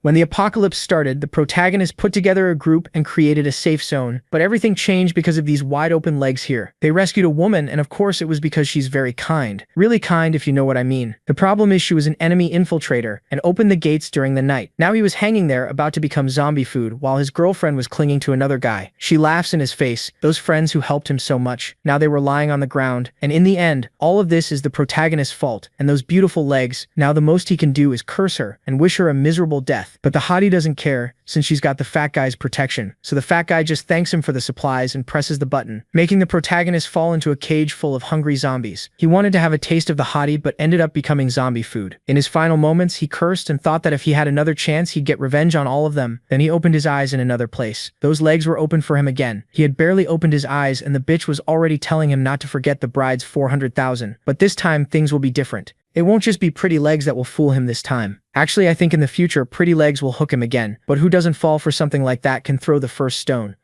When the apocalypse started, the protagonist put together a group and created a safe zone, but everything changed because of these wide-open legs here. They rescued a woman, and of course it was because she's very kind. Really kind, if you know what I mean. The problem is she was an enemy infiltrator and opened the gates during the night. Now he was hanging there, about to become zombie food, while his girlfriend was clinging to another guy. She laughs in his face, those friends who helped him so much. Now they were lying on the ground, and in the end, all of this is the protagonist's fault, and those beautiful legs. Now the most he can do is curse her and wish her a miserable death. But the hottie doesn't care, since she's got the fat guy's protection. So the fat guy just thanks him for the supplies and presses the button, making the protagonist fall into a cage full of hungry zombies. He wanted to have a taste of the hottie, but ended up becoming zombie food. In his final moments, he cursed and thought that if he had another chance, he'd get revenge on all of them. Then he opened his eyes in another place. Those legs were open for him again. He had barely opened his eyes, and the bitch was already telling him not to forget the bride's 400,000. But this time, things will be different. It won't just be pretty legs that will fool him this time. Actually, I think in the future, pretty legs will hook him again. But who doesn't fall for something like that can throw the first stone.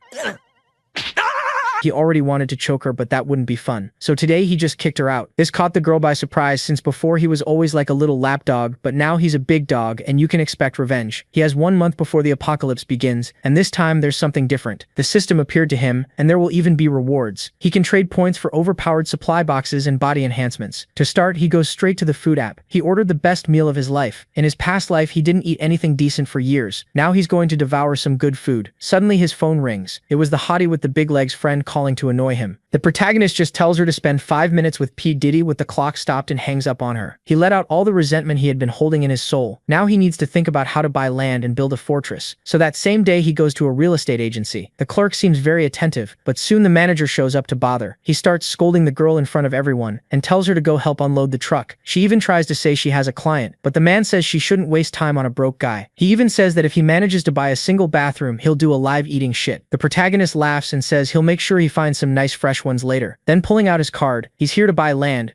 He already wanted to choke her, but that wouldn't be fun. So today he just kicked her out. This caught the girl by surprise, since before he was always like a little lapdog, but now he's a big dog and you can expect revenge. He has 1 month before the apocalypse begins, and this time there's something different. The system appeared to him, and there will even be rewards. He can trade points for overpowered supply boxes and body enhancements. To start, he goes straight to the food app. He ordered the best meal of his life. In his past life, he didn't eat anything decent for years. Now he's going to devour some good food. Suddenly his phone rings. It was the hottie with the big legs friend calling to annoy him. The protagonist just tells her to spend 5 minutes with P. Diddy with the clock stopped and hangs up on her. He let out all the resentment he had been holding in his soul. Now he needs to think about how to buy land and build a fortress. So that same day he goes to a real estate agency. The clerk seems very attentive, but soon the manager shows up to bother. He starts scolding the girl in front of everyone and tells her to go help unload the truck. She even tries to say she has a client, but the man says she shouldn't waste time on a broke guy. He even says that if he manages to buy a single bathroom, he'll do a live eating shit. The protagonist laughs and says he'll make sure he finds some nice fresh ones later. Then pulling out his card, he's here to buy land.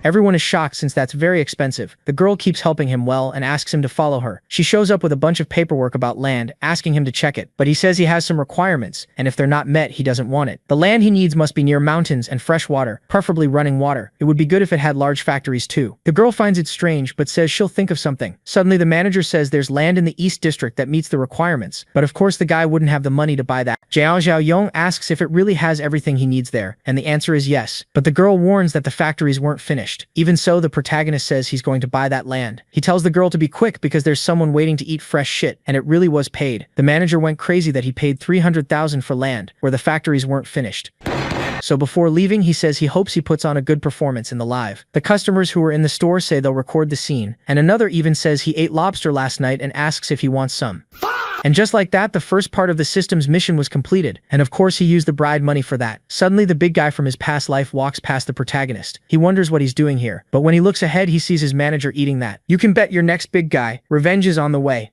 Everyone is shocked since that's very expensive. The girl keeps helping him well and asks him to follow her. She shows up with a bunch of paperwork about land, asking him to check it, but he says he has some requirements, and if they're not met, he doesn't want it. The land he needs must be near mountains and fresh water, preferably running water. It would be good if it had large factories too. The girl finds it strange, but says she'll think of something. Suddenly the manager says there's land in the East District that meets the requirements, but of course the guy wouldn't have the money to buy that. Jiao Xiaoyong asks if it really has everything he needs there, and the answer is yes, but the girl warns that the factories weren't finished. Even so, the protagonist says he's going to buy that land. He tells the girl to be quick because there's someone waiting to eat fresh shit, and it really was paid. The manager went crazy that he paid 300,000 for land, where the factories weren't finished. So before leaving, he says he hopes he puts on a good performance in the live. The customers who were in the store say they'll record the scene, and another even says he ate lobster last night and asks if he wants some. And just like that, the first part of the system's mission was completed, and of course he used the bride money for that. Suddenly the big guy from his past life walks past the protagonist. He wonders what he's doing here, but when he looks ahead he sees his manager eating that. You can bet your next big guy, revenge is on the way.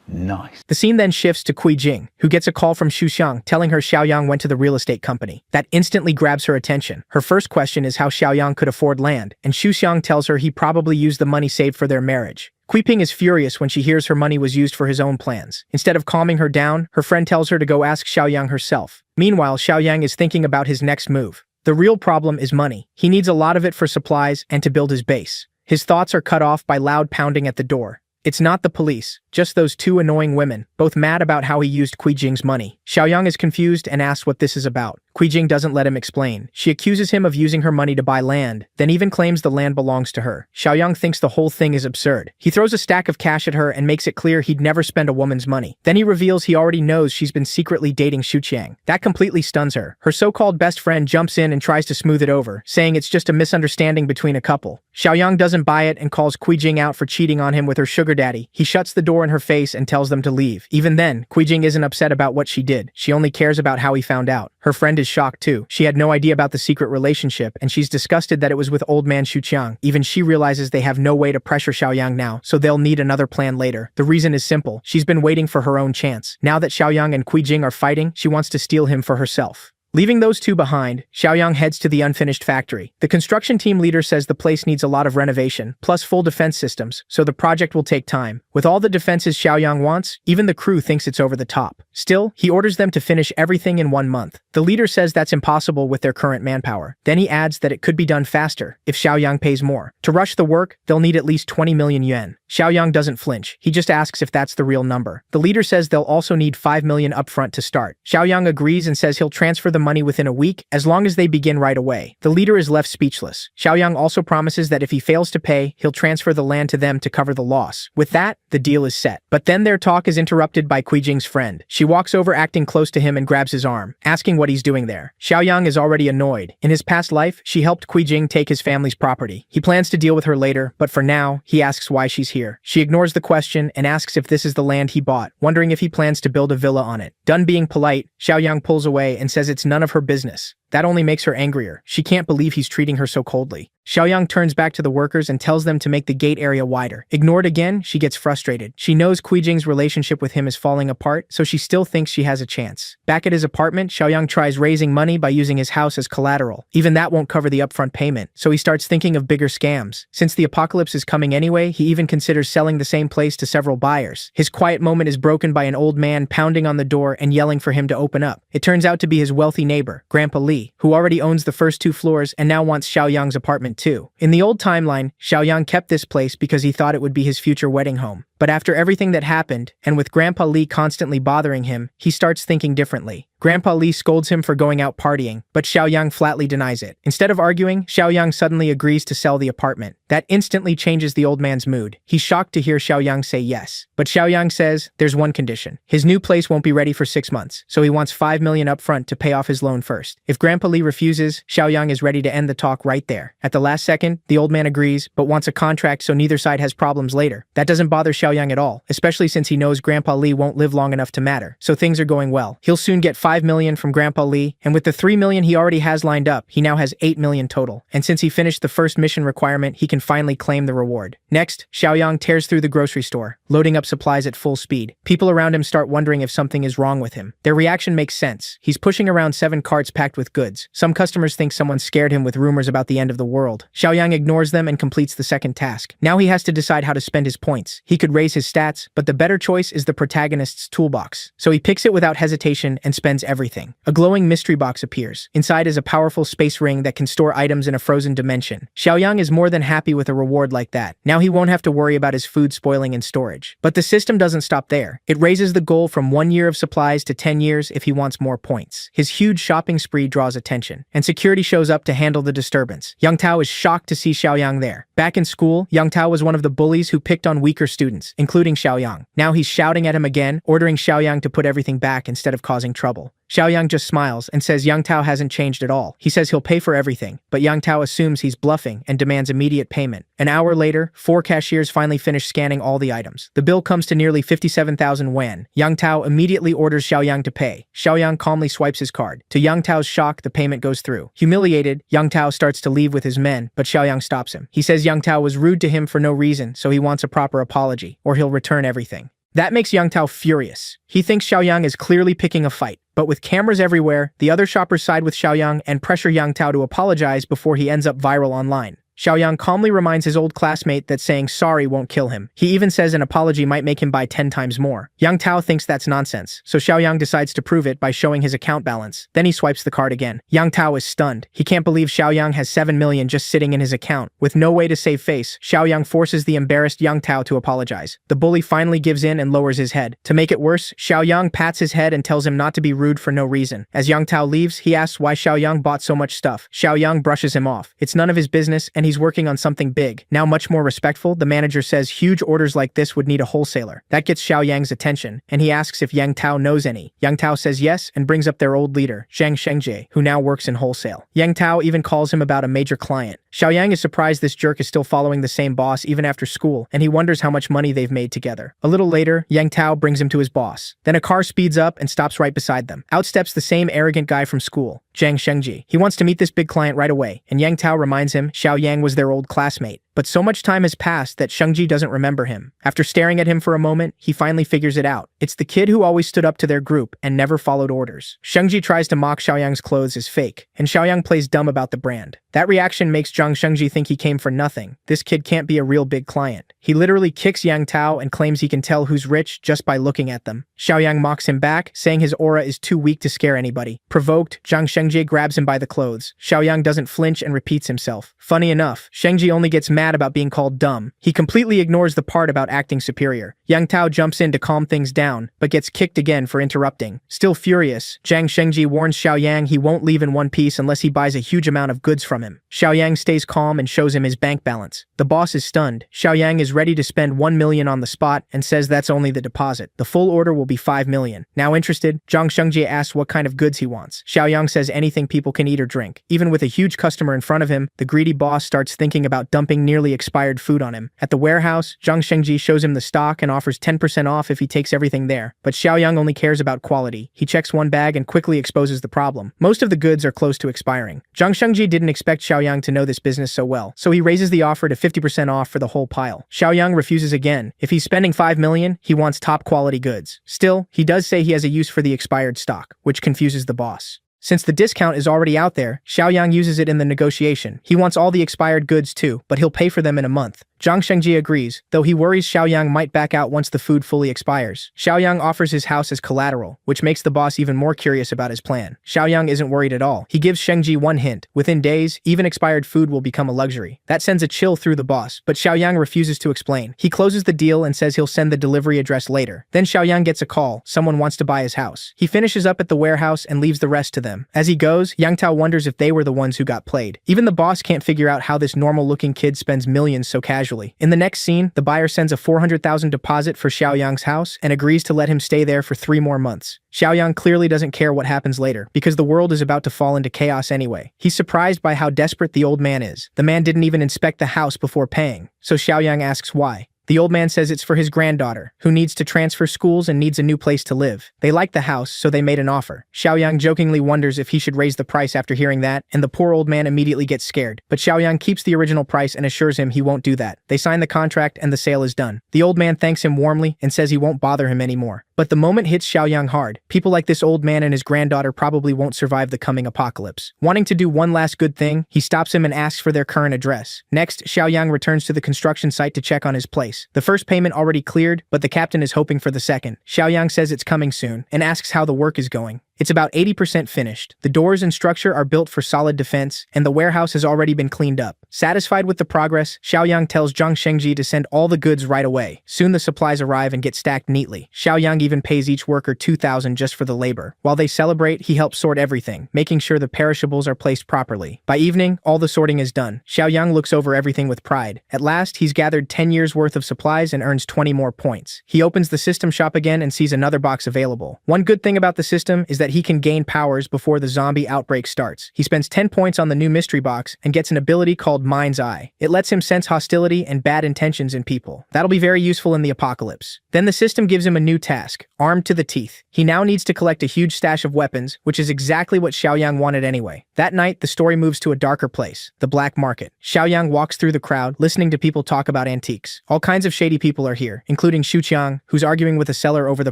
Nice. The scene then shifts to Kui Jing, who gets a call from Xu Xiang telling her Xiaoyang went to the real estate company. That instantly grabs her attention. Her first question is how Xiaoyang could afford land, and Xu Xiang tells her he probably used the money saved for their marriage. Kui Ping is furious when she hears her money was used for his own plans. Instead of calming her down, her friend tells her to go ask Xiaoyang herself. Meanwhile, Xiaoyang is thinking about his next move. The real problem is money. He needs a lot of it for supplies and to build his base. His thoughts are cut off by loud pounding at the door. It's not the police, just those two annoying women, both mad about how he used Kui Jing's money. Xiaoyang is confused and asks what this is about. Kui Jing doesn't let him explain. She accuses him of using her money to buy land, then even claims the land belongs to her. Xiaoyang thinks the whole thing is absurd. He throws a stack of cash at her and makes it clear he'd never spend a woman's money. Then he reveals he already knows she's been secretly dating Xu Qiang. That completely stuns her. Her so-called best friend jumps in and tries to smooth it over, saying it's just a misunderstanding between a couple. Xiaoyang doesn't buy it and calls Kui Jing out for cheating on him with her sugar daddy. He shuts the door in her face and tells them to leave. Even then, Kui Jing isn't upset about what she did. She only cares about how he found out. Her friend is shocked too. She had no idea about the secret relationship, and she's disgusted that it was with old man Xu Qiang. Even she realizes they have no way to pressure Xiaoyang now, so they'll need another plan later. The reason is simple. She's been waiting for her own chance. Now that Xiaoyang and Kui Jing are fighting, she wants to steal him for herself. Leaving those two behind, Xiaoyang heads to the unfinished factory. The construction team leader says the place needs a lot of renovation, plus full defense systems, so the project will take time. With all the defenses Xiaoyang wants, even the crew thinks it's over the top. Still, he orders them to finish everything in 1 month. The leader says that's impossible with their current manpower. Then he adds that it could be done faster, if Xiaoyang pays more. To rush the work, they'll need at least 20 million yuan. Xiaoyang doesn't flinch. He just asks if that's the real number. The leader says they'll also need 5 million upfront to start. Xiaoyang agrees and says he'll transfer the money within a week, as long as they begin right away. The leader is left speechless. Xiaoyang also promises that if he fails to pay, he'll transfer the land to them to cover the loss. With that, the deal is set. But then their talk is interrupted by Jing's friend. She walks over acting close to him and grabs his arm, asking what he's doing there. Xiaoyang is already annoyed. In his past life, she helped Jing take his family's property. He plans to deal with her later, but for now, he asks why she's here. She ignores the question and asks if this is the land he bought, wondering if he plans to build a villa on it. Done being polite, Xiaoyang pulls away and says it's none of her business. That only makes her angrier. She can't believe he's treating her so coldly. Xiaoyang turns back to the workers and tells them to make the gate area wider. Ignored again, she gets frustrated. She knows Jing's relationship with him is falling apart, so she still thinks she has a chance. Back at his apartment, Xiaoyang tries raising money by using his house as collateral. Even that won't cover the upfront payment, so he starts thinking of bigger scams. Since the apocalypse is coming anyway, he even considers selling the same place to several buyers. His quiet moment is broken by an old man pounding on the door and yelling for him to open up. It turns out to be his wealthy neighbor, Grandpa Li, who already owns the first 2 floors and now wants Xiaoyang's apartment too. In the old timeline, Xiaoyang kept this place because he thought it would be his future wedding home. But after everything that happened, and with Grandpa Li constantly bothering him, he starts thinking differently. Grandpa Li scolds him for going out partying, but Xiaoyang flatly denies it. Instead of arguing, Xiaoyang suddenly agrees to sell the apartment. That instantly changes the old man's mood. He's shocked to hear Xiaoyang say yes. But Xiaoyang says there's one condition. His new place won't be ready for 6 months, so he wants 5 million upfront to pay off his loan first. If Grandpa Li refuses, Xiaoyang is ready to end the talk right there. At the last second, the old man agrees, but wants a contract so neither side has problems later. That doesn't bother Xiaoyang at all, especially since he knows Grandpa Li won't live long enough to matter, so things are going well. He'll soon get 5 million from Grandpa Li, and with the 3 million he already has lined up, he now has 8 million total. And since he finished the first mission requirement, he can finally claim the reward. Next, Xiaoyang tears through the grocery store, loading up supplies at full speed. People around him start wondering if something is wrong with him. Their reaction makes sense. He's pushing around 7 carts packed with goods. Some customers think someone scared him with rumors about the end of the world. Xiaoyang ignores them and completes the second task. Now he has to decide how to spend his points. He could raise his stats, but the better choice is the protagonist's toolbox. So he picks it without hesitation and spends everything. A glowing mystery box appears. Inside is a powerful space ring that can store items in a frozen dimension. Xiaoyang is more than happy with a reward like that. Now he won't have to worry about his food spoiling in storage. But the system doesn't stop there. It raises the goal from 1 year of supplies to 10 years if he wants more points. His huge shopping spree draws attention, and security shows up to handle the disturbance. Young Tao is shocked to see Xiaoyang there. Back in school, Young Tao was one of the bullies who picked on weaker students, including Xiaoyang. Now he's shouting at him again, ordering Xiaoyang to put everything back instead of causing trouble. Xiaoyang just smiles and says Young Tao hasn't changed at all. He says he'll pay for everything, but Young Tao assumes he's bluffing and demands immediate payment. An hour later, 4 cashiers finally finish scanning all the items. The bill comes to nearly 57,000 yuan. Young Tao immediately orders Xiaoyang to pay. Xiaoyang calmly swipes his card. To Young Tao's shock, the payment goes through. Humiliated, Young Tao starts to leave with his men, but Xiaoyang stops him. He says Young Tao was rude to him for no reason, so he wants a proper apology, or he'll return everything. That makes Young Tao furious. He thinks Xiaoyang is clearly picking a fight. But with cameras everywhere, the other shoppers side with Xiaoyang and pressure Young Tao to apologize before he ends up viral online. Xiaoyang calmly reminds his old classmate that saying sorry won't kill him. He even says an apology might make him buy 10 times more. Young Tao thinks that's nonsense, so Xiaoyang decides to prove it by showing his account balance. Then he swipes the card again. Young Tao is stunned. He can't believe Xiaoyang has 7 million just sitting in his account. With no way to save face, Xiaoyang forces the embarrassed Young Tao to apologize. The bully finally gives in and lowers his head. To make it worse, Xiaoyang pats his head and tells him not to be rude for no reason. As Young Tao leaves, he asks why Xiaoyang bought so much stuff. Xiaoyang brushes him off. It's none of his business, and he's working on something big. Now much more respectful, the manager says huge orders like this would need a wholesaler. That gets Xiaoyang's attention, and he asks if Yang Tao knows any. Yang Tao says yes and brings up their old leader, Zhang Shengjie, who now works in wholesale. Yang Tao even calls him about a major client. Xiaoyang is surprised this jerk is still following the same boss even after school, and he wonders how much money they've made together. A little later, Yang Tao brings him to his boss. Then a car speeds up and stops right beside them. Out steps the same arrogant guy from school, Zhang Shengjie. He wants to meet this big client right away, and Yang Tao reminds him Xiaoyang was their old classmate. But so much time has passed that Shengji doesn't remember him. After staring at him for a moment, he finally figures it out. It's the kid who always stood up to their group and never followed orders. Shengji tries to mock Xiaoyang's clothes as fake, and Xiaoyang plays dumb about the brand. That reaction makes Zhang Shengji think he came for nothing. This kid can't be a real big client. He literally kicks Yang Tao and claims he can tell who's rich just by looking at them. Xiaoyang mocks him back, saying his aura is too weak to scare anybody. Provoked, Zhang Shengji grabs him by the clothes. Xiaoyang doesn't flinch and repeats himself. Funny enough, Shengji only gets mad about being called dumb. He completely ignores the part about acting superior. Yang Tao jumps in to calm things down, but gets kicked again for interrupting. Still furious, Zhang Shengji warns Xiaoyang he won't leave in one piece unless he buys a huge amount of goods from him. Xiaoyang stays calm and shows him his bank balance. The boss is stunned. Xiaoyang is ready to spend 1 million on the spot and says that's only the deposit. The full order will be 5 million. Now interested, Zhang Shengji asks what kind of goods he wants. Xiaoyang says anything people can eat or drink. Even with a huge customer in front of him, the greedy boss starts thinking about dumping nearly expired food on him. At the warehouse, Zhang Shengji shows him the stock and offers 10% off if he takes everything there. But Xiaoyang only cares about quality. He checks one bag and quickly exposes the problem. Most of the goods are close to expiring. Zhang Shengji didn't expect Xiaoyang to know this business so well, so he raises the offer to 50% off for the whole pile. Xiaoyang refuses again. If he's spending 5 million, he wants top quality goods. Still, he does say he has a use for the expired stock, which confuses the boss. Since the discount is already out there, Xiaoyang uses it in the negotiation. He wants all the expired goods too, but he'll pay for them in a month. Zhang Shengji agrees, though he worries Xiaoyang might back out once the food fully expires. Xiaoyang offers his house as collateral, which makes the boss even more curious about his plan. Xiaoyang isn't worried at all. He gives Shengji one hint. Within days, even expired food will become a luxury. That sends a chill through the boss, but Xiaoyang refuses to explain. He closes the deal and says he'll send the delivery address later. Then Xiaoyang gets a call. Someone wants to buy his house. He finishes up at the warehouse and leaves the rest to them. As he goes, Yang Tao wonders if they were the ones who got played. Even the boss can't figure out how this normal-looking kid spends millions so casually. In the next scene, the buyer sends a 400,000 deposit for Xiaoyang's house and agrees to let him stay there for 3 more months. Xiaoyang clearly doesn't care what happens later, because the world is about to fall into chaos anyway. He's surprised by how desperate the old man is. The man didn't even inspect the house before paying, so Xiaoyang asks why. The old man says it's for his granddaughter, who needs to transfer schools and needs a new place to live. They like the house, so they made an offer. Xiaoyang jokingly wonders if he should raise the price after hearing that, and the poor old man immediately gets scared. But Xiaoyang keeps the original price and assures him he won't do that. They sign the contract and the sale is done. The old man thanks him warmly and says he won't bother him anymore. But the moment hits Xiaoyang hard. People like this old man and his granddaughter probably won't survive the coming apocalypse. Wanting to do one last good thing, he stops him and asks for their current address. Next, Xiaoyang returns to the construction site to check on his place. The first payment already cleared, but the captain is hoping for the second. Xiaoyang says it's coming soon and asks how the work is going. It's about 80% finished. The doors and structure are built for solid defense, and the warehouse has already been cleaned up. Satisfied with the progress, Xiaoyang tells Zhang Shengji to send all the goods right away. Soon the supplies arrive and get stacked neatly. Xiaoyang even pays each worker 2,000 just for the labor. While they celebrate, he helps sort everything, making sure the perishables are placed properly. By evening, all the sorting is done. Xiaoyang looks over everything with pride. At last, he's gathered 10 years worth of supplies and earns 20 more points. He opens the system shop again and sees another box available. One good thing about the system is that he can gain powers before the zombie outbreak starts. He spends 10 points on the new mystery box and gets an ability called Mind's Eye. It lets him sense hostility and bad intentions in people. That'll be very useful in the apocalypse. Then the system gives him a new task, armed to the teeth. He now needs to collect a huge stash of weapons, which is exactly what Xiaoyang wanted anyway. That night, the story moves to a darker place, the black market. Xiaoyang walks through the crowd, listening to people talk about antiques. All kinds of shady people are here, including Xuqiang, who's arguing with a seller over the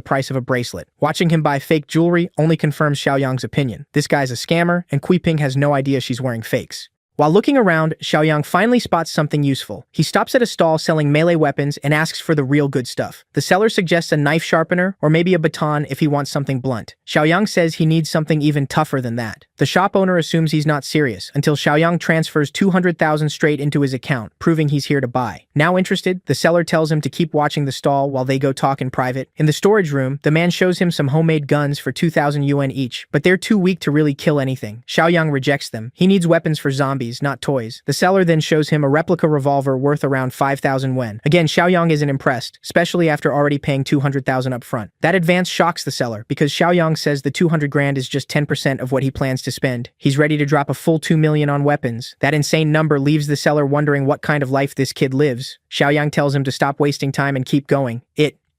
price of a bracelet. Watching him buy fake jewelry only confirms Xiaoyang's opinion. This guy's a scammer, and Kui Ping has no idea she's wearing fakes. While looking around, Xiaoyang finally spots something useful. He stops at a stall selling melee weapons and asks for the real good stuff. The seller suggests a knife sharpener or maybe a baton if he wants something blunt. Xiaoyang says he needs something even tougher than that. The shop owner assumes he's not serious until Xiaoyang transfers 200,000 straight into his account, proving he's here to buy. Now interested, the seller tells him to keep watching the stall while they go talk in private. In the storage room, the man shows him some homemade guns for 2,000 yuan each, but they're too weak to really kill anything. Xiaoyang rejects them. He needs weapons for zombies, not toys. The seller then shows him a replica revolver worth around 5,000 yuan. Again, Xiaoyang isn't impressed, especially after already paying 200,000 up front. That advance shocks the seller because Xiaoyang says the 200 grand is just 10% of what he plans to spend. He's ready to drop a full 2 million on weapons. That insane number leaves the seller wondering what kind of life this kid lives. Xiaoyang tells him to stop wasting time and keep going.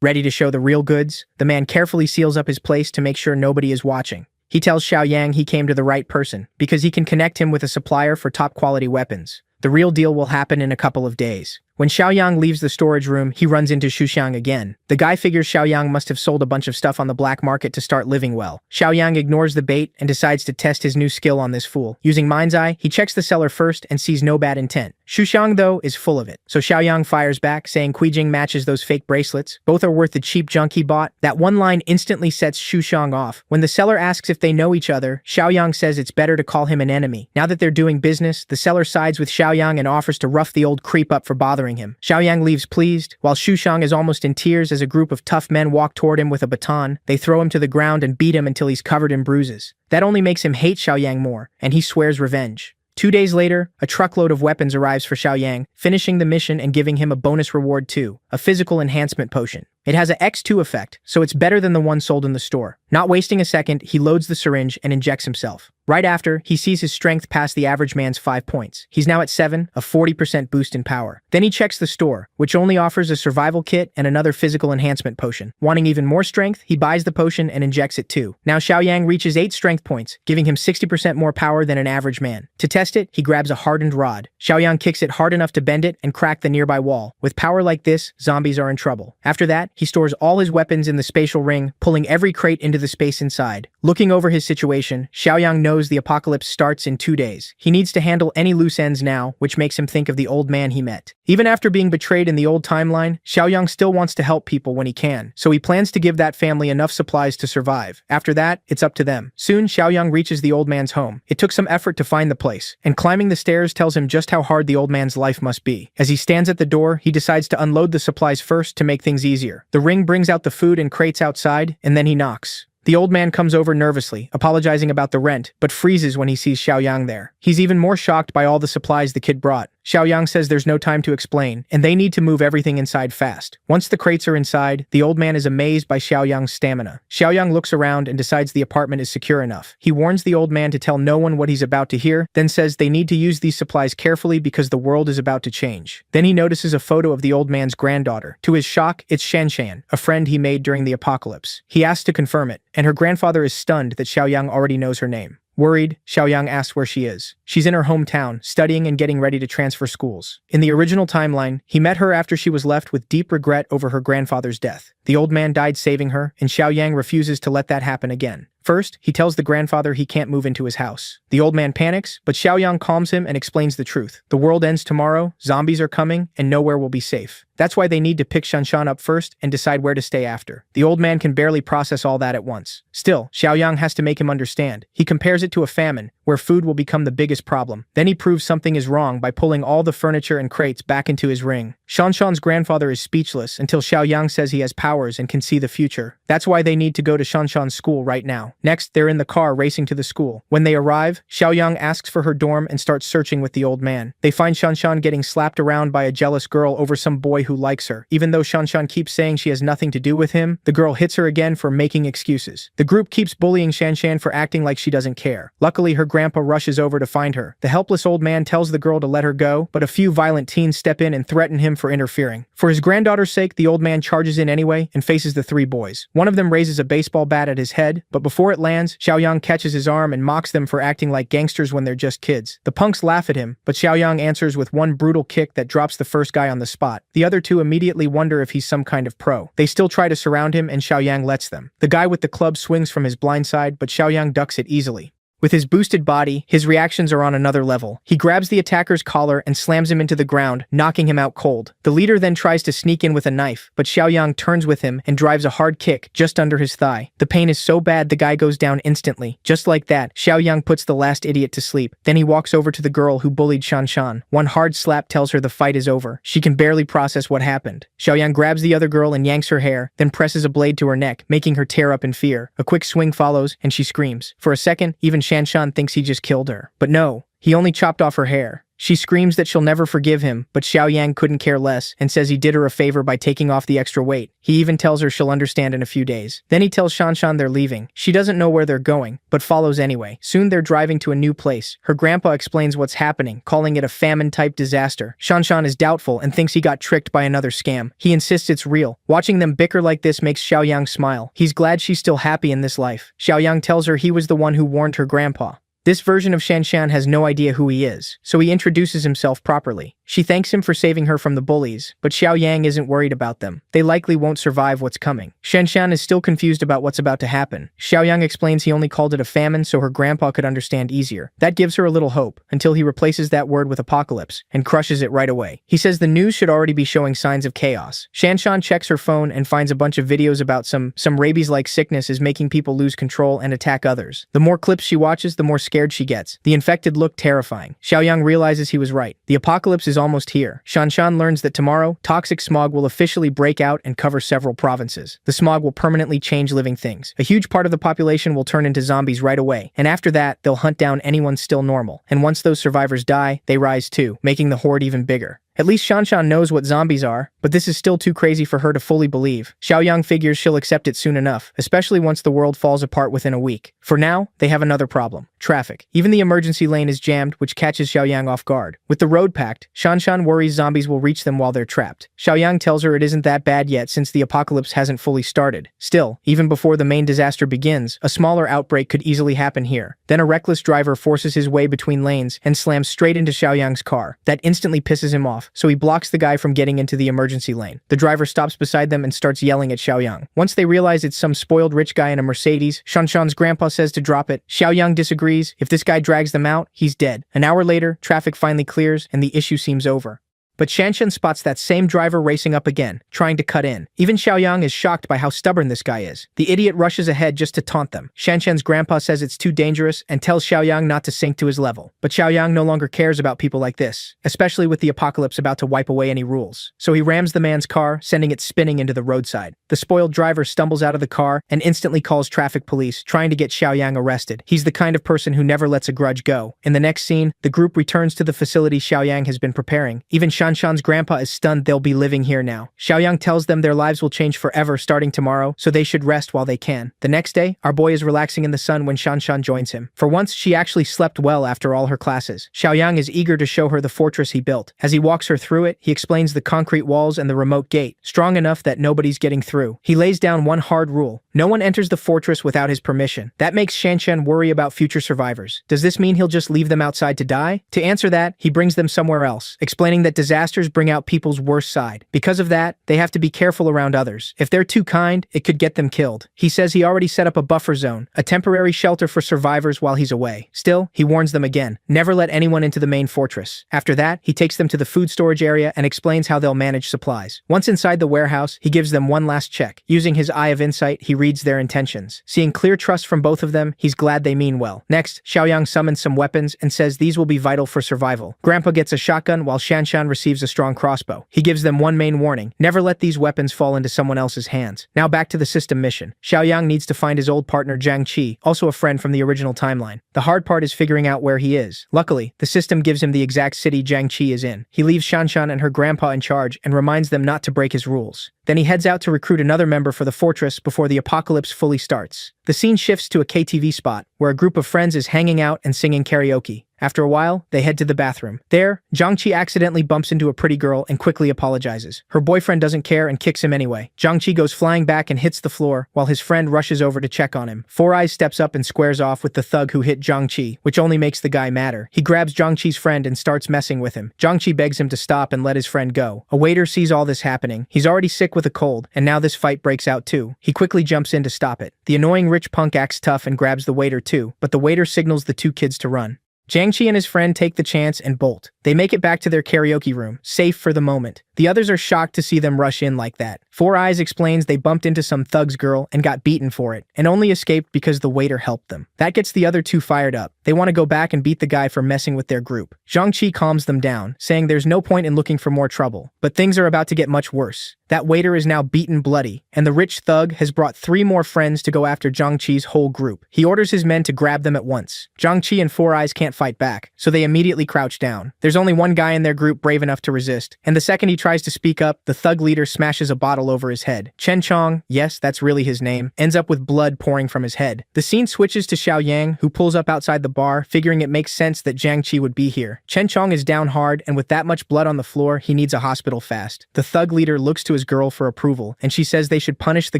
Ready to show the real goods? The man carefully seals up his place to make sure nobody is watching. He tells Xiaoyang he came to the right person, because he can connect him with a supplier for top-quality weapons. The real deal will happen in a couple of days. When Xiaoyang leaves the storage room, he runs into Shuxiang again. The guy figures Xiaoyang must have sold a bunch of stuff on the black market to start living well. Xiaoyang ignores the bait and decides to test his new skill on this fool. Using Mind's Eye, he checks the seller first and sees no bad intent. Shuxiang, though, is full of it. So Xiaoyang fires back, saying Kuijing matches those fake bracelets. Both are worth the cheap junk he bought. That one line instantly sets Shuxiang off. When the seller asks if they know each other, Xiaoyang says it's better to call him an enemy. Now that they're doing business, the seller sides with Xiaoyang and offers to rough the old creep up for bothering him. Xiaoyang leaves pleased, while Shuxiang is almost in tears as a group of tough men walk toward him with a baton. They throw him to the ground and beat him until he's covered in bruises. That only makes him hate Xiaoyang more, and he swears revenge. 2 days later, a truckload of weapons arrives for Xiaoyang, finishing the mission and giving him a bonus reward too, a physical enhancement potion. It has a X2 effect, so it's better than the one sold in the store. Not wasting a second, he loads the syringe and injects himself. Right after, he sees his strength pass the average man's 5 points. He's now at 7, a 40% boost in power. Then he checks the store, which only offers a survival kit and another physical enhancement potion. Wanting even more strength, he buys the potion and injects it too. Now Xiaoyang reaches 8 strength points, giving him 60% more power than an average man. To test it, he grabs a hardened rod. Xiaoyang kicks it hard enough to bend it and crack the nearby wall. With power like this, zombies are in trouble. After that, he stores all his weapons in the spatial ring, pulling every crate into the space inside. Looking over his situation, Xiaoyang knows the apocalypse starts in 2 days. He needs to handle any loose ends now, which makes him think of the old man he met. Even after being betrayed in the old timeline, Xiaoyang still wants to help people when he can, so he plans to give that family enough supplies to survive. After that, it's up to them. Soon, Xiaoyang reaches the old man's home. It took some effort to find the place, and climbing the stairs tells him just how hard the old man's life must be. As he stands at the door, he decides to unload the supplies first to make things easier. The ring brings out the food and crates outside, and then he knocks. The old man comes over nervously, apologizing about the rent, but freezes when he sees Xiaoyang there. He's even more shocked by all the supplies the kid brought. Xiaoyang says there's no time to explain, and they need to move everything inside fast. Once the crates are inside, the old man is amazed by Xiaoyang's stamina. Xiaoyang looks around and decides the apartment is secure enough. He warns the old man to tell no one what he's about to hear, then says they need to use these supplies carefully because the world is about to change. Then he notices a photo of the old man's granddaughter. To his shock, it's Shanshan, a friend he made during the apocalypse. He asks to confirm it, and her grandfather is stunned that Xiaoyang already knows her name. Worried, Xiaoyang asks where she is. She's in her hometown, studying and getting ready to transfer schools. In the original timeline, he met her after she was left with deep regret over her grandfather's death. The old man died saving her, and Xiaoyang refuses to let that happen again. First, he tells the grandfather he can't move into his house. The old man panics, but Xiaoyang calms him and explains the truth. The world ends tomorrow, zombies are coming, and nowhere will be safe. That's why they need to pick Shanshan up first and decide where to stay after. The old man can barely process all that at once. Still, Xiaoyang has to make him understand. He compares it to a famine, where food will become the biggest problem. Then he proves something is wrong by pulling all the furniture and crates back into his ring. Shanshan's grandfather is speechless until Xiaoyang says he has powers and can see the future. That's why they need to go to Shanshan's school right now. Next, they're in the car racing to the school. When they arrive, Xiaoyang asks for her dorm and starts searching with the old man. They find Shanshan getting slapped around by a jealous girl over some boy who likes her. Even though Shanshan keeps saying she has nothing to do with him, the girl hits her again for making excuses. The group keeps bullying Shanshan for acting like she doesn't care. Luckily, her grandpa rushes over to find her. The helpless old man tells the girl to let her go, but a few violent teens step in and threaten him for interfering. For his granddaughter's sake, the old man charges in anyway and faces the 3 boys. One of them raises a baseball bat at his head, but before it lands, Xiaoyang catches his arm and mocks them for acting like gangsters when they're just kids. The punks laugh at him, but Xiaoyang answers with one brutal kick that drops the first guy on the spot. The other 2 immediately wonder if he's some kind of pro. They still try to surround him and Xiaoyang lets them. The guy with the club swings from his blind side, but Xiaoyang ducks it easily. With his boosted body, his reactions are on another level. He grabs the attacker's collar and slams him into the ground, knocking him out cold. The leader then tries to sneak in with a knife, but Xiaoyang turns with him and drives a hard kick just under his thigh. The pain is so bad the guy goes down instantly. Just like that, Xiaoyang puts the last idiot to sleep. Then he walks over to the girl who bullied Shanshan. One hard slap tells her the fight is over. She can barely process what happened. Xiaoyang grabs the other girl and yanks her hair, then presses a blade to her neck, making her tear up in fear. A quick swing follows, and she screams. For a second, even Shanshan thinks he just killed her. But no, he only chopped off her hair. She screams that she'll never forgive him, but Xiaoyang couldn't care less and says he did her a favor by taking off the extra weight. He even tells her she'll understand in a few days. Then he tells Shanshan they're leaving. She doesn't know where they're going, but follows anyway. Soon they're driving to a new place. Her grandpa explains what's happening, calling it a famine-type disaster. Shanshan is doubtful and thinks he got tricked by another scam. He insists it's real. Watching them bicker like this makes Xiaoyang smile. He's glad she's still happy in this life. Xiaoyang tells her he was the one who warned her grandpa. This version of Shanshan has no idea who he is, so he introduces himself properly. She thanks him for saving her from the bullies, but Xiaoyang isn't worried about them. They likely won't survive what's coming. Shanshan is still confused about what's about to happen. Xiaoyang explains he only called it a famine so her grandpa could understand easier. That gives her a little hope, until he replaces that word with apocalypse, and crushes it right away. He says the news should already be showing signs of chaos. Shanshan checks her phone and finds a bunch of videos about some rabies-like sickness is making people lose control and attack others. The more clips she watches, the more scared she gets. The infected look terrifying. Xiaoyang realizes he was right. The apocalypse is almost here. Shanshan learns that tomorrow, toxic smog will officially break out and cover several provinces. The smog will permanently change living things. A huge part of the population will turn into zombies right away, and after that, they'll hunt down anyone still normal. And once those survivors die, they rise too, making the horde even bigger. At least Shanshan knows what zombies are, but this is still too crazy for her to fully believe. Xiaoyang figures she'll accept it soon enough, especially once the world falls apart within a week. For now, they have another problem. Traffic. Even the emergency lane is jammed, which catches Xiaoyang off guard. With the road packed, Shanshan worries zombies will reach them while they're trapped. Xiaoyang tells her it isn't that bad yet since the apocalypse hasn't fully started. Still, even before the main disaster begins, a smaller outbreak could easily happen here. Then a reckless driver forces his way between lanes and slams straight into Xiaoyang's car. That instantly pisses him off, so he blocks the guy from getting into the emergency lane. The driver stops beside them and starts yelling at Xiaoyang. Once they realize it's some spoiled rich guy in a Mercedes, Shanshan's grandpa says to drop it. Xiaoyang disagrees. If this guy drags them out, he's dead. An hour later, traffic finally clears and the issue seems over. But Shanshan spots that same driver racing up again, trying to cut in. Even Xiaoyang is shocked by how stubborn this guy is. The idiot rushes ahead just to taunt them. Shanshan's grandpa says it's too dangerous and tells Xiaoyang not to sink to his level. But Xiaoyang no longer cares about people like this, especially with the apocalypse about to wipe away any rules. So he rams the man's car, sending it spinning into the roadside. The spoiled driver stumbles out of the car and instantly calls traffic police, trying to get Xiaoyang arrested. He's the kind of person who never lets a grudge go. In the next scene, the group returns to the facility Xiaoyang has been preparing. Even Shanshan's grandpa is stunned they'll be living here now. Xiaoyang tells them their lives will change forever starting tomorrow, so they should rest while they can. The next day, our boy is relaxing in the sun when Shanshan joins him. For once, she actually slept well after all her classes. Xiaoyang is eager to show her the fortress he built. As he walks her through it, he explains the concrete walls and the remote gate, strong enough that nobody's getting through. He lays down one hard rule. No one enters the fortress without his permission. That makes Shanshan worry about future survivors. Does this mean he'll just leave them outside to die? To answer that, he brings them somewhere else, explaining that disasters bring out people's worst side. Because of that, they have to be careful around others. If they're too kind, it could get them killed. He says he already set up a buffer zone, a temporary shelter for survivors while he's away. Still, he warns them again, never let anyone into the main fortress. After that, he takes them to the food storage area and explains how they'll manage supplies. Once inside the warehouse, he gives them one last check. Using his eye of insight, he reads their intentions. Seeing clear trust from both of them, he's glad they mean well. Next, Xiaoyang summons some weapons and says these will be vital for survival. Grandpa gets a shotgun while Shanshan receives a strong crossbow. He gives them one main warning: never let these weapons fall into someone else's hands. Now back to the system mission. Xiaoyang needs to find his old partner Jiang Qi, also a friend from the original timeline. The hard part is figuring out where he is. Luckily, the system gives him the exact city Jiang Qi is in. He leaves Shanshan and her grandpa in charge and reminds them not to break his rules. Then he heads out to recruit another member for the fortress before the apocalypse fully starts. The scene shifts to a KTV spot, where a group of friends is hanging out and singing karaoke. After a while, they head to the bathroom. There, Jiangqi accidentally bumps into a pretty girl and quickly apologizes. Her boyfriend doesn't care and kicks him anyway. Jiangqi goes flying back and hits the floor, while his friend rushes over to check on him. Four Eyes steps up and squares off with the thug who hit Jiangqi, which only makes the guy madder. He grabs Jiangqi's friend and starts messing with him. Jiangqi begs him to stop and let his friend go. A waiter sees all this happening. He's already sick with a cold, and now this fight breaks out too. He quickly jumps in to stop it. The annoying rich punk acts tough and grabs the waiter too, but the waiter signals the two kids to run. Jiangqi and his friend take the chance and bolt. They make it back to their karaoke room, safe for the moment. The others are shocked to see them rush in like that. Four Eyes explains they bumped into some thug's girl and got beaten for it, and only escaped because the waiter helped them. That gets the other two fired up. They want to go back and beat the guy for messing with their group. Jiangqi calms them down, saying there's no point in looking for more trouble. But things are about to get much worse. That waiter is now beaten bloody, and the rich thug has brought 3 more friends to go after Jiangqi's whole group. He orders his men to grab them at once. Jiangqi and Four Eyes can't fight back, so they immediately crouch down. There's only one guy in their group brave enough to resist, and the second he tries to speak up, the thug leader smashes a bottle bottle over his head. Chen Chong, yes, that's really his name, ends up with blood pouring from his head. The scene switches to Xiao Yang, who pulls up outside the bar, figuring it makes sense that Jiang Qi would be here. Chen Chong is down hard, and with that much blood on the floor, he needs a hospital fast. The thug leader looks to his girl for approval, and she says they should punish the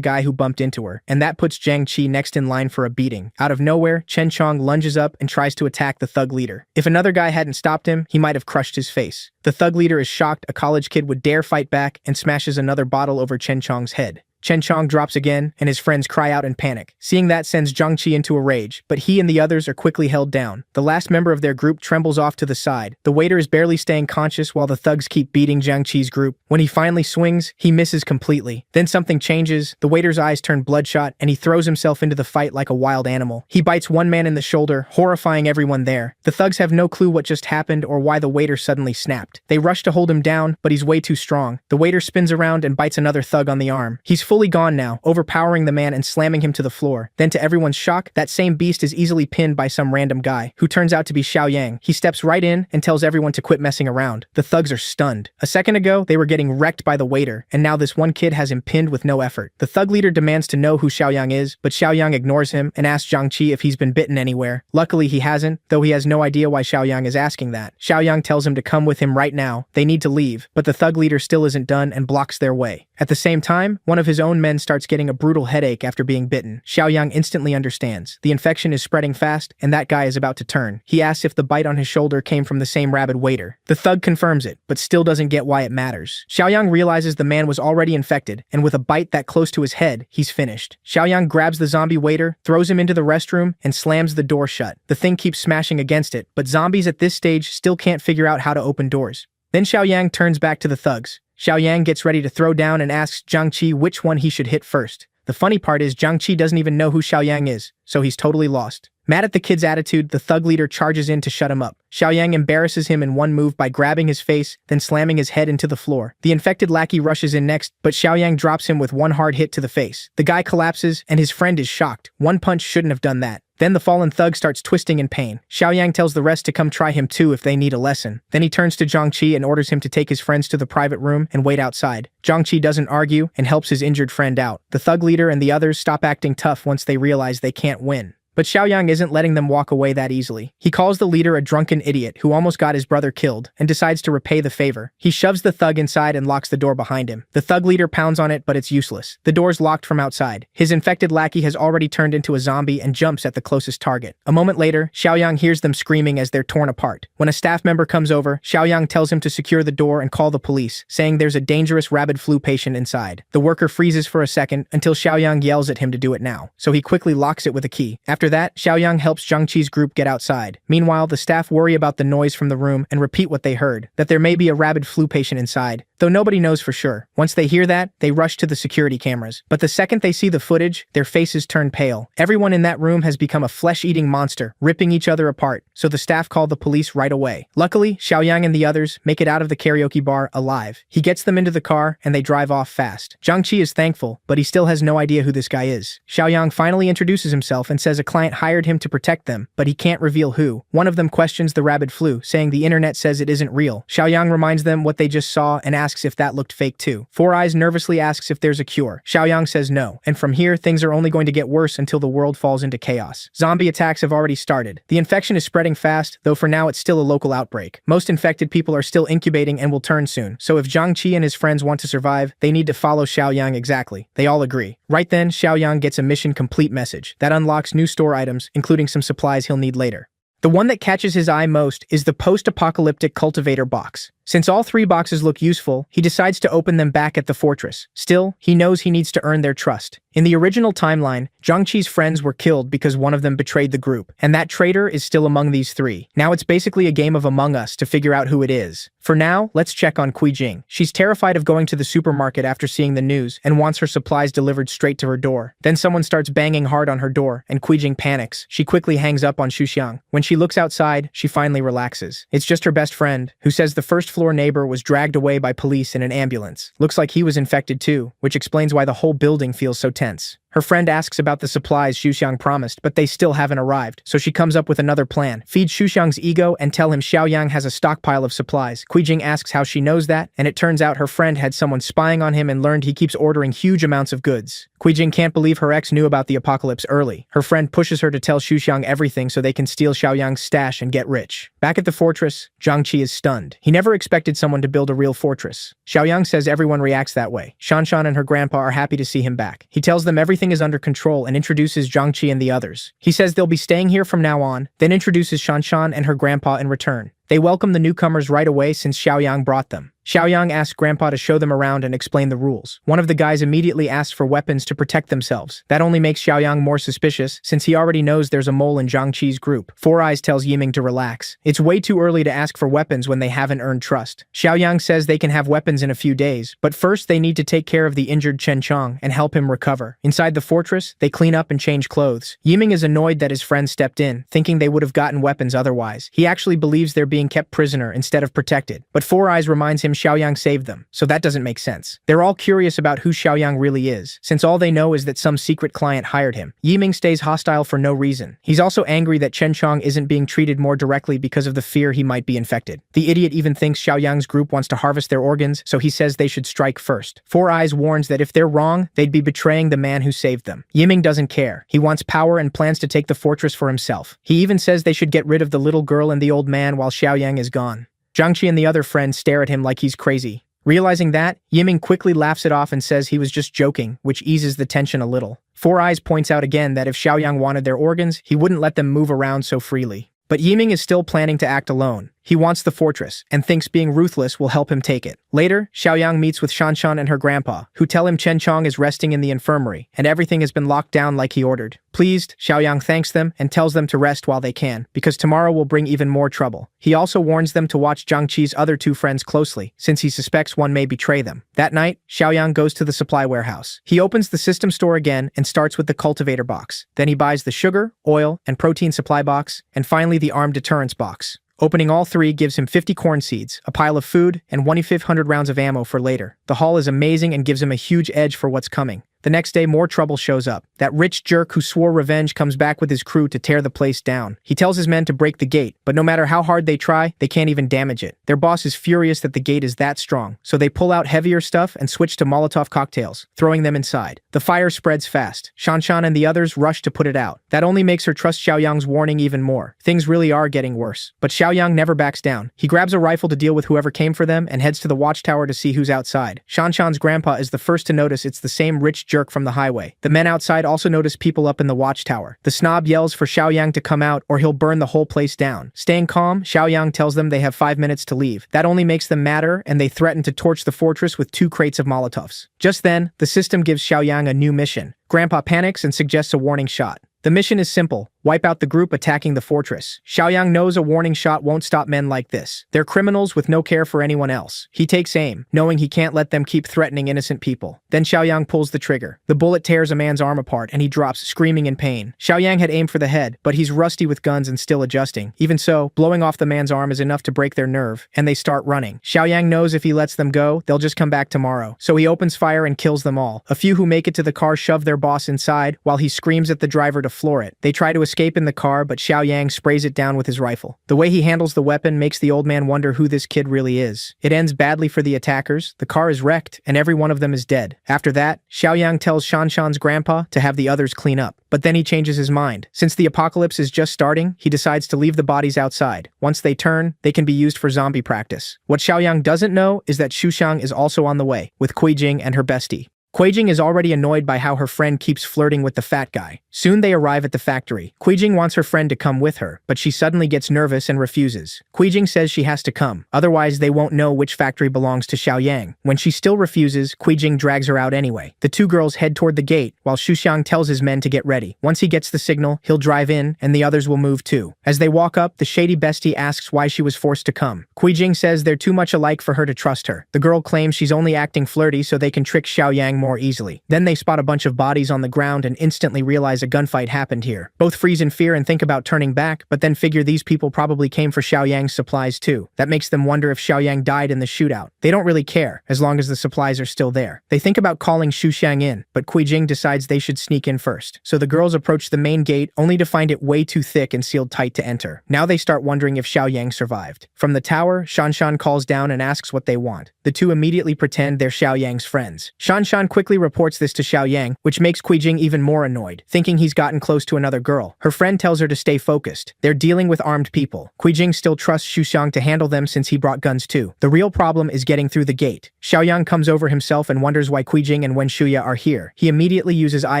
guy who bumped into her, and that puts Jiang Qi next in line for a beating. Out of nowhere, Chen Chong lunges up and tries to attack the thug leader. If another guy hadn't stopped him, he might have crushed his face. The thug leader is shocked a college kid would dare fight back and smashes another bottle over Chen Chong's head. Chen Chong drops again, and his friends cry out in panic. Seeing that sends Jiang Qi into a rage, but he and the others are quickly held down. The last member of their group trembles off to the side. The waiter is barely staying conscious while the thugs keep beating Jiang Qi's group. When he finally swings, he misses completely. Then something changes, the waiter's eyes turn bloodshot, and he throws himself into the fight like a wild animal. He bites one man in the shoulder, horrifying everyone there. The thugs have no clue what just happened or why the waiter suddenly snapped. They rush to hold him down, but he's way too strong. The waiter spins around and bites another thug on the arm. He's fully gone now, overpowering the man and slamming him to the floor. Then to everyone's shock, that same beast is easily pinned by some random guy, who turns out to be Xiao Yang. He steps right in and tells everyone to quit messing around. The thugs are stunned. A second ago, they were getting wrecked by the waiter, and now this one kid has him pinned with no effort. The thug leader demands to know who Xiao Yang is, but Xiao Yang ignores him and asks Jiang Qi if he's been bitten anywhere. Luckily, he hasn't, though he has no idea why Xiao Yang is asking that. Xiao Yang tells him to come with him right now. They need to leave, but the thug leader still isn't done and blocks their way. At the same time, one of his own men starts getting a brutal headache after being bitten. Xiao Yang instantly understands. The infection is spreading fast, and that guy is about to turn. He asks if the bite on his shoulder came from the same rabid waiter. The thug confirms it, but still doesn't get why it matters. Xiao Yang realizes the man was already infected, and with a bite that close to his head, he's finished. Xiao Yang grabs the zombie waiter, throws him into the restroom, and slams the door shut. The thing keeps smashing against it, but zombies at this stage still can't figure out how to open doors. Then Xiao Yang turns back to the thugs. Xiao Yang gets ready to throw down and asks Jiang Qi which one he should hit first. The funny part is Jiang Qi doesn't even know who Xiao Yang is, so he's totally lost. Mad at the kid's attitude, the thug leader charges in to shut him up. Xiao Yang embarrasses him in one move by grabbing his face, then slamming his head into the floor. The infected lackey rushes in next, but Xiao Yang drops him with one hard hit to the face. The guy collapses, and his friend is shocked. One punch shouldn't have done that. Then the fallen thug starts twisting in pain. Xiao Yang tells the rest to come try him too if they need a lesson. Then he turns to Jiang Qi and orders him to take his friends to the private room and wait outside. Jiang Qi doesn't argue and helps his injured friend out. The thug leader and the others stop acting tough once they realize they can't win. But Xiao Yang isn't letting them walk away that easily. He calls the leader a drunken idiot who almost got his brother killed and decides to repay the favor. He shoves the thug inside and locks the door behind him. The thug leader pounds on it, but it's useless. The door's locked from outside. His infected lackey has already turned into a zombie and jumps at the closest target. A moment later, Xiao Yang hears them screaming as they're torn apart. When a staff member comes over, Xiao Yang tells him to secure the door and call the police, saying there's a dangerous rabid flu patient inside. The worker freezes for a second until Xiao Yang yells at him to do it now, so he quickly locks it with a key. After that, Xiao Yang helps Jiang Qi's group get outside. Meanwhile, the staff worry about the noise from the room and repeat what they heard, that there may be a rabid flu patient inside, though nobody knows for sure. Once they hear that, they rush to the security cameras. But the second they see the footage, their faces turn pale. Everyone in that room has become a flesh-eating monster, ripping each other apart, so the staff call the police right away. Luckily, Xiao Yang and the others make it out of the karaoke bar alive. He gets them into the car, and they drive off fast. Jiang Qi is thankful, but he still has no idea who this guy is. Xiao Yang finally introduces himself and says a client hired him to protect them, but he can't reveal who. One of them questions the rabid flu, saying the internet says it isn't real. Xiao Yang reminds them what they just saw and asks if that looked fake too. Four Eyes nervously asks if there's a cure. Xiao Yang says no, and from here things are only going to get worse until the world falls into chaos. Zombie attacks have already started. The infection is spreading fast, though for now it's still a local outbreak. Most infected people are still incubating and will turn soon, so if Jiang Qi and his friends want to survive, they need to follow Xiao Yang exactly. They all agree. Right then, Xiao Yang gets a mission complete message that unlocks new store items, including some supplies he'll need later. The one that catches his eye most is the post-apocalyptic cultivator box. Since all three boxes look useful, he decides to open them back at the fortress. Still, he knows he needs to earn their trust. In the original timeline, Jiang Qi's friends were killed because one of them betrayed the group, and that traitor is still among these three. Now it's basically a game of Among Us to figure out who it is. For now, let's check on Kui Jing. She's terrified of going to the supermarket after seeing the news and wants her supplies delivered straight to her door. Then someone starts banging hard on her door, and Kui Jing panics. She quickly hangs up on Xuxiang. When she looks outside, she finally relaxes. It's just her best friend, who says the first-floor neighbor was dragged away by police in an ambulance. Looks like he was infected too, which explains why the whole building feels so tense. Her friend asks about the supplies Xuxiang promised, but they still haven't arrived, so she comes up with another plan. Feed Xuxiang's ego and tell him Xiaoyang has a stockpile of supplies. Kuijing asks how she knows that, and it turns out her friend had someone spying on him and learned he keeps ordering huge amounts of goods. Kuijing can't believe her ex knew about the apocalypse early. Her friend pushes her to tell Xuxiang everything so they can steal Xiaoyang's stash and get rich. Back at the fortress, Zhang Qi is stunned. He never expected someone to build a real fortress. Xiaoyang says everyone reacts that way. Shanshan and her grandpa are happy to see him back. He tells them everything is under control and introduces Zhang Qi and the others. He says they'll be staying here from now on, then introduces Shanshan and her grandpa in return. They welcome the newcomers right away since Xiaoyang brought them. Xiaoyang asks Grandpa to show them around and explain the rules. One of the guys immediately asks for weapons to protect themselves. That only makes Xiaoyang more suspicious, since he already knows there's a mole in Zhang Qi's group. Four Eyes tells Yiming to relax. It's way too early to ask for weapons when they haven't earned trust. Xiaoyang says they can have weapons in a few days, but first they need to take care of the injured Chen Chong and help him recover. Inside the fortress, they clean up and change clothes. Yiming is annoyed that his friends stepped in, thinking they would have gotten weapons otherwise. He actually believes they're being kept prisoner instead of protected, but Four Eyes reminds him Xiaoyang saved them, so that doesn't make sense. They're all curious about who Xiaoyang really is, since all they know is that some secret client hired him. Yiming stays hostile for no reason. He's also angry that Chen Chong isn't being treated more directly because of the fear he might be infected. The idiot even thinks Xiaoyang's group wants to harvest their organs, so he says they should strike first. Four Eyes warns that if they're wrong, they'd be betraying the man who saved them. Yiming doesn't care. He wants power and plans to take the fortress for himself. He even says they should get rid of the little girl and the old man while Xiaoyang is gone. Zhang Qi and the other friends stare at him like he's crazy. Realizing that, Yiming quickly laughs it off and says he was just joking, which eases the tension a little. Four Eyes points out again that if Xiaoyang wanted their organs, he wouldn't let them move around so freely. But Yiming is still planning to act alone. He wants the fortress, and thinks being ruthless will help him take it. Later, Xiaoyang meets with Shanshan and her grandpa, who tell him Chen Chong is resting in the infirmary, and everything has been locked down like he ordered. Pleased, Xiaoyang thanks them and tells them to rest while they can, because tomorrow will bring even more trouble. He also warns them to watch Zhang Qi's other two friends closely, since he suspects one may betray them. That night, Xiaoyang goes to the supply warehouse. He opens the system store again and starts with the cultivator box. Then he buys the sugar, oil, and protein supply box, and finally the armed deterrence box. Opening all three gives him 50 corn seeds, a pile of food, and 1,500 rounds of ammo for later. The haul is amazing and gives him a huge edge for what's coming. The next day, more trouble shows up. That rich jerk who swore revenge comes back with his crew to tear the place down. He tells his men to break the gate, but no matter how hard they try, they can't even damage it. Their boss is furious that the gate is that strong, so they pull out heavier stuff and switch to Molotov cocktails, throwing them inside. The fire spreads fast. Shanshan and the others rush to put it out. That only makes her trust Xiaoyang's warning even more. Things really are getting worse. But Xiaoyang never backs down. He grabs a rifle to deal with whoever came for them and heads to the watchtower to see who's outside. Shanshan's grandpa is the first to notice it's the same rich jerk from the highway. The men outside also notice people up in the watchtower. The snob yells for Xiaoyang to come out or he'll burn the whole place down. Staying calm, Xiaoyang tells them they have 5 minutes to leave. That only makes them madder, and they threaten to torch the fortress with 2 crates of Molotovs. Just then, the system gives Xiaoyang a new mission. Grandpa panics and suggests a warning shot. The mission is simple. Wipe out the group attacking the fortress. Xiaoyang knows a warning shot won't stop men like this. They're criminals with no care for anyone else. He takes aim, knowing he can't let them keep threatening innocent people. Then Xiaoyang pulls the trigger. The bullet tears a man's arm apart and he drops, screaming in pain. Xiaoyang had aimed for the head, but he's rusty with guns and still adjusting. Even so, blowing off the man's arm is enough to break their nerve, and they start running. Xiaoyang knows if he lets them go, they'll just come back tomorrow. So he opens fire and kills them all. A few who make it to the car shove their boss inside, while he screams at the driver to floor it. They try to escape in the car, but Xiaoyang sprays it down with his rifle. The way he handles the weapon makes the old man wonder who this kid really is. It ends badly for the attackers, the car is wrecked, and every one of them is dead. After that, Xiaoyang tells Shanshan's grandpa to have the others clean up. But then he changes his mind. Since the apocalypse is just starting, he decides to leave the bodies outside. Once they turn, they can be used for zombie practice. What Xiaoyang doesn't know is that Xuxiang is also on the way, with Kuijing and her bestie. Kuijing is already annoyed by how her friend keeps flirting with the fat guy. Soon they arrive at the factory. Kuijing wants her friend to come with her, but she suddenly gets nervous and refuses. Kuijing says she has to come, otherwise they won't know which factory belongs to Xiaoyang. When she still refuses, Kuijing drags her out anyway. The two girls head toward the gate, while Xuxiang tells his men to get ready. Once he gets the signal, he'll drive in, and the others will move too. As they walk up, the shady bestie asks why she was forced to come. Kuijing says they're too much alike for her to trust her. The girl claims she's only acting flirty so they can trick Xiaoyang more easily. Then they spot a bunch of bodies on the ground and instantly realize a gunfight happened here. Both freeze in fear and think about turning back, but then figure these people probably came for Xiaoyang's supplies too. That makes them wonder if Xiaoyang died in the shootout. They don't really care, as long as the supplies are still there. They think about calling Xuxiang in, but Jing decides they should sneak in first. So the girls approach the main gate, only to find it way too thick and sealed tight to enter. Now they start wondering if Xiaoyang survived. From the tower, Shanshan calls down and asks what they want. The two immediately pretend they're Xiaoyang's friends. Shanshan quickly reports this to Xiaoyang, which makes Jing even more annoyed, thinking he's gotten close to another girl. Her friend tells her to stay focused. They're dealing with armed people. Jing still trusts Xuxiang to handle them since he brought guns too. The real problem is getting through the gate. Xiaoyang comes over himself and wonders why Jing and Wenshuya are here. He immediately uses Eye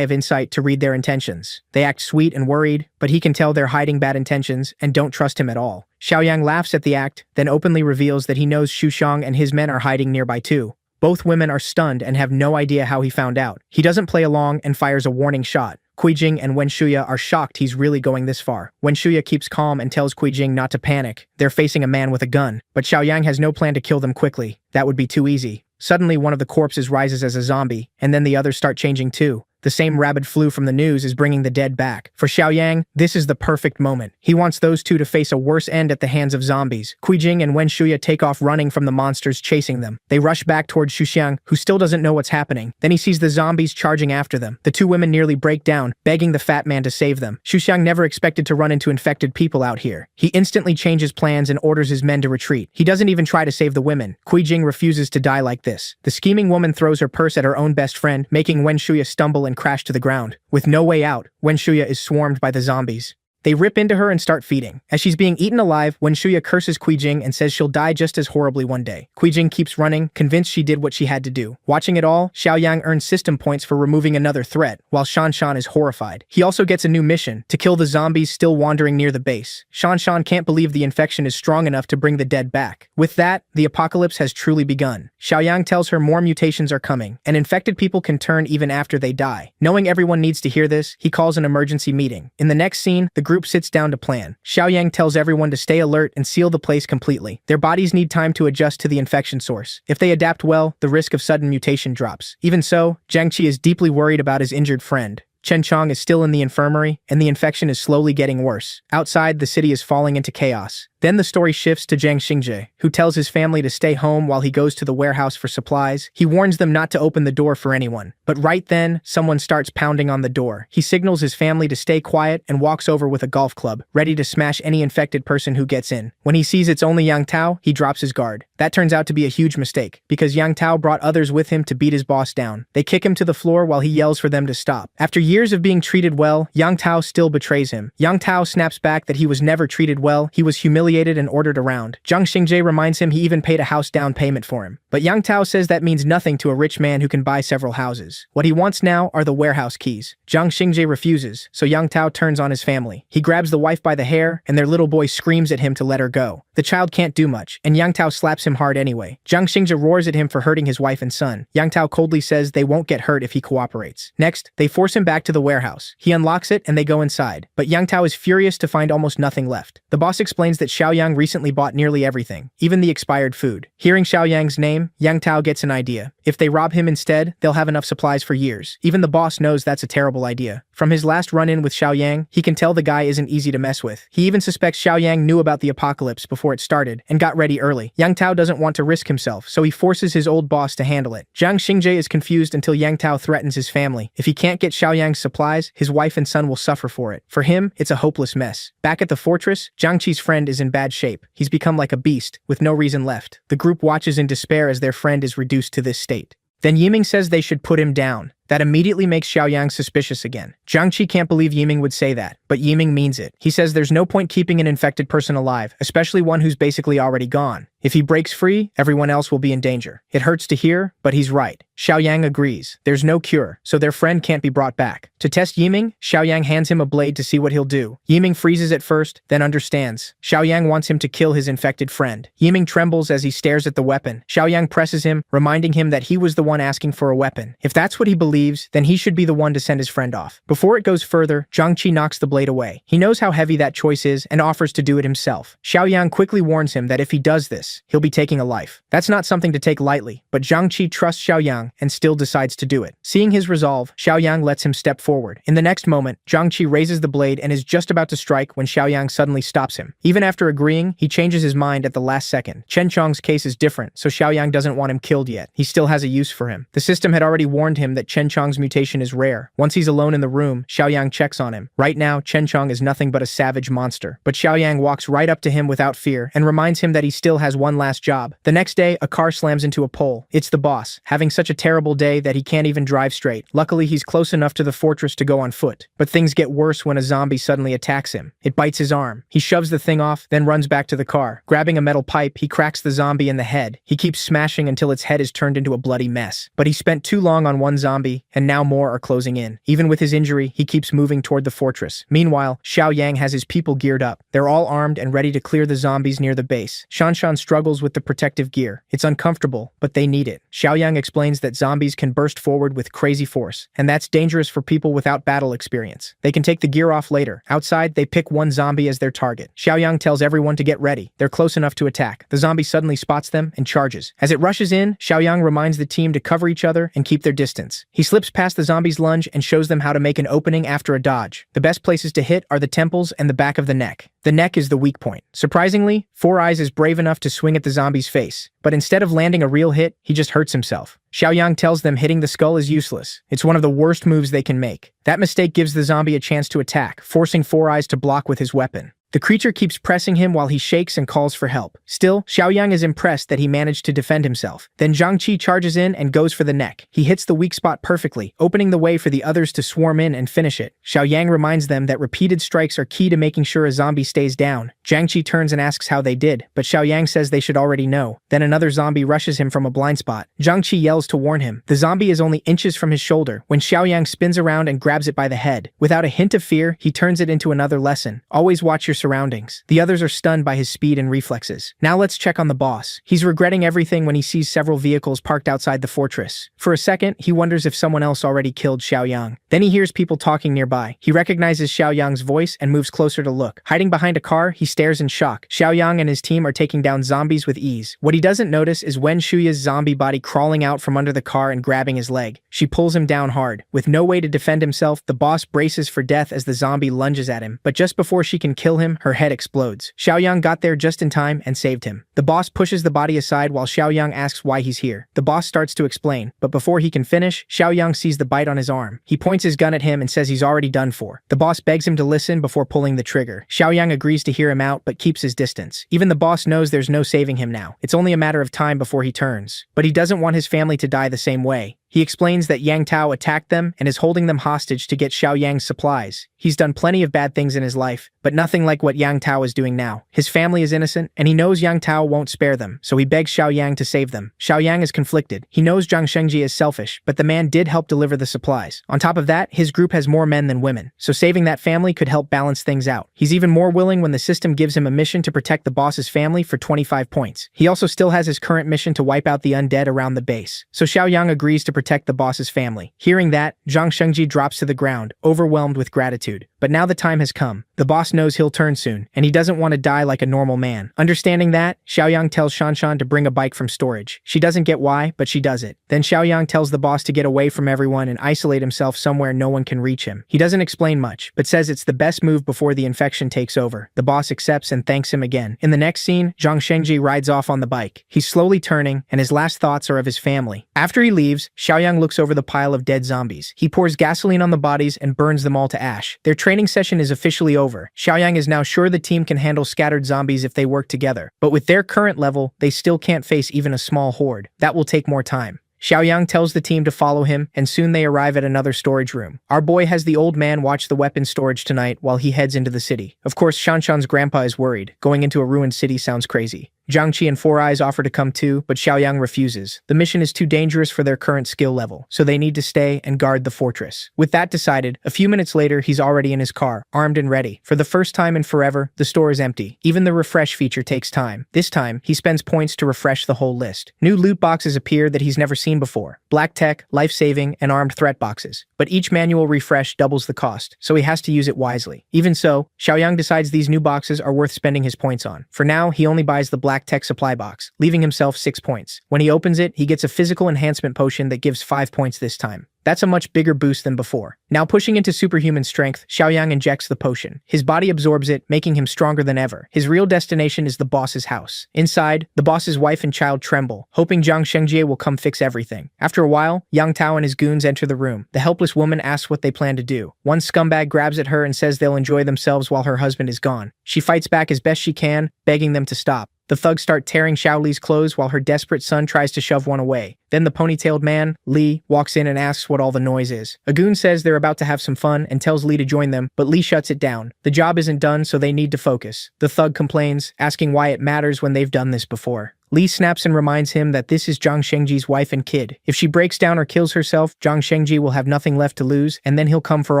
of Insight to read their intentions. They act sweet and worried, but he can tell they're hiding bad intentions and don't trust him at all. Xiaoyang laughs at the act, then openly reveals that he knows Xuxiang and his men are hiding nearby too. Both women are stunned and have no idea how he found out. He doesn't play along and fires a warning shot. Jing and Wenshuya are shocked he's really going this far. Wenshuya keeps calm and tells Jing not to panic. They're facing a man with a gun, but Xiaoyang has no plan to kill them quickly. That would be too easy. Suddenly, one of the corpses rises as a zombie, and then the others start changing too. The same rabid flu from the news is bringing the dead back. For Xiaoyang, this is the perfect moment. He wants those two to face a worse end at the hands of zombies. Jing and Wenshuya take off running from the monsters chasing them. They rush back towards Xuxiang, who still doesn't know what's happening. Then he sees the zombies charging after them. The two women nearly break down, begging the fat man to save them. Xuxiang never expected to run into infected people out here. He instantly changes plans and orders his men to retreat. He doesn't even try to save the women. Jing refuses to die like this. The scheming woman throws her purse at her own best friend, making Wenshuya stumble and crash to the ground. With no way out, Wenshuya is swarmed by the zombies. They rip into her and start feeding. As she's being eaten alive, Wenshuya curses Jing and says she'll die just as horribly one day. Jing keeps running, convinced she did what she had to do. Watching it all, Xiaoyang earns system points for removing another threat, while Shanshan is horrified. He also gets a new mission, to kill the zombies still wandering near the base. Shanshan can't believe the infection is strong enough to bring the dead back. With that, the apocalypse has truly begun. Xiaoyang tells her more mutations are coming, and infected people can turn even after they die. Knowing everyone needs to hear this, he calls an emergency meeting. In the next scene, the group sits down to plan. Xiaoyang tells everyone to stay alert and seal the place completely. Their bodies need time to adjust to the infection source. If they adapt well, the risk of sudden mutation drops. Even so, Jiangqi is deeply worried about his injured friend. Chen Chong is still in the infirmary, and the infection is slowly getting worse. Outside, the city is falling into chaos. Then the story shifts to Jiang Xingje, who tells his family to stay home while he goes to the warehouse for supplies. He warns them not to open the door for anyone. But right then, someone starts pounding on the door. He signals his family to stay quiet and walks over with a golf club, ready to smash any infected person who gets in. When he sees it's only Yang Tao, he drops his guard. That turns out to be a huge mistake, because Yang Tao brought others with him to beat his boss down. They kick him to the floor while he yells for them to stop. After years of being treated well, Yang Tao still betrays him. Yang Tao snaps back that he was never treated well, he was humiliated and ordered around. Jiang Xingje reminds him he even paid a house down payment for him. But Yang Tao says that means nothing to a rich man who can buy several houses. What he wants now are the warehouse keys. Jiang Xingje refuses, so Yang Tao turns on his family. He grabs the wife by the hair, and their little boy screams at him to let her go. The child can't do much, and Yang Tao slaps him hard anyway. Jiang Xingje roars at him for hurting his wife and son. Yang Tao coldly says they won't get hurt if he cooperates. Next, they force him back to the warehouse. He unlocks it, and they go inside. But Yang Tao is furious to find almost nothing left. The boss explains that Xiaoyang recently bought nearly everything, even the expired food. Hearing Xiaoyang's name, Yang Tao gets an idea. If they rob him instead, they'll have enough supplies for years. Even the boss knows that's a terrible idea. From his last run-in with Xiaoyang, he can tell the guy isn't easy to mess with. He even suspects Xiaoyang knew about the apocalypse before it started and got ready early. Yang Tao doesn't want to risk himself, so he forces his old boss to handle it. Jiang Xingje is confused until Yang Tao threatens his family. If he can't get Xiaoyang's supplies, his wife and son will suffer for it. For him, it's a hopeless mess. Back at the fortress, Jiangqi's friend is in bad shape. He's become like a beast, with no reason left. The group watches in despair as their friend is reduced to this state. Then Yiming says they should put him down. That immediately makes Xiaoyang suspicious again. Jiangqi can't believe Yiming would say that, but Yiming means it. He says there's no point keeping an infected person alive, especially one who's basically already gone. If he breaks free, everyone else will be in danger. It hurts to hear, but he's right. Xiaoyang agrees. There's no cure, so their friend can't be brought back. To test Yiming, Xiaoyang hands him a blade to see what he'll do. Yiming freezes at first, then understands. Xiaoyang wants him to kill his infected friend. Yiming trembles as he stares at the weapon. Xiaoyang presses him, reminding him that he was the one asking for a weapon. If that's what he believes, leaves, then he should be the one to send his friend off. Before it goes further, Zhang Qi knocks the blade away. He knows how heavy that choice is and offers to do it himself. Xiaoyang quickly warns him that if he does this, he'll be taking a life. That's not something to take lightly, but Zhang Qi trusts Xiaoyang and still decides to do it. Seeing his resolve, Xiaoyang lets him step forward. In the next moment, Zhang Qi raises the blade and is just about to strike when Xiaoyang suddenly stops him. Even after agreeing, he changes his mind at the last second. Chen Chong's case is different, so Xiaoyang doesn't want him killed yet. He still has a use for him. The system had already warned him that Chen Chong's mutation is rare. Once he's alone in the room, Xiaoyang checks on him. Right now, Chen Chong is nothing but a savage monster. But Xiaoyang walks right up to him without fear and reminds him that he still has one last job. The next day, a car slams into a pole. It's the boss, having such a terrible day that he can't even drive straight. Luckily, he's close enough to the fortress to go on foot. But things get worse when a zombie suddenly attacks him. It bites his arm. He shoves the thing off, then runs back to the car. Grabbing a metal pipe, he cracks the zombie in the head. He keeps smashing until its head is turned into a bloody mess. But he spent too long on one zombie, and now more are closing in. Even with his injury, he keeps moving toward the fortress. Meanwhile, Xiaoyang has his people geared up. They're all armed and ready to clear the zombies near the base. Shanshan struggles with the protective gear. It's uncomfortable, but they need it. Xiaoyang explains that zombies can burst forward with crazy force, and that's dangerous for people without battle experience. They can take the gear off later. Outside, they pick one zombie as their target. Xiaoyang tells everyone to get ready. They're close enough to attack. The zombie suddenly spots them and charges. As it rushes in, Xiaoyang reminds the team to cover each other and keep their distance. He slips past the zombie's lunge and shows them how to make an opening after a dodge. The best places to hit are the temples and the back of the neck. The neck is the weak point. Surprisingly, Four Eyes is brave enough to swing at the zombie's face, but instead of landing a real hit, he just hurts himself. Xiaoyang tells them hitting the skull is useless. It's one of the worst moves they can make. That mistake gives the zombie a chance to attack, forcing Four Eyes to block with his weapon. The creature keeps pressing him while he shakes and calls for help. Still, Xiaoyang is impressed that he managed to defend himself. Then Zhang Qi charges in and goes for the neck. He hits the weak spot perfectly, opening the way for the others to swarm in and finish it. Xiaoyang reminds them that repeated strikes are key to making sure a zombie stays down. Zhang Qi turns and asks how they did, but Xiaoyang says they should already know. Then another zombie rushes him from a blind spot. Zhang Qi yells to warn him. The zombie is only inches from his shoulder when Xiaoyang spins around and grabs it by the head. Without a hint of fear, he turns it into another lesson. Always watch your surroundings. The others are stunned by his speed and reflexes. Now let's check on the boss. He's regretting everything when he sees several vehicles parked outside the fortress. For a second, he wonders if someone else already killed Xiaoyang. Then he hears people talking nearby. He recognizes Xiaoyang's voice and moves closer to look. Hiding behind a car, he stares in shock. Xiaoyang and his team are taking down zombies with ease. What he doesn't notice is Wen Shuya's zombie body crawling out from under the car and grabbing his leg. She pulls him down hard. With no way to defend himself, the boss braces for death as the zombie lunges at him. But just before she can kill him, her head explodes. Xiaoyang got there just in time and saved him. The boss pushes the body aside while Xiaoyang asks why he's here. The boss starts to explain, but before he can finish, Xiaoyang sees the bite on his arm. He points his gun at him and says he's already done for. The boss begs him to listen before pulling the trigger. Xiaoyang agrees to hear him out but keeps his distance. Even the boss knows there's no saving him now. It's only a matter of time before he turns. But he doesn't want his family to die the same way. He explains that Yang Tao attacked them and is holding them hostage to get Xiaoyang's supplies. He's done plenty of bad things in his life, but nothing like what Yang Tao is doing now. His family is innocent, and he knows Yang Tao won't spare them, so he begs Xiaoyang to save them. Xiaoyang is conflicted. He knows Zhang Shengji is selfish, but the man did help deliver the supplies. On top of that, his group has more men than women, so saving that family could help balance things out. He's even more willing when the system gives him a mission to protect the boss's family for 25 points. He also still has his current mission to wipe out the undead around the base, so Xiaoyang agrees to protect the boss's family. Hearing that, Zhang Shengji drops to the ground, overwhelmed with gratitude. But now the time has come. The boss knows he'll turn soon, and he doesn't want to die like a normal man. Understanding that, Xiaoyang tells Shanshan to bring a bike from storage. She doesn't get why, but she does it. Then Xiaoyang tells the boss to get away from everyone and isolate himself somewhere no one can reach him. He doesn't explain much, but says it's the best move before the infection takes over. The boss accepts and thanks him again. In the next scene, Zhang Shengji rides off on the bike. He's slowly turning, and his last thoughts are of his family. After he leaves, Xiaoyang looks over the pile of dead zombies. He pours gasoline on the bodies and burns them all to ash. Their training session is officially over. Xiaoyang is now sure the team can handle scattered zombies if they work together. But with their current level, they still can't face even a small horde. That will take more time. Xiaoyang tells the team to follow him, and soon they arrive at another storage room. Our boy has the old man watch the weapons storage tonight while he heads into the city. Of course, Shanshan's grandpa is worried. Going into a ruined city sounds crazy. Jiang Qi and Four Eyes offer to come too, but Xiaoyang refuses. The mission is too dangerous for their current skill level, so they need to stay and guard the fortress. With that decided, a few minutes later he's already in his car, armed and ready. For the first time in forever, the store is empty. Even the refresh feature takes time. This time, he spends points to refresh the whole list. New loot boxes appear that he's never seen before. Black tech, life-saving, and armed threat boxes. But each manual refresh doubles the cost, so he has to use it wisely. Even so, Xiaoyang decides these new boxes are worth spending his points on. For now, he only buys the black tech supply box, leaving himself 6 points. When he opens it, he gets a physical enhancement potion that gives 5 points this time. That's a much bigger boost than before. Now pushing into superhuman strength, Xiaoyang injects the potion. His body absorbs it, making him stronger than ever. His real destination is the boss's house. Inside, the boss's wife and child tremble, hoping Zhang Shengjie will come fix everything. After a while, Yang Tao and his goons enter the room. The helpless woman asks what they plan to do. One scumbag grabs at her and says they'll enjoy themselves while her husband is gone. She fights back as best she can, begging them to stop. The thugs start tearing Xiaoli's clothes while her desperate son tries to shove one away. Then the ponytailed man, Li, walks in and asks what all the noise is. A goon says they're about to have some fun and tells Li to join them, but Li shuts it down. The job isn't done, so they need to focus. The thug complains, asking why it matters when they've done this before. Li snaps and reminds him that this is Zhang Shengjie's wife and kid. If she breaks down or kills herself, Zhang Shengjie will have nothing left to lose, and then he'll come for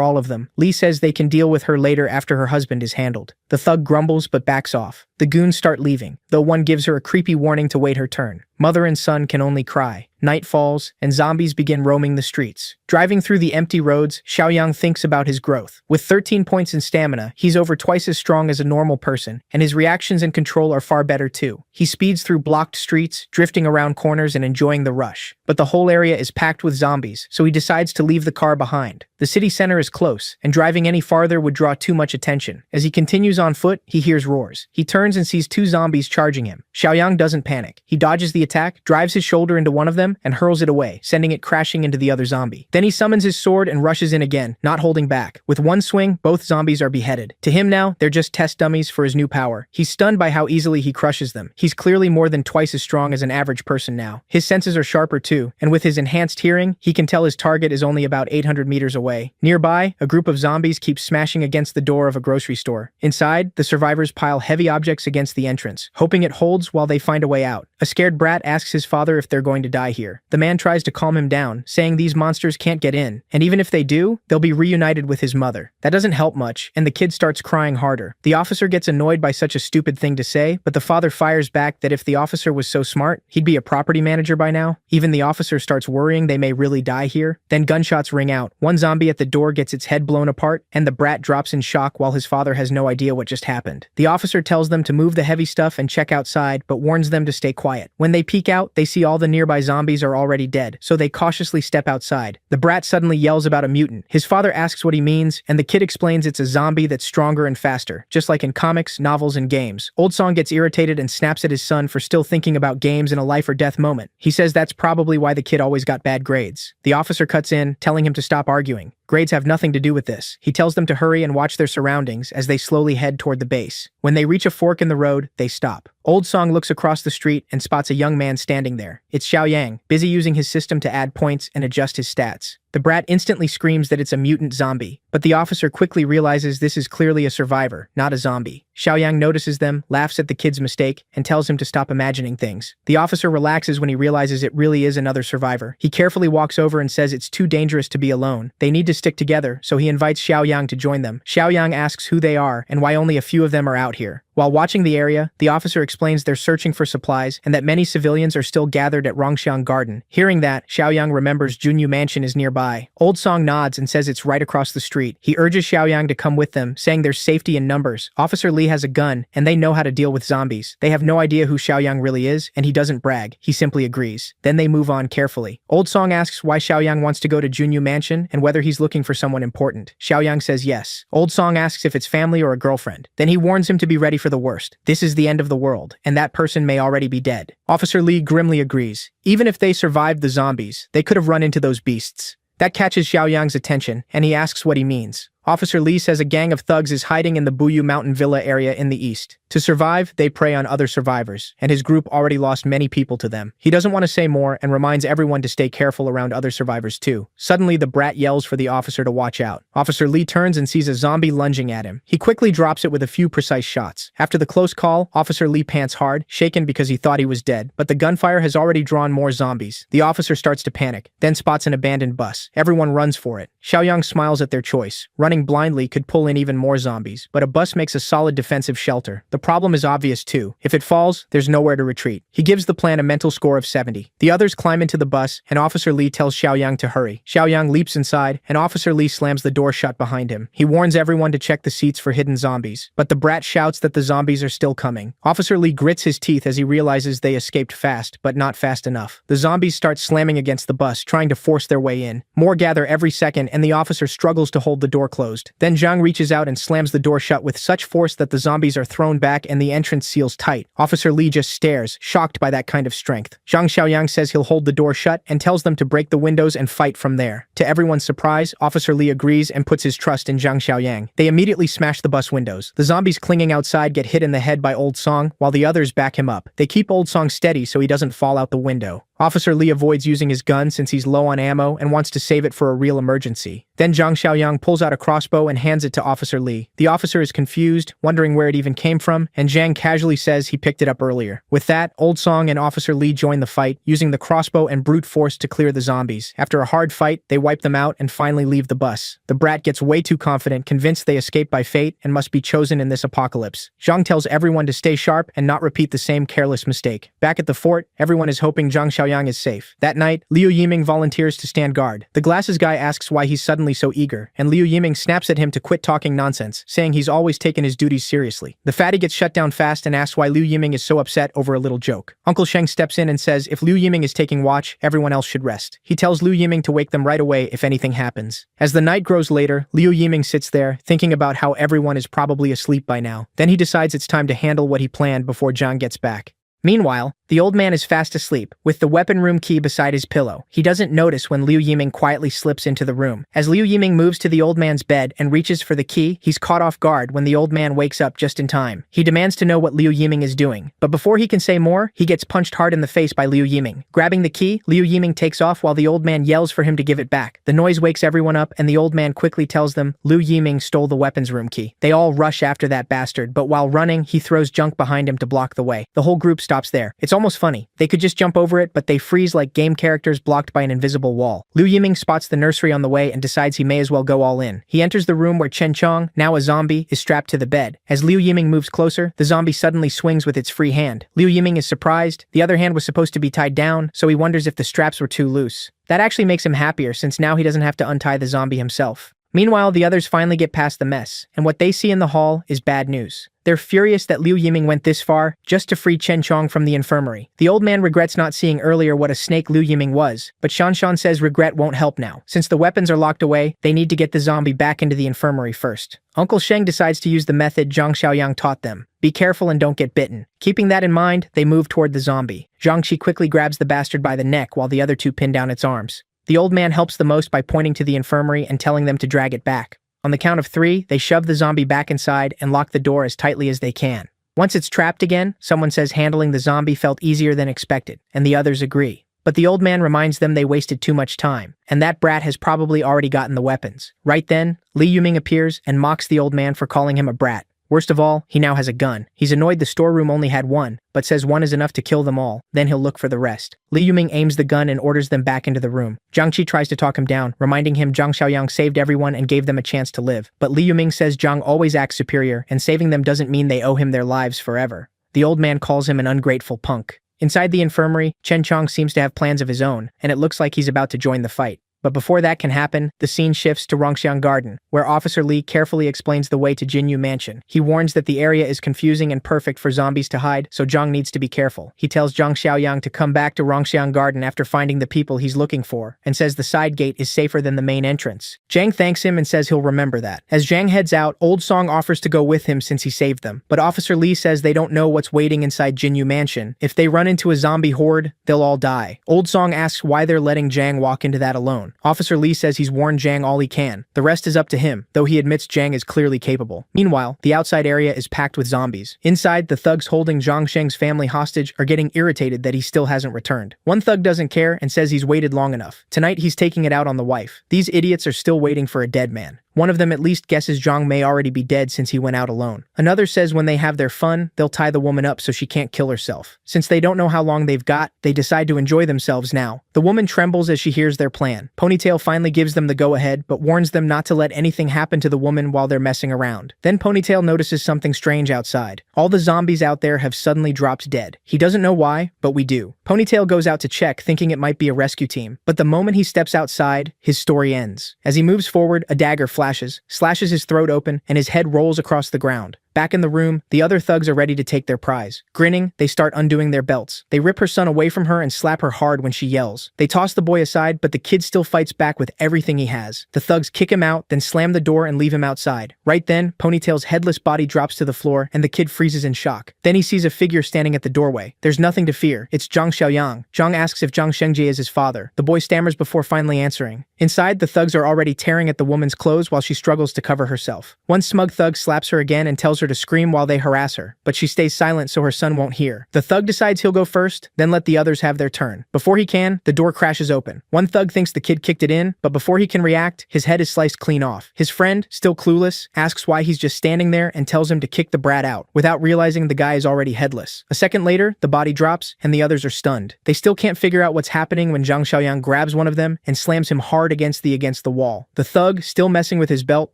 all of them. Li says they can deal with her later after her husband is handled. The thug grumbles but backs off. The goons start leaving, though one gives her a creepy warning to wait her turn. Mother and son can only cry. Night falls, and zombies begin roaming the streets. Driving through the empty roads, Xiaoyang thinks about his growth. With 13 points in stamina, he's over twice as strong as a normal person, and his reactions and control are far better too. He speeds through blocked streets, drifting around corners and enjoying the rush. But the whole area is packed with zombies, so he decides to leave the car behind. The city center is close, and driving any farther would draw too much attention. As he continues on foot, he hears roars. He turns and sees 2 zombies charging him. Xiaoyang doesn't panic. He dodges the attack, drives his shoulder into one of them, and hurls it away, sending it crashing into the other zombie. Then he summons his sword and rushes in again, not holding back. With one swing, both zombies are beheaded. To him now, they're just test dummies for his new power. He's stunned by how easily he crushes them. He's clearly more than twice as strong as an average person now. His senses are sharper too, and with his enhanced hearing, he can tell his target is only about 800 meters away. Nearby, a group of zombies keeps smashing against the door of a grocery store. Inside, the survivors pile heavy objects against the entrance, hoping it holds while they find a way out. A scared brat asks his father if they're going to die here. The man tries to calm him down, saying these monsters can't get in, and even if they do, they'll be reunited with his mother. That doesn't help much, and the kid starts crying harder. The officer gets annoyed by such a stupid thing to say, but the father fires back that if the officer was so smart, he'd be a property manager by now. Even the officer starts worrying they may really die here. Then gunshots ring out. One zombie at the door gets its head blown apart, and the brat drops in shock while his father has no idea what just happened. The officer tells them to move the heavy stuff and check outside, but warns them to stay quiet. When they peek out, they see all the nearby zombies are already dead, so they cautiously step outside. The brat suddenly yells about a mutant. His father asks what he means, and the kid explains it's a zombie that's stronger and faster, just like in comics, novels, and games. Old Song gets irritated and snaps at his son for still thinking about games in a life or death moment. He says that's probably why the kid always got bad grades. The officer cuts in, telling him to stop arguing. Grades have nothing to do with this. He tells them to hurry and watch their surroundings as they slowly head toward the base. When they reach a fork in the road, they stop. Old Song looks across the street and spots a young man standing there. It's Xiaoyang, busy using his system to add points and adjust his stats. The brat instantly screams that it's a mutant zombie, but the officer quickly realizes this is clearly a survivor, not a zombie. Xiaoyang notices them, laughs at the kid's mistake, and tells him to stop imagining things. The officer relaxes when he realizes it really is another survivor. He carefully walks over and says it's too dangerous to be alone. They need to stick together, so he invites Xiaoyang to join them. Xiaoyang asks who they are and why only a few of them are out here. While watching the area, the officer explains they're searching for supplies and that many civilians are still gathered at Rongxiang Garden. Hearing that, Xiaoyang remembers Junyu Mansion is nearby. Old Song nods and says it's right across the street. He urges Xiaoyang to come with them, saying there's safety in numbers. Officer Li has a gun, and they know how to deal with zombies. They have no idea who Xiaoyang really is, and he doesn't brag. He simply agrees. Then they move on carefully. Old Song asks why Xiaoyang wants to go to Junyu Mansion and whether he's looking for someone important. Xiaoyang says yes. Old Song asks if it's family or a girlfriend. Then he warns him to be ready for the worst. This is the end of the world, and that person may already be dead. Officer Li grimly agrees. Even if they survived the zombies, they could have run into those beasts. That catches Xiaoyang's attention, and he asks what he means. Officer Lee says a gang of thugs is hiding in the Buyu Mountain Villa area in the east. To survive, they prey on other survivors, and his group already lost many people to them. He doesn't want to say more and reminds everyone to stay careful around other survivors too. Suddenly, the brat yells for the officer to watch out. Officer Lee turns and sees a zombie lunging at him. He quickly drops it with a few precise shots. After the close call, Officer Lee pants hard, shaken because he thought he was dead, but the gunfire has already drawn more zombies. The officer starts to panic, then spots an abandoned bus. Everyone runs for it. Xiaoyang smiles at their choice. Running blindly could pull in even more zombies, but a bus makes a solid defensive shelter. The problem is obvious too. If it falls, there's nowhere to retreat. He gives the plan a mental score of 70. The others climb into the bus, and Officer Lee tells Xiaoyang to hurry. Xiaoyang leaps inside, and Officer Lee slams the door shut behind him. He warns everyone to check the seats for hidden zombies, but the brat shouts that the zombies are still coming. Officer Lee grits his teeth as he realizes they escaped fast, but not fast enough. The zombies start slamming against the bus, trying to force their way in. More gather every second, and the officer struggles to hold the door closed. Then Zhang reaches out and slams the door shut with such force that the zombies are thrown back and the entrance seals tight. Officer Lee just stares, shocked by that kind of strength. Zhang Xiaoyang says he'll hold the door shut and tells them to break the windows and fight from there. To everyone's surprise, Officer Lee agrees and puts his trust in Zhang Xiaoyang. They immediately smash the bus windows. The zombies clinging outside get hit in the head by Old Song, while the others back him up. They keep Old Song steady so he doesn't fall out the window. Officer Lee avoids using his gun since he's low on ammo and wants to save it for a real emergency. Then Zhang Xiaoyang pulls out a crossbow and hands it to Officer Lee. The officer is confused, wondering where it even came from, and Zhang casually says he picked it up earlier. With that, Old Song and Officer Lee join the fight, using the crossbow and brute force to clear the zombies. After a hard fight, they wipe them out and finally leave the bus. The brat gets way too confident, convinced they escaped by fate and must be chosen in this apocalypse. Zhang tells everyone to stay sharp and not repeat the same careless mistake. Back at the fort, everyone is hoping Zhang Xiaoyang is safe. That night, Liu Yiming volunteers to stand guard. The glasses guy asks why he's suddenly so eager, and Liu Yiming snaps at him to quit talking nonsense, saying he's always taken his duties seriously. The fatty gets shut down fast and asks why Liu Yiming is so upset over a little joke. Uncle Sheng steps in and says if Liu Yiming is taking watch, everyone else should rest. He tells Liu Yiming to wake them right away if anything happens. As the night grows later, Liu Yiming sits there, thinking about how everyone is probably asleep by now. Then he decides it's time to handle what he planned before Zhang gets back. Meanwhile, the old man is fast asleep, with the weapon room key beside his pillow. He doesn't notice when Liu Yiming quietly slips into the room. As Liu Yiming moves to the old man's bed and reaches for the key, he's caught off guard when the old man wakes up just in time. He demands to know what Liu Yiming is doing, but before he can say more, he gets punched hard in the face by Liu Yiming. Grabbing the key, Liu Yiming takes off while the old man yells for him to give it back. The noise wakes everyone up, and the old man quickly tells them Liu Yiming stole the weapons room key. They all rush after that bastard, but while running, he throws junk behind him to block the way. The whole group stops there. It's almost funny. They could just jump over it, but they freeze like game characters blocked by an invisible wall. Liu Yiming spots the nursery on the way and decides he may as well go all in. He enters the room where Chen Chong, now a zombie, is strapped to the bed. As Liu Yiming moves closer, the zombie suddenly swings with its free hand. Liu Yiming is surprised. The other hand was supposed to be tied down, so he wonders if the straps were too loose. That actually makes him happier since now he doesn't have to untie the zombie himself. Meanwhile, the others finally get past the mess, and what they see in the hall is bad news. They're furious that Liu Yiming went this far just to free Chen Chong from the infirmary. The old man regrets not seeing earlier what a snake Liu Yiming was, but Shan Shan says regret won't help now. Since the weapons are locked away, they need to get the zombie back into the infirmary first. Uncle Sheng decides to use the method Zhang Xiaoyang taught them. Be careful and don't get bitten. Keeping that in mind, they move toward the zombie. Zhang Shi quickly grabs the bastard by the neck while the other two pin down its arms. The old man helps the most by pointing to the infirmary and telling them to drag it back. On the count of 3, they shove the zombie back inside and lock the door as tightly as they can. Once it's trapped again, someone says handling the zombie felt easier than expected, and the others agree. But the old man reminds them they wasted too much time, and that brat has probably already gotten the weapons. Right then, Li Yuming appears and mocks the old man for calling him a brat. Worst of all, he now has a gun. He's annoyed the storeroom only had one, but says one is enough to kill them all, then he'll look for the rest. Li Yuming aims the gun and orders them back into the room. Jiang Qi tries to talk him down, reminding him Zhang Xiaoyang saved everyone and gave them a chance to live. But Li Yuming says Zhang always acts superior, and saving them doesn't mean they owe him their lives forever. The old man calls him an ungrateful punk. Inside the infirmary, Chen Chong seems to have plans of his own, and it looks like he's about to join the fight. But before that can happen, the scene shifts to Rongxiang Garden, where Officer Li carefully explains the way to Jinyu Mansion. He warns that the area is confusing and perfect for zombies to hide, so Zhang needs to be careful. He tells Zhang Xiaoyang to come back to Rongxiang Garden after finding the people he's looking for, and says the side gate is safer than the main entrance. Zhang thanks him and says he'll remember that. As Zhang heads out, Old Song offers to go with him since he saved them, but Officer Li says they don't know what's waiting inside Jinyu Mansion. If they run into a zombie horde, they'll all die. Old Song asks why they're letting Zhang walk into that alone. down. Officer Lee says he's warned Jang all he can. The rest is up to him, though he admits Jang is clearly capable. Meanwhile, the outside area is packed with zombies. Inside, the thugs holding Zhang Sheng's family hostage are getting irritated that he still hasn't returned. One thug doesn't care and says he's waited long enough. Tonight, he's taking it out on the wife. These idiots are still waiting for a dead man. One of them at least guesses Zhang may already be dead since he went out alone. Another says when they have their fun, they'll tie the woman up so she can't kill herself. Since they don't know how long they've got, they decide to enjoy themselves now. The woman trembles as she hears their plan. Ponytail finally gives them the go-ahead, but warns them not to let anything happen to the woman while they're messing around. Then Ponytail notices something strange outside. All the zombies out there have suddenly dropped dead. He doesn't know why, but we do. Ponytail goes out to check, thinking it might be a rescue team. But the moment he steps outside, his story ends. As he moves forward, a dagger flashes, slashes his throat open, and his head rolls across the ground. Back in the room, the other thugs are ready to take their prize. Grinning, they start undoing their belts. They rip her son away from her and slap her hard when she yells. They toss the boy aside, but the kid still fights back with everything he has. The thugs kick him out, then slam the door and leave him outside. Right then, Ponytail's headless body drops to the floor, and the kid freezes in shock. Then he sees a figure standing at the doorway. There's nothing to fear. It's Zhang Xiaoyang. Zhang asks if Zhang Shengjie is his father. The boy stammers before finally answering. Inside, the thugs are already tearing at the woman's clothes while she struggles to cover herself. One smug thug slaps her again and tells her to scream while they harass her, but she stays silent so her son won't hear. The thug decides he'll go first, then let the others have their turn. Before he can, the door crashes open. One thug thinks the kid kicked it in, but before he can react, his head is sliced clean off. His friend, still clueless, asks why he's just standing there and tells him to kick the brat out, without realizing the guy is already headless. A second later, the body drops, and the others are stunned. They still can't figure out what's happening when Zhang Xiaoyang grabs one of them and slams him hard against the wall. The thug, still messing with his belt,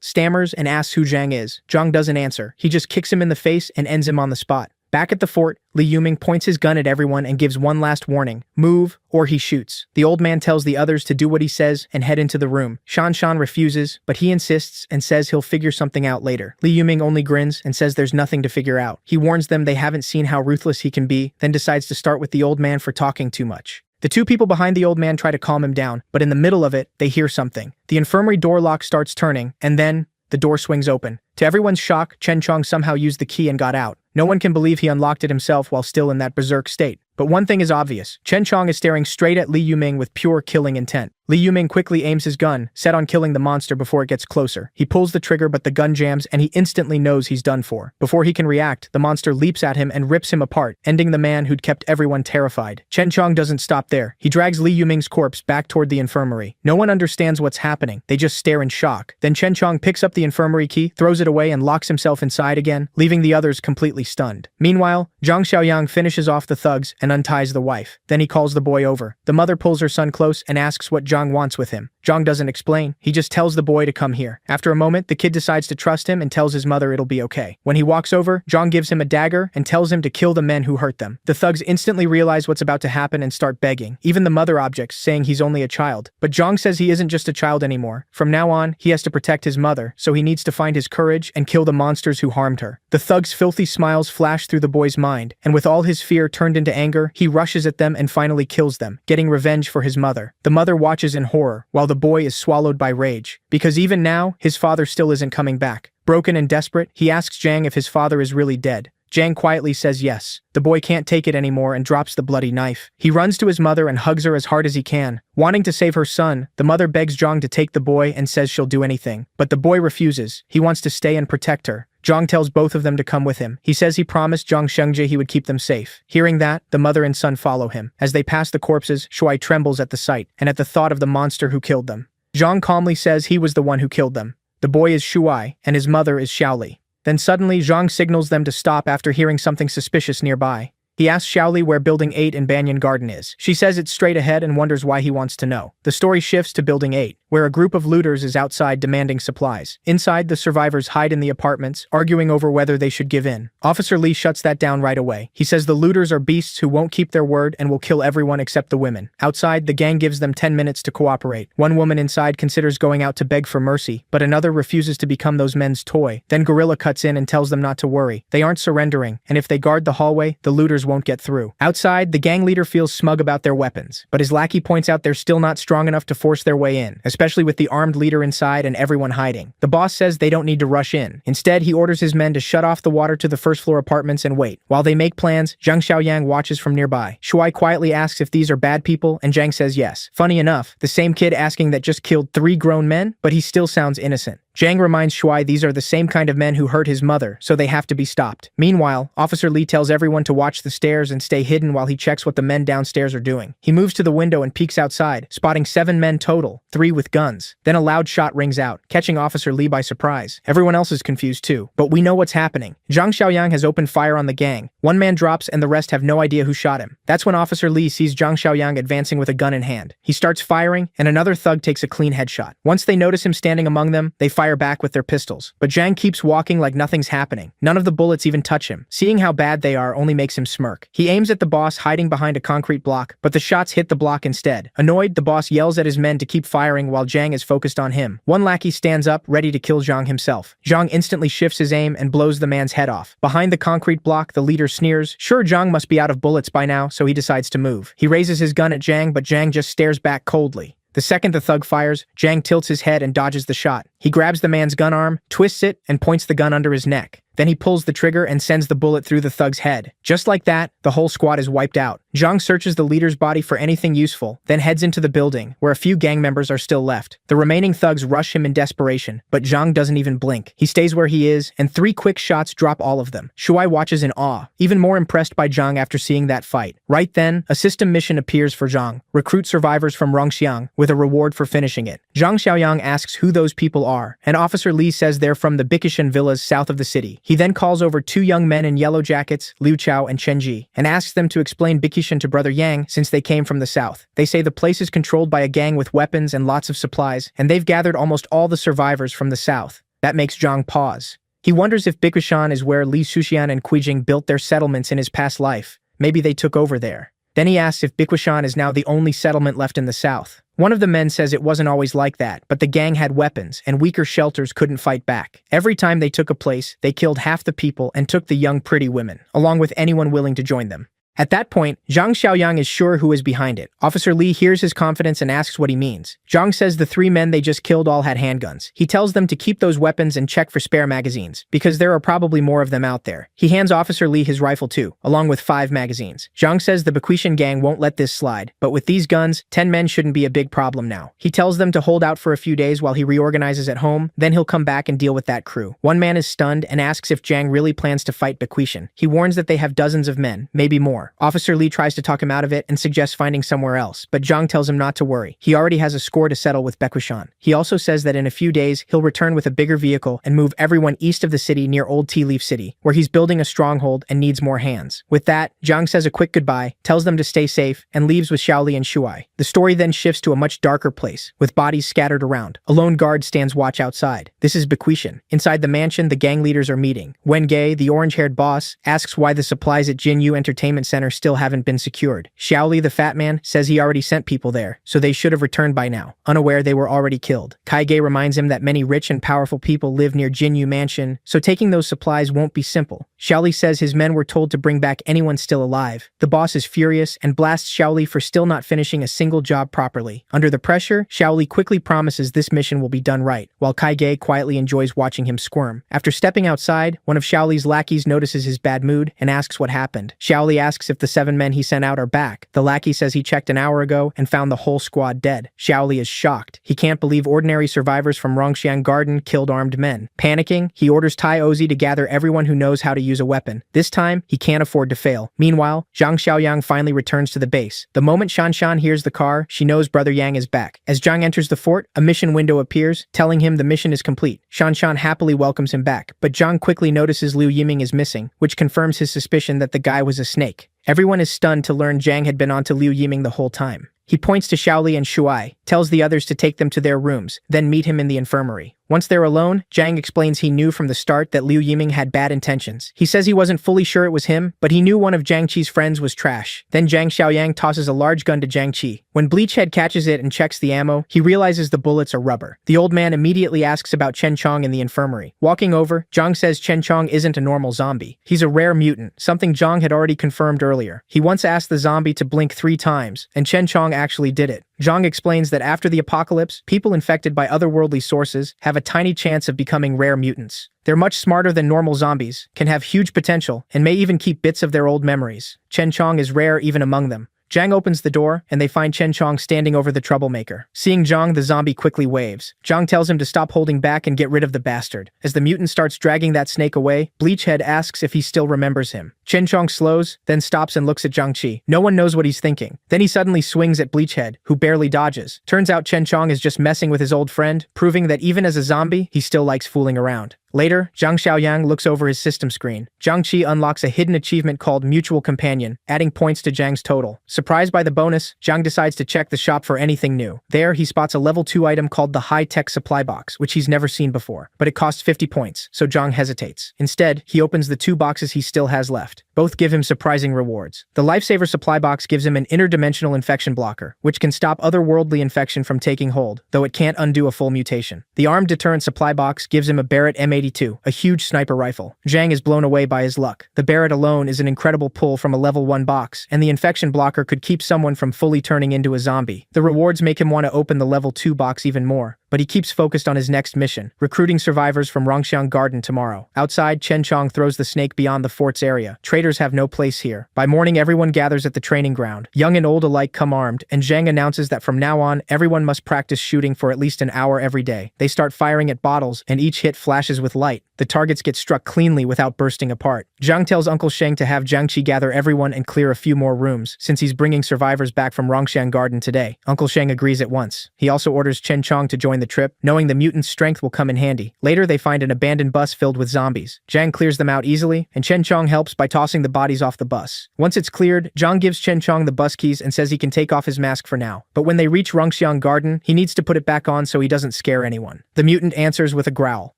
stammers and asks who Zhang is. Zhang doesn't answer. He just kicks him in the face and ends him on the spot. Back at the fort, Li Yuming points his gun at everyone and gives one last warning. Move, or he shoots. The old man tells the others to do what he says and head into the room. Shan Shan refuses, but he insists and says he'll figure something out later. Li Yuming only grins and says there's nothing to figure out. He warns them they haven't seen how ruthless he can be, then decides to start with the old man for talking too much. The two people behind the old man try to calm him down, but in the middle of it, they hear something. The infirmary door lock starts turning, and then the door swings open. To everyone's shock, Chen Chong somehow used the key and got out. No one can believe he unlocked it himself while still in that berserk state. But one thing is obvious. Chen Chong is staring straight at Li Yuming with pure killing intent. Li Yuming quickly aims his gun, set on killing the monster before it gets closer. He pulls the trigger, but the gun jams and he instantly knows he's done for. Before he can react, the monster leaps at him and rips him apart, ending the man who'd kept everyone terrified. Chen Chong doesn't stop there. He drags Li Yuming's corpse back toward the infirmary. No one understands what's happening. They just stare in shock. Then Chen Chong picks up the infirmary key, throws it away and locks himself inside again, leaving the others completely stunned. Meanwhile, Zhang Xiaoyang finishes off the thugs and unties the wife. Then he calls the boy over. The mother pulls her son close and asks what Zhang wants with him. Zhang doesn't explain. He just tells the boy to come here. After a moment, the kid decides to trust him and tells his mother it'll be okay. When he walks over, Zhang gives him a dagger and tells him to kill the men who hurt them. The thugs instantly realize what's about to happen and start begging. Even the mother objects, saying he's only a child. But Zhang says he isn't just a child anymore. From now on, he has to protect his mother, so he needs to find his courage and kill the monsters who harmed her. The thug's filthy smiles flash through the boy's mind, and with all his fear turned into anger, he rushes at them and finally kills them, getting revenge for his mother. The mother watches in horror, while the boy is swallowed by rage. Because even now, his father still isn't coming back. Broken and desperate, he asks Zhang if his father is really dead. Zhang quietly says yes. The boy can't take it anymore and drops the bloody knife. He runs to his mother and hugs her as hard as he can. Wanting to save her son, the mother begs Zhang to take the boy and says she'll do anything. But the boy refuses. He wants to stay and protect her. Zhang tells both of them to come with him. He says he promised Zhang Shengjie he would keep them safe. Hearing that, the mother and son follow him. As they pass the corpses, Shuai trembles at the sight and at the thought of the monster who killed them. Zhang calmly says he was the one who killed them. The boy is Shuai, and his mother is Xiaoli. Then suddenly, Zhang signals them to stop after hearing something suspicious nearby. He asks Xiaoli where Building 8 in Banyan Garden is. She says it's straight ahead and wonders why he wants to know. The story shifts to Building 8, where a group of looters is outside demanding supplies. Inside, the survivors hide in the apartments, arguing over whether they should give in. Officer Lee shuts that down right away. He says the looters are beasts who won't keep their word and will kill everyone except the women. Outside, the gang gives them 10 minutes to cooperate. One woman inside considers going out to beg for mercy, but another refuses to become those men's toy. Then Gorilla cuts in and tells them not to worry. They aren't surrendering, and if they guard the hallway, the looters won't get through. Outside, the gang leader feels smug about their weapons, but his lackey points out they're still not strong enough to force their way in, especially especially with the armed leader inside and everyone hiding. The boss says they don't need to rush in. Instead, he orders his men to shut off the water to the first floor apartments and wait. While they make plans, Zhang Xiaoyang watches from nearby. Shuai quietly asks if these are bad people, and Zhang says yes. Funny enough, the same kid asking that just killed 3 grown men, but he still sounds innocent. Zhang reminds Shuai these are the same kind of men who hurt his mother, so they have to be stopped. Meanwhile, Officer Li tells everyone to watch the stairs and stay hidden while he checks what the men downstairs are doing. He moves to the window and peeks outside, spotting 7 men total, 3 with guns. Then a loud shot rings out, catching Officer Li by surprise. Everyone else is confused too, but we know what's happening. Zhang Xiaoyang has opened fire on the gang. 1 man drops and the rest have no idea who shot him. That's when Officer Li sees Zhang Xiaoyang advancing with a gun in hand. He starts firing, and another thug takes a clean headshot. Once they notice him standing among them, they fire back with their pistols. But Zhang keeps walking like nothing's happening. None of the bullets even touch him. Seeing how bad they are only makes him smirk. He aims at the boss hiding behind a concrete block, but the shots hit the block instead. Annoyed, the boss yells at his men to keep firing while Zhang is focused on him. One lackey stands up, ready to kill Zhang himself. Zhang instantly shifts his aim and blows the man's head off. Behind the concrete block, the leader sneers. Sure, Zhang must be out of bullets by now, so he decides to move. He raises his gun at Zhang, but Zhang just stares back coldly. The second the thug fires, Zhang tilts his head and dodges the shot. He grabs the man's gun arm, twists it, and points the gun under his neck. Then he pulls the trigger and sends the bullet through the thug's head. Just like that, the whole squad is wiped out. Zhang searches the leader's body for anything useful, then heads into the building, where a few gang members are still left. The remaining thugs rush him in desperation, but Zhang doesn't even blink. He stays where he is, and 3 quick shots drop all of them. Shuai watches in awe, even more impressed by Zhang after seeing that fight. Right then, a system mission appears for Zhang. Recruit survivors from Rongxiang, with a reward for finishing it. Zhang Xiaoyang asks who those people are, and Officer Li says they're from the Bikishan villas south of the city. He then calls over 2 young men in yellow jackets, Liu Chao and Chen Ji, and asks them to explain Bikishan to Brother Yang since they came from the south. They say the place is controlled by a gang with weapons and lots of supplies, and they've gathered almost all the survivors from the south. That makes Zhang pause. He wonders if Bikishan is where Li Xuxian and Kuijing built their settlements in his past life. Maybe they took over there. Then he asks if Bikishan is now the only settlement left in the south. One of the men says it wasn't always like that, but the gang had weapons, and weaker shelters couldn't fight back. Every time they took a place, they killed half the people and took the young pretty women, along with anyone willing to join them. At that point, Zhang Xiaoyang is sure who is behind it. Officer Li hears his confidence and asks what he means. Zhang says the 3 men they just killed all had handguns. He tells them to keep those weapons and check for spare magazines, because there are probably more of them out there. He hands Officer Li his rifle too, along with 5 magazines. Zhang says the Bakuishan gang won't let this slide, but with these guns, 10 men shouldn't be a big problem now. He tells them to hold out for a few days while he reorganizes at home, then he'll come back and deal with that crew. One man is stunned and asks if Zhang really plans to fight Bakuishan. He warns that they have dozens of men, maybe more. Officer Li tries to talk him out of it and suggests finding somewhere else, but Zhang tells him not to worry. He already has a score to settle with Bakushan. He also says that in a few days, he'll return with a bigger vehicle and move everyone east of the city near Old Tea Leaf City, where he's building a stronghold and needs more hands. With that, Zhang says a quick goodbye, tells them to stay safe, and leaves with Xiaoli and Shuai. The story then shifts to a much darker place, with bodies scattered around. A lone guard stands watch outside. This is Bakuishan. Inside the mansion, the gang leaders are meeting. Wen Gei, the orange-haired boss, asks why the supplies at Jinyu Entertainment Center still haven't been secured. Xiaoli, the fat man, says he already sent people there, so they should have returned by now, unaware they were already killed. Kaige reminds him that many rich and powerful people live near Jinyu Mansion, so taking those supplies won't be simple. Xiaoli says his men were told to bring back anyone still alive. The boss is furious and blasts Xiaoli for still not finishing a single job properly. Under the pressure, Xiaoli quickly promises this mission will be done right, while Kaige quietly enjoys watching him squirm. After stepping outside, one of Xiaoli's lackeys notices his bad mood and asks what happened. Xiaoli asks if the 7 men he sent out are back. The lackey says he checked an hour ago and found the whole squad dead. Xiaoli is shocked. He can't believe ordinary survivors from Rongxiang Garden killed armed men. Panicking, he orders Tai Ozi to gather everyone who knows how to use a weapon. This time, he can't afford to fail. Meanwhile, Zhang Xiaoyang finally returns to the base. The moment Shanshan hears the car, she knows Brother Yang is back. As Zhang enters the fort, a mission window appears, telling him the mission is complete. Shanshan happily welcomes him back, but Zhang quickly notices Liu Yiming is missing, which confirms his suspicion that the guy was a snake. Everyone is stunned to learn Zhang had been onto Liu Yiming the whole time. He points to Xiaoli and Shuai, tells the others to take them to their rooms, then meet him in the infirmary. Once they're alone, Zhang explains he knew from the start that Liu Yiming had bad intentions. He says he wasn't fully sure it was him, but he knew one of Zhang Qi's friends was trash. Then Zhang Xiaoyang tosses a large gun to Zhang Qi. When Bleachhead catches it and checks the ammo, he realizes the bullets are rubber. The old man immediately asks about Chen Chong in the infirmary. Walking over, Zhang says Chen Chong isn't a normal zombie. He's a rare mutant, something Zhang had already confirmed earlier. He once asked the zombie to blink 3 times, and Chen Chong actually did it. Zhang explains that after the apocalypse, people infected by otherworldly sources have a tiny chance of becoming rare mutants. They're much smarter than normal zombies, can have huge potential, and may even keep bits of their old memories. Chen Chong is rare even among them. Zhang opens the door, and they find Chen Chong standing over the troublemaker. Seeing Zhang, the zombie quickly waves. Zhang tells him to stop holding back and get rid of the bastard. As the mutant starts dragging that snake away, Bleachhead asks if he still remembers him. Chen Chong slows, then stops and looks at Zhang Qi. No one knows what he's thinking. Then he suddenly swings at Bleachhead, who barely dodges. Turns out Chen Chong is just messing with his old friend, proving that even as a zombie, he still likes fooling around. Later, Zhang Xiaoyang looks over his system screen. Zhang Qi unlocks a hidden achievement called Mutual Companion, adding points to Zhang's total. Surprised by the bonus, Zhang decides to check the shop for anything new. There, he spots a level 2 item called the High-Tech Supply Box, which he's never seen before. But it costs 50 points, so Zhang hesitates. Instead, he opens the 2 boxes he still has left. Both give him surprising rewards. The Lifesaver Supply Box gives him an interdimensional infection blocker, which can stop otherworldly infection from taking hold, though it can't undo a full mutation. The Armed Deterrent Supply Box gives him a Barrett M82, a huge sniper rifle. Zhang is blown away by his luck. The Barrett alone is an incredible pull from a level 1 box, and the infection blocker could keep someone from fully turning into a zombie. The rewards make him want to open the level 2 box even more. But he keeps focused on his next mission, recruiting survivors from Rongxiang Garden tomorrow. Outside, Chen Chong throws the snake beyond the fort's area. Traitors have no place here. By morning, everyone gathers at the training ground. Young and old alike come armed, and Zhang announces that from now on, everyone must practice shooting for at least an hour every day. They start firing at bottles, and each hit flashes with light. The targets get struck cleanly without bursting apart. Zhang tells Uncle Sheng to have Jiang Qi gather everyone and clear a few more rooms, since he's bringing survivors back from Rongxiang Garden today. Uncle Sheng agrees at once. He also orders Chen Chong to join the trip, knowing the mutant's strength will come in handy. Later, they find an abandoned bus filled with zombies. Zhang clears them out easily, and Chen Chong helps by tossing the bodies off the bus. Once it's cleared, Zhang gives Chen Chong the bus keys and says he can take off his mask for now. But when they reach Rongxiang Garden, he needs to put it back on so he doesn't scare anyone. The mutant answers with a growl.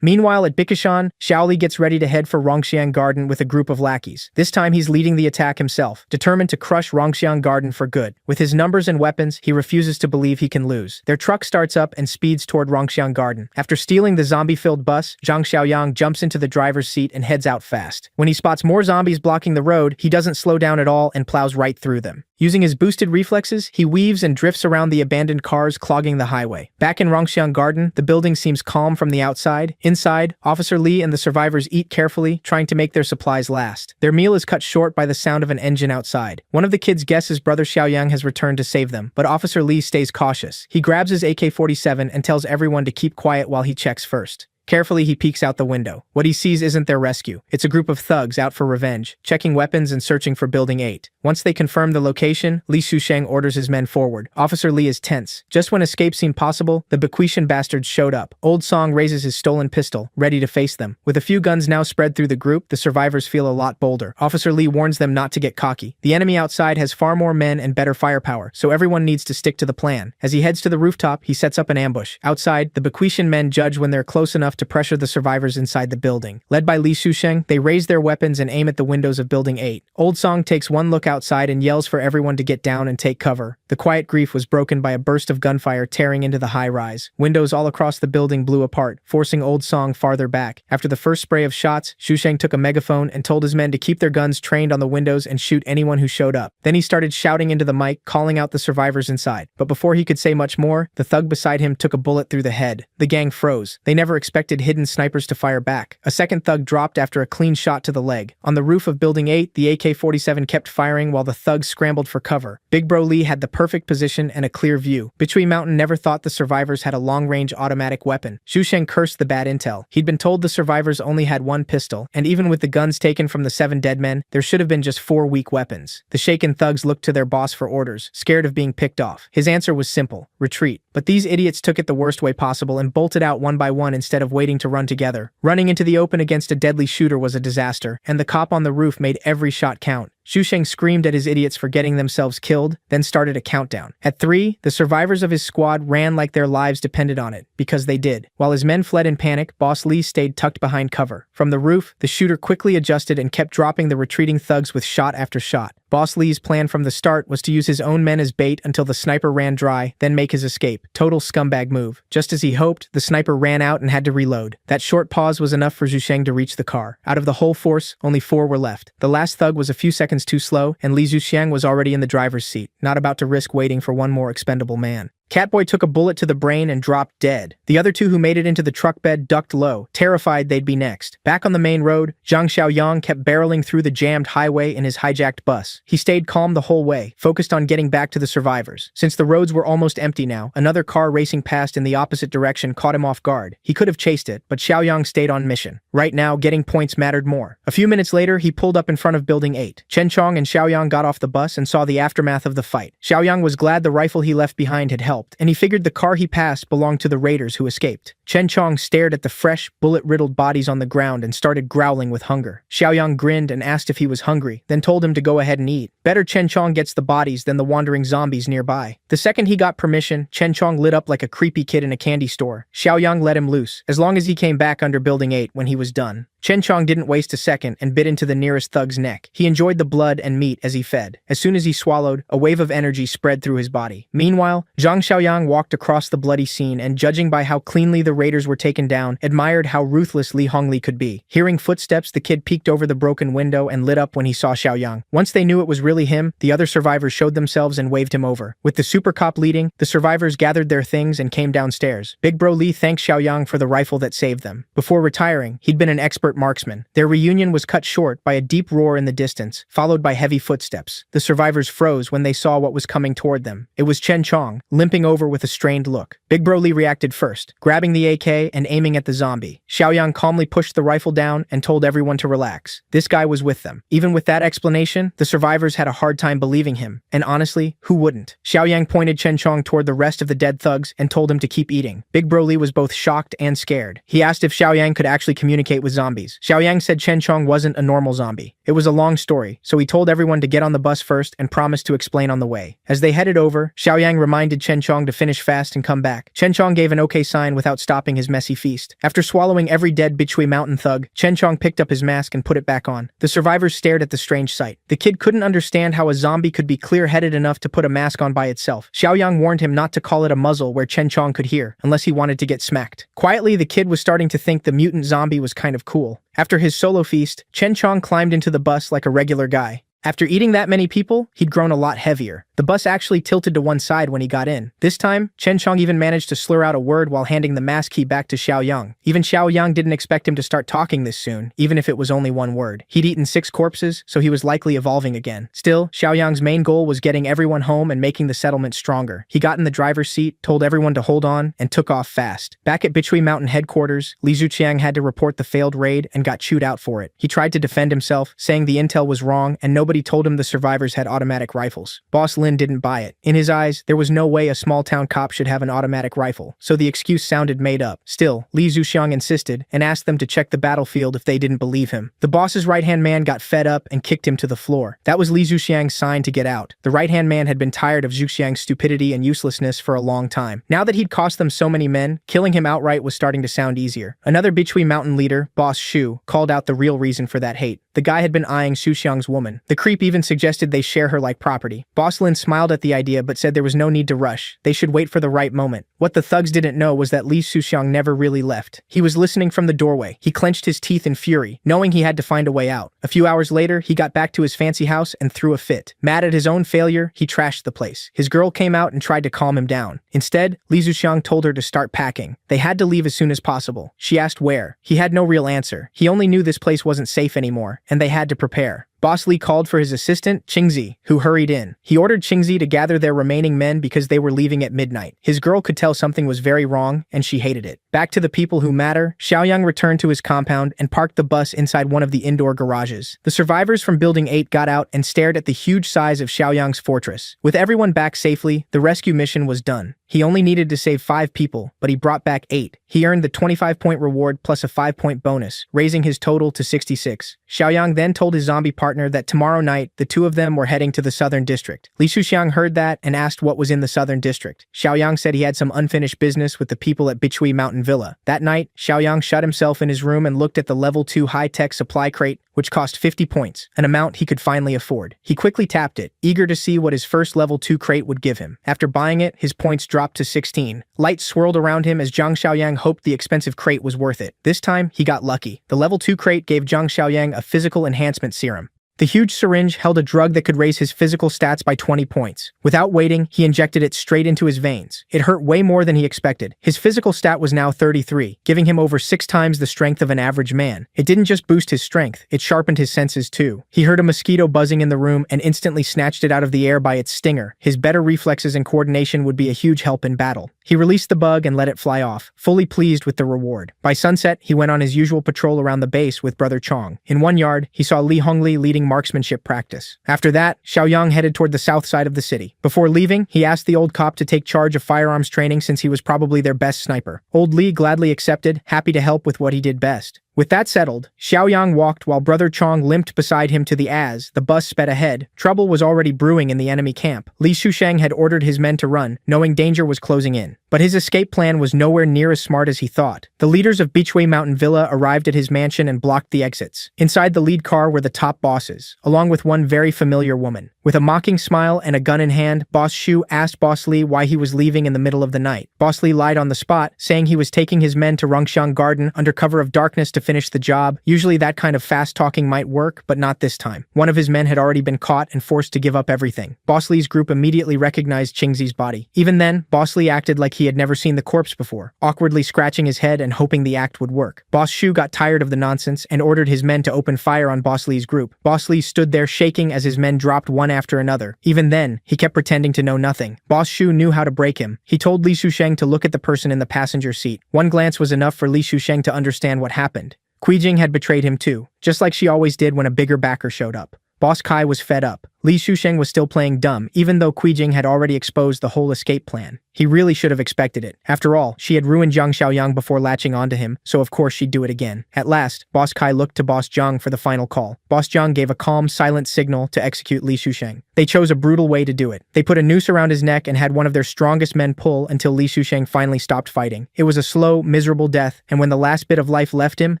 Meanwhile, at Bikishan, Shaoli gets ready to head for Rongxiang Garden with a group of lackeys. This time, he's leading the attack himself, determined to crush Rongxiang Garden for good. With his numbers and weapons, he refuses to believe he can lose. Their truck starts up and speeds toward Rongxiang Garden. After stealing the zombie-filled bus, Zhang Xiaoyang jumps into the driver's seat and heads out fast. When he spots more zombies blocking the road, he doesn't slow down at all and plows right through them. Using his boosted reflexes, he weaves and drifts around the abandoned cars clogging the highway. Back in Rongxiang Garden, the building seems calm from the outside. Inside, Officer Li and the survivors eat carefully, trying to make their supplies last. Their meal is cut short by the sound of an engine outside. One of the kids guesses brother Xiaoyang has returned to save them, but Officer Li stays cautious. He grabs his AK-47 and tells everyone to keep quiet while he checks first. Carefully, he peeks out the window. What he sees isn't their rescue. It's a group of thugs out for revenge, checking weapons and searching for Building 8. Once they confirm the location, Li Shusheng orders his men forward. Officer Li is tense. Just when escape seemed possible, the Bequetian bastards showed up. Old Song raises his stolen pistol, ready to face them. With a few guns now spread through the group, the survivors feel a lot bolder. Officer Li warns them not to get cocky. The enemy outside has far more men and better firepower, so everyone needs to stick to the plan. As he heads to the rooftop, he sets up an ambush. Outside, the Bequetian men judge when they're close enough to pressure the survivors inside the building. Led by Li Shusheng, they raise their weapons and aim at the windows of Building 8. Old Song takes one look outside and yells for everyone to get down and take cover. The quiet grief was broken by a burst of gunfire tearing into the high-rise. Windows all across the building blew apart, forcing Old Song farther back. After the first spray of shots, Shusheng took a megaphone and told his men to keep their guns trained on the windows and shoot anyone who showed up. Then he started shouting into the mic, calling out the survivors inside. But before he could say much more, the thug beside him took a bullet through the head. The gang froze. They never expected hidden snipers to fire back. A second thug dropped after a clean shot to the leg. On the roof of Building 8, the AK-47 kept firing while the thugs scrambled for cover. Big Bro Lee had the perfect position and a clear view. Bitchui Mountain never thought the survivors had a long-range automatic weapon. Shusheng cursed the bad intel. He'd been told the survivors only had one pistol, and even with the guns taken from the 7 dead men, there should have been just 4 weak weapons. The shaken thugs looked to their boss for orders, scared of being picked off. His answer was simple: retreat. But these idiots took it the worst way possible and bolted out one by one instead of waiting to run together. Running into the open against a deadly shooter was a disaster, and the cop on the roof made every shot count. Shusheng screamed at his idiots for getting themselves killed, then started a countdown. At 3, the survivors of his squad ran like their lives depended on it, because they did. While his men fled in panic, Boss Lee stayed tucked behind cover. From the roof, the shooter quickly adjusted and kept dropping the retreating thugs with shot after shot. Boss Lee's plan from the start was to use his own men as bait until the sniper ran dry, then make his escape. Total scumbag move. Just as he hoped, the sniper ran out and had to reload. That short pause was enough for Shusheng to reach the car. Out of the whole force, only 4 were left. The last thug was a few seconds seconds too slow, and Li Zuxiang was already in the driver's seat, not about to risk waiting for one more expendable man. Catboy took a bullet to the brain and dropped dead. The other two who made it into the truck bed ducked low, terrified they'd be next. Back on the main road, Zhang Xiaoyang kept barreling through the jammed highway in his hijacked bus. He stayed calm the whole way, focused on getting back to the survivors. Since the roads were almost empty now, another car racing past in the opposite direction caught him off guard. He could have chased it, but Xiaoyang stayed on mission. Right now, getting points mattered more. A few minutes later, he pulled up in front of Building 8. Chen Chong and Xiaoyang got off the bus and saw the aftermath of the fight. Xiaoyang was glad the rifle he left behind had helped, and he figured the car he passed belonged to the raiders who escaped. Chen Chong stared at the fresh, bullet-riddled bodies on the ground and started growling with hunger. Xiaoyang grinned and asked if he was hungry, then told him to go ahead and eat. Better Chen Chong gets the bodies than the wandering zombies nearby. The second he got permission, Chen Chong lit up like a creepy kid in a candy store. Xiaoyang let him loose, as long as he came back under Building 8 when he was done. Chen Chong didn't waste a second and bit into the nearest thug's neck. He enjoyed the blood and meat as he fed. As soon as he swallowed, a wave of energy spread through his body. Meanwhile, Zhang Xiaoyang walked across the bloody scene and, judging by how cleanly the raiders were taken down, admired how ruthless Li Hongli could be. Hearing footsteps, the kid peeked over the broken window and lit up when he saw Xiaoyang. Once they knew it was really him, the other survivors showed themselves and waved him over. With the super cop leading, the survivors gathered their things and came downstairs. Big Bro Li thanked Xiaoyang for the rifle that saved them. Before retiring, he'd been an expert marksman. Their reunion was cut short by a deep roar in the distance, followed by heavy footsteps. The survivors froze when they saw what was coming toward them. It was Chen Chong, limping over with a strained look. Big Bro Li reacted first, grabbing the AK and aiming at the zombie. Xiaoyang calmly pushed the rifle down and told everyone to relax. This guy was with them. Even with that explanation, the survivors had a hard time believing him. And honestly, who wouldn't? Xiaoyang pointed Chen Chong toward the rest of the dead thugs and told him to keep eating. Big Bro Li was both shocked and scared. He asked if Xiaoyang could actually communicate with zombies. Xiaoyang said Chen Chong wasn't a normal zombie. It was a long story, so he told everyone to get on the bus first and promised to explain on the way. As they headed over, Xiaoyang reminded Chen Chong to finish fast and come back. Chen Chong gave an okay sign without stopping his messy feast. After swallowing every dead Bichui mountain thug, Chen Chong picked up his mask and put it back on. The survivors stared at the strange sight. The kid couldn't understand how a zombie could be clear-headed enough to put a mask on by itself. Xiaoyang warned him not to call it a muzzle where Chen Chong could hear, unless he wanted to get smacked. Quietly, the kid was starting to think the mutant zombie was kind of cool. After his solo feast, Chen Chong climbed into the bus like a regular guy. After eating that many people, he'd grown a lot heavier. The bus actually tilted to one side when he got in. This time, Chen Chong even managed to slur out a word while handing the mask key back to Xiaoyang. Even Xiaoyang didn't expect him to start talking this soon, even if it was only one word. He'd eaten 6 corpses, so he was likely evolving again. Still, Xiaoyang's main goal was getting everyone home and making the settlement stronger. He got in the driver's seat, told everyone to hold on, and took off fast. Back at Bichui Mountain headquarters, Li Zuqiang had to report the failed raid and got chewed out for it. He tried to defend himself, saying the intel was wrong and nobody told him the survivors had automatic rifles. Boss Lin didn't buy it. In his eyes, there was no way a small-town cop should have an automatic rifle, so the excuse sounded made up. Still, Li Zuxiang insisted and asked them to check the battlefield if they didn't believe him. The boss's right-hand man got fed up and kicked him to the floor. That was Li Zuxiang's sign to get out. The right-hand man had been tired of Zuxiang's stupidity and uselessness for a long time. Now that he'd cost them so many men, killing him outright was starting to sound easier. Another Bichui mountain leader, Boss Shu, called out the real reason for that hate. The guy had been eyeing Xu Xiang's woman. The creep even suggested they share her like property. Boss Lin smiled at the idea but said there was no need to rush. They should wait for the right moment. What the thugs didn't know was that Li Xuxiang never really left. He was listening from the doorway. He clenched his teeth in fury, knowing he had to find a way out. A few hours later, he got back to his fancy house and threw a fit. Mad at his own failure, he trashed the place. His girl came out and tried to calm him down. Instead, Li Xuxiang told her to start packing. They had to leave as soon as possible. She asked where. He had no real answer. He only knew this place wasn't safe anymore, and they had to prepare. Boss Li called for his assistant, Qingzi, who hurried in. He ordered Qingzi to gather their remaining men because they were leaving at midnight. His girl could tell something was very wrong, and she hated it. Back to the people who matter, Xiaoyang returned to his compound and parked the bus inside one of the indoor garages. The survivors from Building 8 got out and stared at the huge size of Xiaoyang's fortress. With everyone back safely, the rescue mission was done. He only needed to save 5 people, but he brought back 8. He earned the 25-point reward plus a 5-point bonus, raising his total to 66. Xiaoyang then told his zombie partner that tomorrow night, the two of them were heading to the Southern District. Li Xuxiang heard that and asked what was in the Southern District. Xiaoyang said he had some unfinished business with the people at Bichui Mountain Villa. That night, Xiaoyang shut himself in his room and looked at the level 2 high-tech supply crate, which cost 50 points, an amount he could finally afford. He quickly tapped it, eager to see what his first level 2 crate would give him. After buying it, his points dropped to 16. Lights swirled around him as Zhang Xiaoyang hoped the expensive crate was worth it. This time, he got lucky. The level 2 crate gave Zhang Xiaoyang a physical enhancement serum. The huge syringe held a drug that could raise his physical stats by 20 points. Without waiting, he injected it straight into his veins. It hurt way more than he expected. His physical stat was now 33, giving him over 6 times the strength of an average man. It didn't just boost his strength, it sharpened his senses too. He heard a mosquito buzzing in the room and instantly snatched it out of the air by its stinger. His better reflexes and coordination would be a huge help in battle. He released the bug and let it fly off, fully pleased with the reward. By sunset, he went on his usual patrol around the base with Brother Chong. In one yard, he saw Li Hongli leading marksmanship practice. After that, Xiaoyang headed toward the south side of the city. Before leaving, he asked the old cop to take charge of firearms training since he was probably their best sniper. Old Li gladly accepted, happy to help with what he did best. With that settled, Xiaoyang walked while Brother Chong limped beside him to the as the bus sped ahead. Trouble was already brewing in the enemy camp. Li Shusheng had ordered his men to run, knowing danger was closing in. But his escape plan was nowhere near as smart as he thought. The leaders of Beechway Mountain Villa arrived at his mansion and blocked the exits. Inside the lead car were the top bosses, along with one very familiar woman. With a mocking smile and a gun in hand, Boss Shu asked Boss Li why he was leaving in the middle of the night. Boss Li lied on the spot, saying he was taking his men to Rongxiang Garden under cover of darkness to finish the job. Usually that kind of fast talking might work, but not this time. One of his men had already been caught and forced to give up everything. Boss Li's group immediately recognized Qingzi's body. Even then, Boss Li acted like he had never seen the corpse before, awkwardly scratching his head and hoping the act would work. Boss Shu got tired of the nonsense and ordered his men to open fire on Boss Li's group. Boss Li stood there shaking as his men dropped one after another. Even then, he kept pretending to know nothing. Boss Shu knew how to break him. He told Li Shusheng to look at the person in the passenger seat. One glance was enough for Li Shusheng to understand what happened. Jing had betrayed him too, just like she always did when a bigger backer showed up. Boss Kai was fed up. Li Shusheng was still playing dumb, even though Jing had already exposed the whole escape plan. He really should have expected it. After all, she had ruined Zhang Xiaoyang before latching onto him, so of course she'd do it again. At last, Boss Kai looked to Boss Zhang for the final call. Boss Zhang gave a calm, silent signal to execute Li Shusheng. They chose a brutal way to do it. They put a noose around his neck and had one of their strongest men pull until Li Shusheng finally stopped fighting. It was a slow, miserable death, and when the last bit of life left him,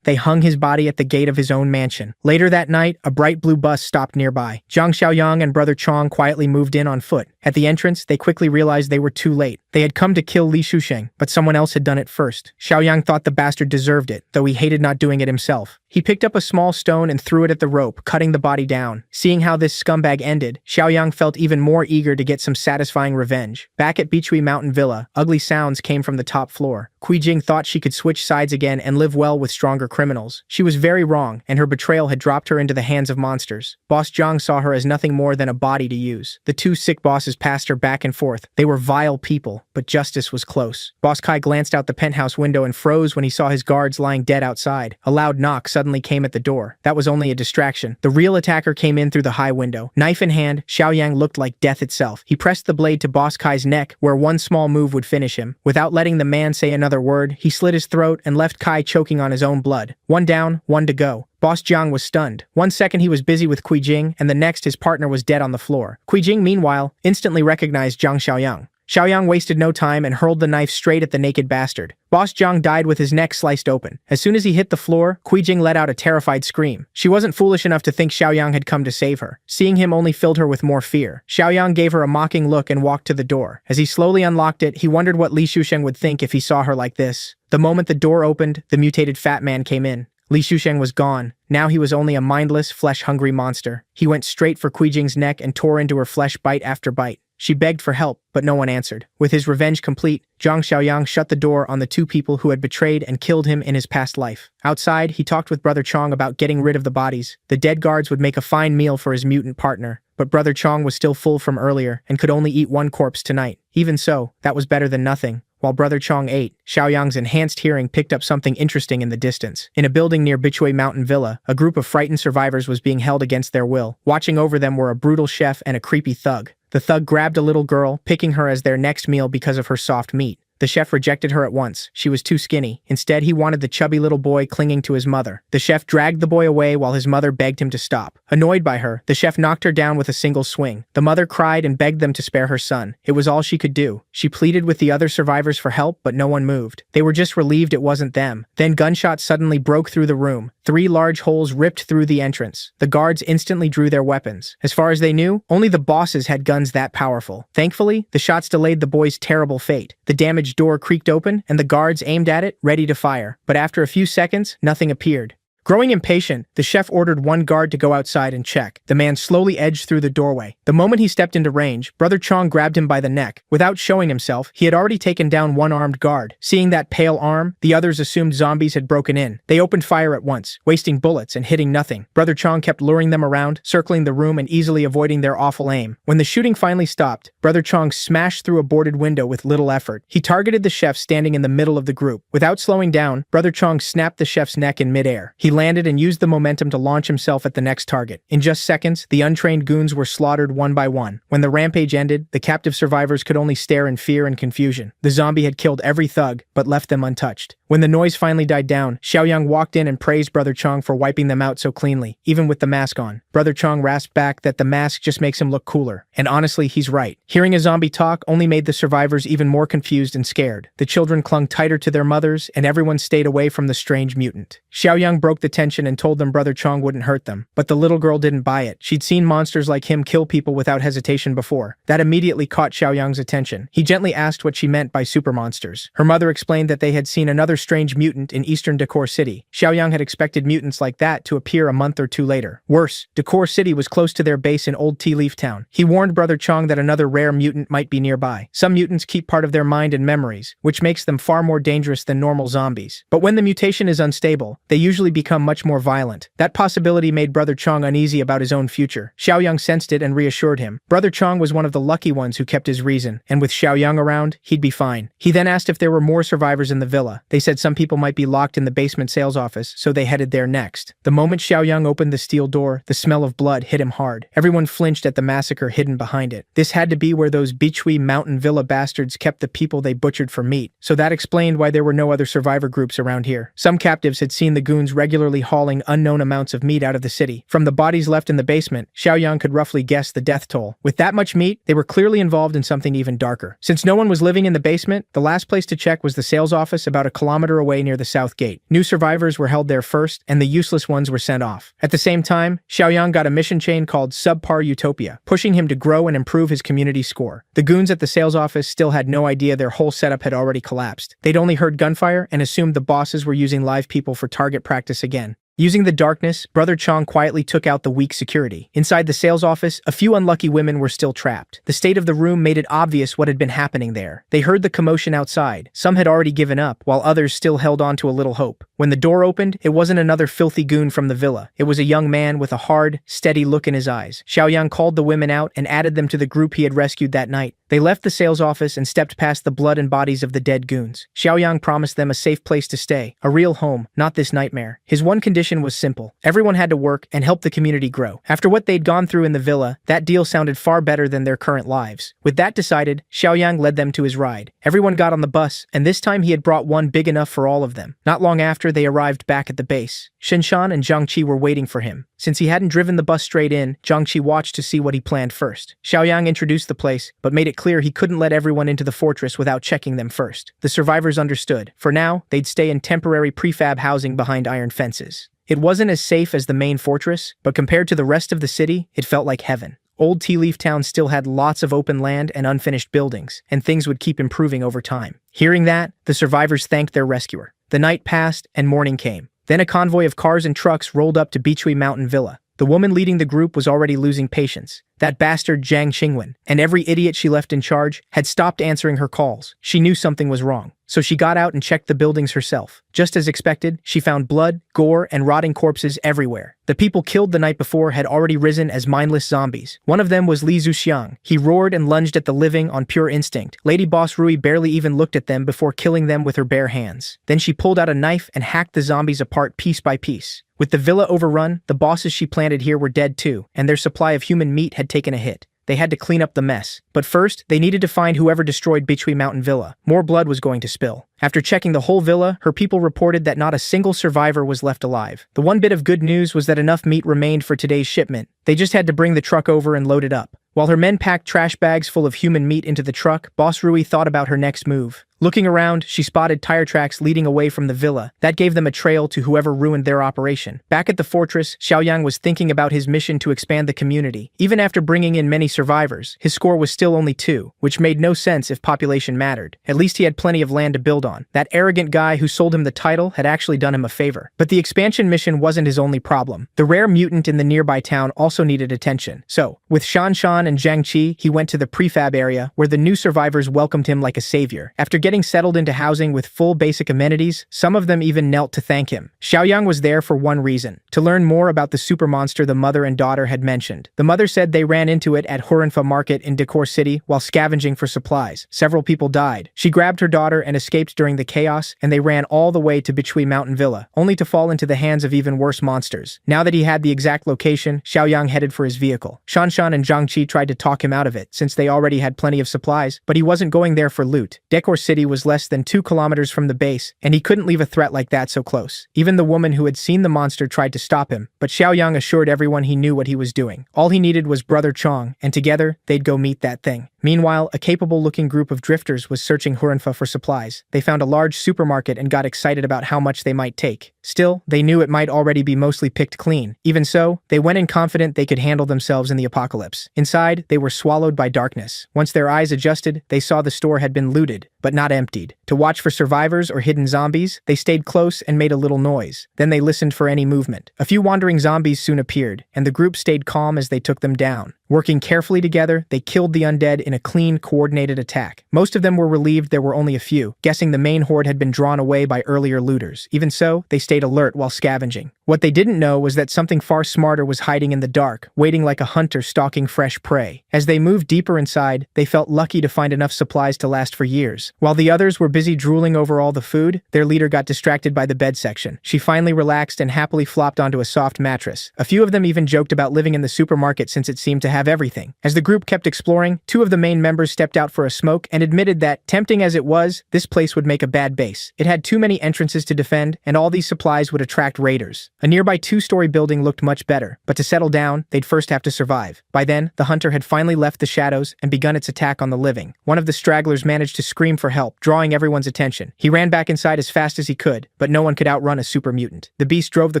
they hung his body at the gate of his own mansion. Later that night, a bright blue bus stopped nearby. Zhang Xiaoyang and Brother Chong quietly moved in on foot. At the entrance, they quickly realized they were too late. They had come to kill Li Shusheng, but someone else had done it first. Xiaoyang thought the bastard deserved it, though he hated not doing it himself. He picked up a small stone and threw it at the rope, cutting the body down. Seeing how this scumbag ended, Xiaoyang felt even more eager to get some satisfying revenge. Back at Beechway Mountain Villa, ugly sounds came from the top floor. Jing thought she could switch sides again and live well with stronger criminals. She was very wrong, and her betrayal had dropped her into the hands of monsters. Boss Zhang saw her as nothing more than a body to use. The two sick bosses passed her back and forth. They were vile people, but justice was close. Boss Kai glanced out the penthouse window and froze when he saw his guards lying dead outside. A loud knock suddenly came at the door. That was only a distraction. The real attacker came in through the high window. Knife in hand, Xiaoyang looked like death itself. He pressed the blade to Boss Kai's neck, where one small move would finish him. Without letting the man say another word, he slit his throat and left Kai choking on his own blood. One down, one to go. Boss Zhang was stunned. 1 second he was busy with Jing, and the next his partner was dead on the floor. Jing, meanwhile, instantly recognized Zhang Xiaoyang. Xiaoyang wasted no time and hurled the knife straight at the naked bastard. Boss Zhang died with his neck sliced open. As soon as he hit the floor, Jing let out a terrified scream. She wasn't foolish enough to think Xiaoyang had come to save her. Seeing him only filled her with more fear. Xiaoyang gave her a mocking look and walked to the door. As he slowly unlocked it, he wondered what Li Shusheng would think if he saw her like this. The moment the door opened, the mutated fat man came in. Li Shusheng was gone. Now he was only a mindless, flesh-hungry monster. He went straight for Jing's neck and tore into her flesh bite after bite. She begged for help, but no one answered. With his revenge complete, Zhang Xiaoyang shut the door on the two people who had betrayed and killed him in his past life. Outside, he talked with Brother Chong about getting rid of the bodies. The dead guards would make a fine meal for his mutant partner, but Brother Chong was still full from earlier and could only eat one corpse tonight. Even so, that was better than nothing. While Brother Chong ate, Xiaoyang's enhanced hearing picked up something interesting in the distance. In a building near Beechway Mountain Villa, a group of frightened survivors was being held against their will. Watching over them were a brutal chef and a creepy thug. The thug grabbed a little girl, picking her as their next meal because of her soft meat. The chef rejected her at once. She was too skinny. Instead, he wanted the chubby little boy clinging to his mother. The chef dragged the boy away while his mother begged him to stop. Annoyed by her, the chef knocked her down with a single swing. The mother cried and begged them to spare her son. It was all she could do. She pleaded with the other survivors for help, but no one moved. They were just relieved it wasn't them. Then gunshots suddenly broke through the room. 3 large holes ripped through the entrance. The guards instantly drew their weapons. As far as they knew, only the bosses had guns that powerful. Thankfully, the shots delayed the boy's terrible fate. The damaged door creaked open, and the guards aimed at it, ready to fire. But after a few seconds, nothing appeared. Growing impatient, the chef ordered one guard to go outside and check. The man slowly edged through the doorway. The moment he stepped into range, Brother Chong grabbed him by the neck. Without showing himself, he had already taken down one armed guard. Seeing that pale arm, the others assumed zombies had broken in. They opened fire at once, wasting bullets and hitting nothing. Brother Chong kept luring them around, circling the room and easily avoiding their awful aim. When the shooting finally stopped, Brother Chong smashed through a boarded window with little effort. He targeted the chef standing in the middle of the group. Without slowing down, Brother Chong snapped the chef's neck in midair. He landed and used the momentum to launch himself at the next target. In just seconds, the untrained goons were slaughtered one by one. When the rampage ended, the captive survivors could only stare in fear and confusion. The zombie had killed every thug, but left them untouched. When the noise finally died down, Xiaoyang walked in and praised Brother Chong for wiping them out so cleanly, even with the mask on. Brother Chong rasped back that the mask just makes him look cooler. And honestly, he's right. Hearing a zombie talk only made the survivors even more confused and scared. The children clung tighter to their mothers, and everyone stayed away from the strange mutant. Xiaoyang broke the tension and told them Brother Chong wouldn't hurt them. But the little girl didn't buy it. She'd seen monsters like him kill people without hesitation before. That immediately caught Xiaoyang's attention. He gently asked what she meant by super monsters. Her mother explained that they had seen another strange mutant in eastern Decor City. Xiaoyang had expected mutants like that to appear a month or two later. Worse, Decor City was close to their base in Old Tea Leaf Town. He warned Brother Chong that another rare mutant might be nearby. Some mutants keep part of their mind and memories, which makes them far more dangerous than normal zombies. But when the mutation is unstable, they usually become much more violent. That possibility made Brother Chong uneasy about his own future. Xiaoyang sensed it and reassured him. Brother Chong was one of the lucky ones who kept his reason, and with Xiaoyang around, he'd be fine. He then asked if there were more survivors in the villa. They said some people might be locked in the basement sales office, so they headed there next. The moment Xiaoyang opened the steel door, the smell of blood hit him hard. Everyone flinched at the massacre hidden behind it. This had to be where those Bichui mountain villa bastards kept the people they butchered for meat. So that explained why there were no other survivor groups around here. Some captives had seen the goons regularly hauling unknown amounts of meat out of the city. From the bodies left in the basement, Xiaoyang could roughly guess the death toll. With that much meat, they were clearly involved in something even darker. Since no one was living in the basement, the last place to check was the sales office about a kilometer away near the south gate. New survivors were held there first, and the useless ones were sent off. At the same time, Xiaoyang got a mission chain called Subpar Utopia, pushing him to grow and improve his community score. The goons at the sales office still had no idea their whole setup had already collapsed. They'd only heard gunfire and assumed the bosses were using live people for target practice again. Using the darkness, Brother Chong quietly took out the weak security. Inside the sales office, a few unlucky women were still trapped. The state of the room made it obvious what had been happening there. They heard the commotion outside. Some had already given up, while others still held on to a little hope. When the door opened, it wasn't another filthy goon from the villa. It was a young man with a hard, steady look in his eyes. Xiaoyang called the women out and added them to the group he had rescued that night. They left the sales office and stepped past the blood and bodies of the dead goons. Xiaoyang promised them a safe place to stay, a real home, not this nightmare. His one condition was simple. Everyone had to work and help the community grow. After what they'd gone through in the villa, that deal sounded far better than their current lives. With that decided, Xiaoyang led them to his ride. Everyone got on the bus, and this time he had brought one big enough for all of them. Not long after, they arrived back at the base. Shinshan and Zhangqi were waiting for him. Since he hadn't driven the bus straight in, Zhangqi watched to see what he planned first. Xiaoyang introduced the place, but made it clear he couldn't let everyone into the fortress without checking them first. The survivors understood. For now, they'd stay in temporary prefab housing behind iron fences. It wasn't as safe as the main fortress, but compared to the rest of the city, it felt like heaven. Old Tea Leaf Town still had lots of open land and unfinished buildings, and things would keep improving over time. Hearing that, the survivors thanked their rescuer. The night passed, and morning came. Then a convoy of cars and trucks rolled up to Bichui Mountain Villa. The woman leading the group was already losing patience. That bastard Zhang Qingwen, and every idiot she left in charge, had stopped answering her calls. She knew something was wrong, so she got out and checked the buildings herself. Just as expected, she found blood, gore, and rotting corpses everywhere. The people killed the night before had already risen as mindless zombies. One of them was Li Zuxiang. He roared and lunged at the living on pure instinct. Lady Boss Rui barely even looked at them before killing them with her bare hands. Then she pulled out a knife and hacked the zombies apart piece by piece. With the villa overrun, the bosses she planted here were dead too, and their supply of human meat had taken a hit. They had to clean up the mess. But first, they needed to find whoever destroyed Bichui Mountain Villa. More blood was going to spill. After checking the whole villa, her people reported that not a single survivor was left alive. The one bit of good news was that enough meat remained for today's shipment. They just had to bring the truck over and load it up. While her men packed trash bags full of human meat into the truck, Boss Rui thought about her next move. Looking around, she spotted tire tracks leading away from the villa. That gave them a trail to whoever ruined their operation. Back at the fortress, Xiaoyang was thinking about his mission to expand the community. Even after bringing in many survivors, his score was still only 2, which made no sense if population mattered. At least he had plenty of land to build on. That arrogant guy who sold him the title had actually done him a favor. But the expansion mission wasn't his only problem. The rare mutant in the nearby town also needed attention. So, with Shan Shan and Zhang Qi, he went to the prefab area where the new survivors welcomed him like a savior. After getting settled into housing with full basic amenities, some of them even knelt to thank him. Xiaoyang was there for one reason: to learn more about the super monster the mother and daughter had mentioned. The mother said they ran into it at Hurinfa Market in Decor City while scavenging for supplies. Several people died. She grabbed her daughter and escaped during the chaos, and they ran all the way to Bichui Mountain Villa, only to fall into the hands of even worse monsters. Now that he had the exact location, Xiaoyang headed for his vehicle. Shanshan and Zhang Qi tried to talk him out of it, since they already had plenty of supplies, but he wasn't going there for loot. Decor City was less than 2 kilometers from the base, and he couldn't leave a threat like that so close. Even the woman who had seen the monster tried to stop him, but Xiaoyang assured everyone he knew what he was doing. All he needed was Brother Chong, and together, they'd go meet that thing. Meanwhile, a capable-looking group of drifters was searching Hurinfa for supplies. They found a large supermarket and got excited about how much they might take. Still, they knew it might already be mostly picked clean. Even so, they went in confident they could handle themselves in the apocalypse. Inside, they were swallowed by darkness. Once their eyes adjusted, they saw the store had been looted, but not emptied. To watch for survivors or hidden zombies, they stayed close and made a little noise. Then they listened for any movement. A few wandering zombies soon appeared, and the group stayed calm as they took them down. Working carefully together, they killed the undead in a clean, coordinated attack. Most of them were relieved there were only a few, guessing the main horde had been drawn away by earlier looters. Even so, they stayed alert while scavenging. What they didn't know was that something far smarter was hiding in the dark, waiting like a hunter stalking fresh prey. As they moved deeper inside, they felt lucky to find enough supplies to last for years. While the others were busy drooling over all the food, their leader got distracted by the bed section. She finally relaxed and happily flopped onto a soft mattress. A few of them even joked about living in the supermarket since it seemed to have everything. As the group kept exploring, 2 of the main members stepped out for a smoke and admitted that, tempting as it was, this place would make a bad base. It had too many entrances to defend, and all these supplies would attract raiders. A nearby 2-story building looked much better, but to settle down, they'd first have to survive. By then, the hunter had finally left the shadows and begun its attack on the living. One of the stragglers managed to scream for help, drawing everyone's attention. He ran back inside as fast as he could, but no one could outrun a super mutant. The beast drove the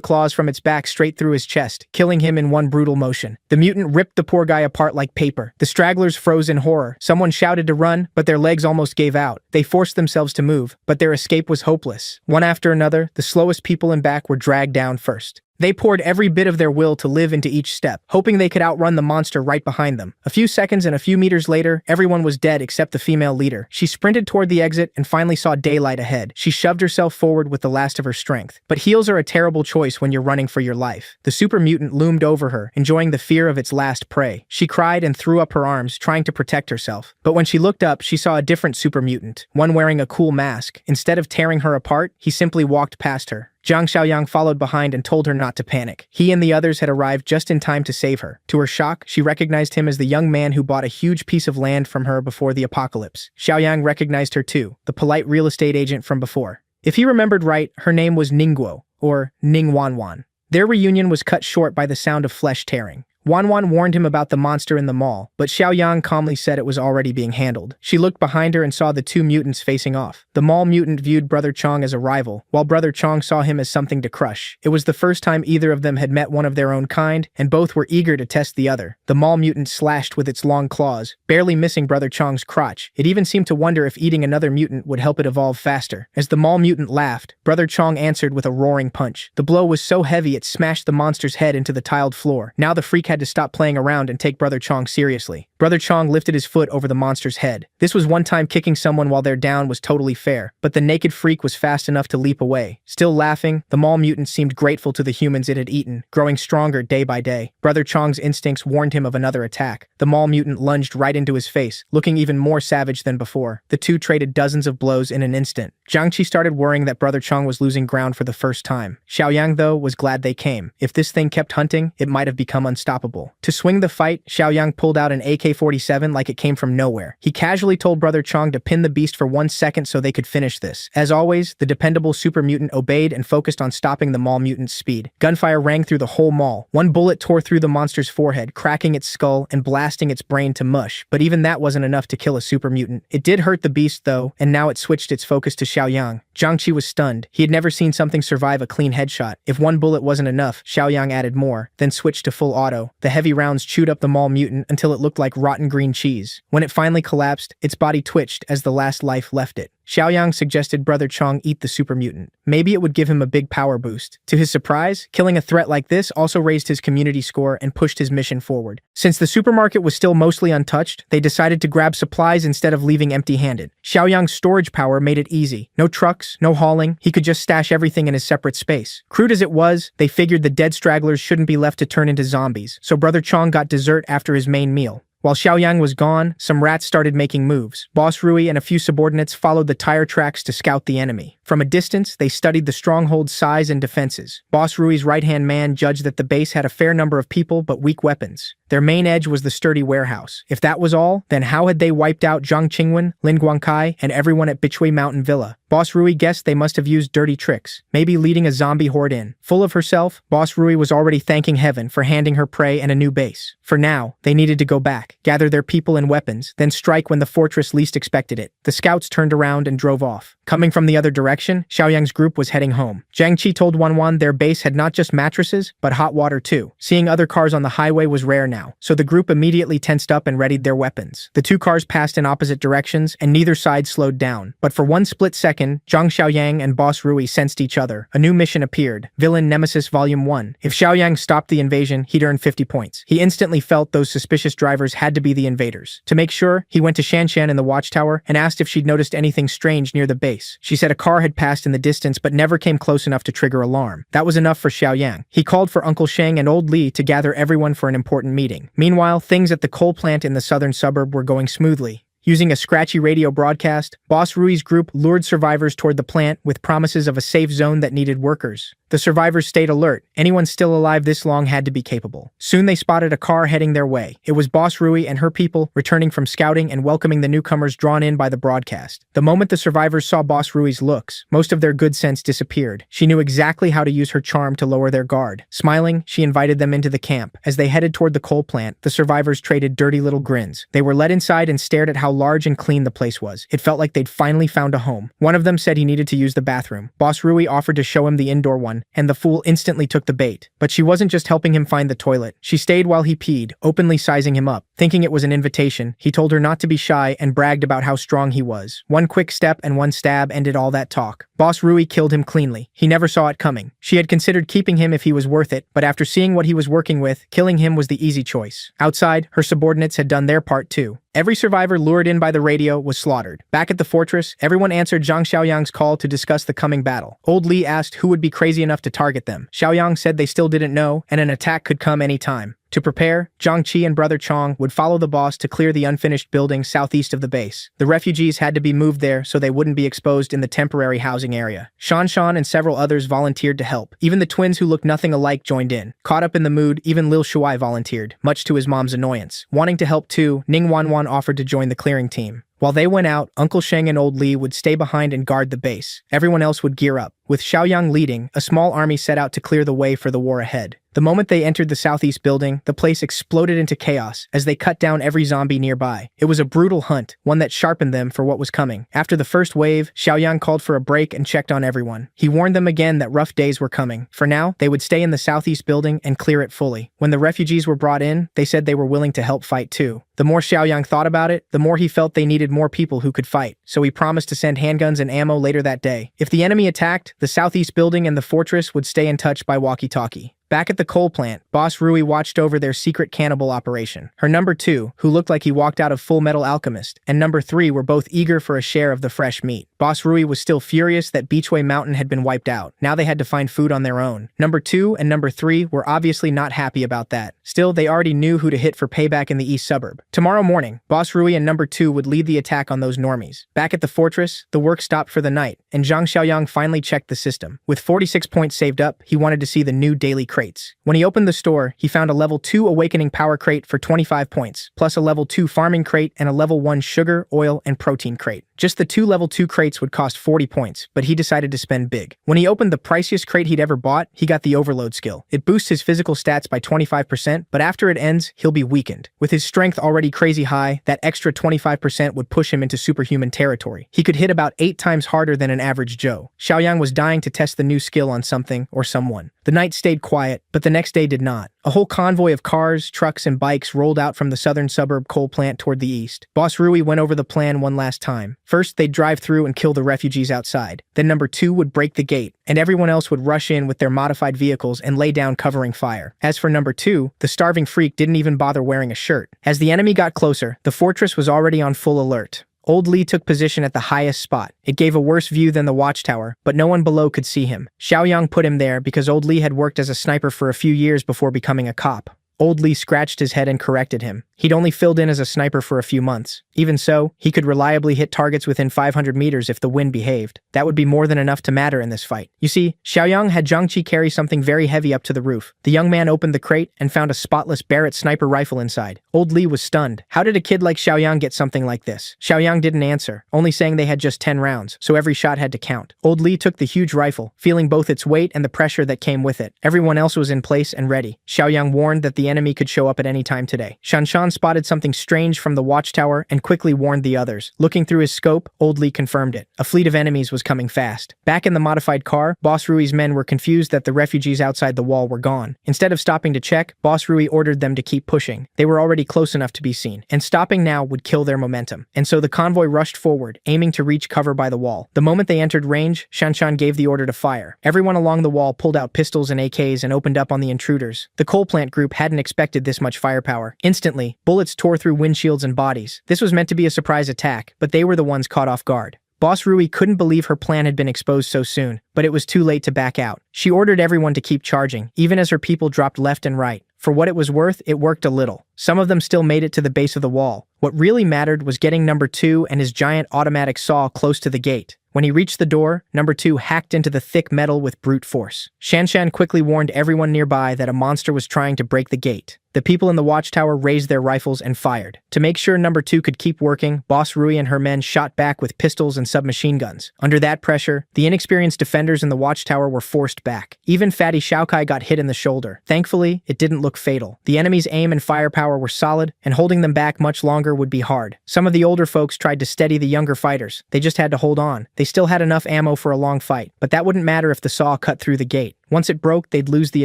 claws from its back straight through his chest, killing him in one brutal motion. The mutant ripped the poor guy apart like paper. The stragglers froze in horror. Someone shouted to run, but their legs almost gave out. They forced themselves to move, but their escape was hopeless. One after another, the slowest people in back were dragged down first. They poured every bit of their will to live into each step, hoping they could outrun the monster right behind them. A few seconds and a few meters later, everyone was dead except the female leader. She sprinted toward the exit and finally saw daylight ahead. She shoved herself forward with the last of her strength. But heels are a terrible choice when you're running for your life. The super mutant loomed over her, enjoying the fear of its last prey. She cried and threw up her arms, trying to protect herself. But when she looked up, she saw a different super mutant, one wearing a cool mask. Instead of tearing her apart, he simply walked past her. Zhang Xiaoyang followed behind and told her not to panic. He and the others had arrived just in time to save her. To her shock, she recognized him as the young man who bought a huge piece of land from her before the apocalypse. Xiaoyang recognized her too, the polite real estate agent from before. If he remembered right, her name was Ningguo, or Ning Wanwan. Their reunion was cut short by the sound of flesh tearing. Wanwan warned him about the monster in the mall, but Xiaoyang calmly said it was already being handled. She looked behind her and saw the 2 mutants facing off. The mall mutant viewed Brother Chong as a rival, while Brother Chong saw him as something to crush. It was the first time either of them had met one of their own kind, and both were eager to test the other. The mall mutant slashed with its long claws, barely missing Brother Chong's crotch. It even seemed to wonder if eating another mutant would help it evolve faster. As the mall mutant laughed, Brother Chong answered with a roaring punch. The blow was so heavy it smashed the monster's head into the tiled floor. Now the freak had to stop playing around and take Brother Chong seriously. Brother Chong lifted his foot over the monster's head. This was one time kicking someone while they're down was totally fair, but the naked freak was fast enough to leap away. Still laughing, the mall mutant seemed grateful to the humans it had eaten, growing stronger day by day. Brother Chong's instincts warned him of another attack. The mall mutant lunged right into his face, looking even more savage than before. The 2 traded dozens of blows in an instant. Jiang Qi started worrying that Brother Chong was losing ground for the first time. Xiaoyang, though, was glad they came. If this thing kept hunting, it might have become unstoppable. To swing the fight, Xiaoyang pulled out an AK-47 like it came from nowhere. He casually told Brother Chong to pin the beast for 1 second so they could finish this. As always, the dependable super mutant obeyed and focused on stopping the mall mutant's speed. Gunfire rang through the whole mall. One bullet tore through the monster's forehead, cracking its skull and blasting its brain to mush, but even that wasn't enough to kill a super mutant. It did hurt the beast, though, and now it switched its focus to Xiaoyang. Jiang Qi was stunned. He had never seen something survive a clean headshot. If one bullet wasn't enough, Xiaoyang added more, then switched to full auto. The heavy rounds chewed up the mall mutant until it looked like rotten green cheese. When it finally collapsed, its body twitched as the last life left it. Xiaoyang suggested Brother Chong eat the super mutant. Maybe it would give him a big power boost. To his surprise, killing a threat like this also raised his community score and pushed his mission forward. Since the supermarket was still mostly untouched, they decided to grab supplies instead of leaving empty-handed. Xiaoyang's storage power made it easy. No trucks, no hauling, he could just stash everything in his separate space. Crude as it was, they figured the dead stragglers shouldn't be left to turn into zombies, so Brother Chong got dessert after his main meal. While Xiaoyang was gone, some rats started making moves. Boss Rui and a few subordinates followed the tire tracks to scout the enemy. From a distance, they studied the stronghold's size and defenses. Boss Rui's right-hand man judged that the base had a fair number of people but weak weapons. Their main edge was the sturdy warehouse. If that was all, then how had they wiped out Zhang Qingwen, Lin Guangkai, and everyone at Bichui Mountain Villa? Boss Rui guessed they must have used dirty tricks, maybe leading a zombie horde in. Full of herself, Boss Rui was already thanking heaven for handing her prey and a new base. For now, they needed to go back, gather their people and weapons, then strike when the fortress least expected it. The scouts turned around and drove off. Coming from the other direction, Xiaoyang's group was heading home. Jiang Qi told Wanwan their base had not just mattresses, but hot water too. Seeing other cars on the highway was rare now, so the group immediately tensed up and readied their weapons. The two cars passed in opposite directions, and neither side slowed down. But for one split second, Zhang Xiaoyang and Boss Rui sensed each other. A new mission appeared, Villain Nemesis Volume 1. If Xiaoyang stopped the invasion, he'd earn 50 points. He instantly felt those suspicious drivers had to be the invaders. To make sure, he went to Shanshan in the watchtower and asked if she'd noticed anything strange near the base. She said a car had passed in the distance but never came close enough to trigger alarm. That was enough for Xiaoyang. He called for Uncle Sheng and Old Li to gather everyone for an important meeting. Meanwhile, things at the coal plant in the southern suburb were going smoothly. Using a scratchy radio broadcast, Boss Rui's group lured survivors toward the plant with promises of a safe zone that needed workers. The survivors stayed alert. Anyone still alive this long had to be capable. Soon they spotted a car heading their way. It was Boss Rui and her people returning from scouting and welcoming the newcomers drawn in by the broadcast. The moment the survivors saw Boss Rui's looks, most of their good sense disappeared. She knew exactly how to use her charm to lower their guard. Smiling, she invited them into the camp. As they headed toward the coal plant, the survivors traded dirty little grins. They were led inside and stared at how large and clean the place was. It felt like they'd finally found a home. One of them said he needed to use the bathroom. Boss Rui offered to show him the indoor one, and the fool instantly took the bait. But she wasn't just helping him find the toilet. She stayed while he peed, openly sizing him up. Thinking it was an invitation, he told her not to be shy and bragged about how strong he was. One quick step and one stab ended all that talk. Boss Rui killed him cleanly. He never saw it coming. She had considered keeping him if he was worth it, but after seeing what he was working with, killing him was the easy choice. Outside, her subordinates had done their part too. Every survivor lured in by the radio was slaughtered. Back at the fortress, everyone answered Zhang Xiaoyang's call to discuss the coming battle. Old Li asked who would be crazy enough to target them. Xiaoyang said they still didn't know, and an attack could come any time. To prepare, Jiang Qi and Brother Chong would follow the boss to clear the unfinished building southeast of the base. The refugees had to be moved there so they wouldn't be exposed in the temporary housing area. Shan Shan and several others volunteered to help. Even the twins who looked nothing alike joined in. Caught up in the mood, even Lil Shuai volunteered, much to his mom's annoyance. Wanting to help too, Ning Wanwan offered to join the clearing team. While they went out, Uncle Sheng and Old Li would stay behind and guard the base. Everyone else would gear up. With Xiaoyang leading, a small army set out to clear the way for the war ahead. The moment they entered the southeast building, the place exploded into chaos as they cut down every zombie nearby. It was a brutal hunt, one that sharpened them for what was coming. After the first wave, Xiaoyang called for a break and checked on everyone. He warned them again that rough days were coming. For now, they would stay in the southeast building and clear it fully. When the refugees were brought in, they said they were willing to help fight too. The more Xiaoyang thought about it, the more he felt they needed more people who could fight, so he promised to send handguns and ammo later that day. If the enemy attacked, the southeast building and the fortress would stay in touch by walkie-talkie. Back at the coal plant, Boss Rui watched over their secret cannibal operation. Her number 2, who looked like he walked out of Full Metal Alchemist, and number 3 were both eager for a share of the fresh meat. Boss Rui was still furious that Beachway Mountain had been wiped out. Now they had to find food on their own. Number 2 and number 3 were obviously not happy about that. Still, they already knew who to hit for payback in the east suburb. Tomorrow morning, Boss Rui and number 2 would lead the attack on those normies. Back at the fortress, the work stopped for the night, and Zhang Xiaoyang finally checked the system. With 46 points saved up, he wanted to see the new daily crates. When he opened the store, he found a level 2 awakening power crate for 25 points, plus a level 2 farming crate and a level 1 sugar, oil, and protein crate. Just the 2 level 2 crates would cost 40 points, but he decided to spend big. When he opened the priciest crate he'd ever bought, he got the overload skill. It boosts his physical stats by 25%, but after it ends, he'll be weakened. With his strength already crazy high, that extra 25% would push him into superhuman territory. He could hit about 8 times harder than an average Joe. Xiaoyang was dying to test the new skill on something or someone. The night stayed quiet, but the next day did not. A whole convoy of cars, trucks, and bikes rolled out from the southern suburb coal plant toward the east. Boss Rui went over the plan one last time. First, they'd drive through and kill the refugees outside. Then number 2 would break the gate, and everyone else would rush in with their modified vehicles and lay down covering fire. As for number 2, the starving freak didn't even bother wearing a shirt. As the enemy got closer, the fortress was already on full alert. Old Li took position at the highest spot. It gave a worse view than the watchtower, but no one below could see him. Xiaoyang put him there because Old Li had worked as a sniper for a few years before becoming a cop. Old Li scratched his head and corrected him. He'd only filled in as a sniper for a few months. Even so, he could reliably hit targets within 500 meters if the wind behaved. That would be more than enough to matter in this fight. You see, Xiaoyang had Zhangqi carry something very heavy up to the roof. The young man opened the crate and found a spotless Barrett sniper rifle inside. Old Li was stunned. How did a kid like Xiaoyang get something like this? Xiaoyang didn't answer, only saying they had just 10 rounds, so every shot had to count. Old Li took the huge rifle, feeling both its weight and the pressure that came with it. Everyone else was in place and ready. Xiaoyang warned that the enemy could show up at any time today. Shanshan spotted something strange from the watchtower and quickly warned the others. Looking through his scope, Old Li confirmed it. A fleet of enemies was coming fast. Back in the modified car, Boss Rui's men were confused that the refugees outside the wall were gone. Instead of stopping to check, Boss Rui ordered them to keep pushing. They were already close enough to be seen, and stopping now would kill their momentum. And so the convoy rushed forward, aiming to reach cover by the wall. The moment they entered range, Shanshan gave the order to fire. Everyone along the wall pulled out pistols and AKs and opened up on the intruders. The coal plant group hadn't expected this much firepower. Instantly, bullets tore through windshields and bodies. This was meant to be a surprise attack, but they were the ones caught off guard. Boss Rui couldn't believe her plan had been exposed so soon, but it was too late to back out. She ordered everyone to keep charging, even as her people dropped left and right. For what it was worth, it worked a little. Some of them still made it to the base of the wall. What really mattered was getting number 2 and his giant automatic saw close to the gate. When he reached the door, number 2 hacked into the thick metal with brute force. Shanshan quickly warned everyone nearby that a monster was trying to break the gate. The people in the watchtower raised their rifles and fired. To make sure number 2 could keep working, Boss Rui and her men shot back with pistols and submachine guns. Under that pressure, the inexperienced defenders in the watchtower were forced back. Even Fatty Xiaokai got hit in the shoulder. Thankfully, it didn't look fatal. The enemy's aim and firepower were solid, and holding them back much longer would be hard. Some of the older folks tried to steady the younger fighters. They just had to hold on. They still had enough ammo for a long fight, but that wouldn't matter if the saw cut through the gate. Once it broke, they'd lose the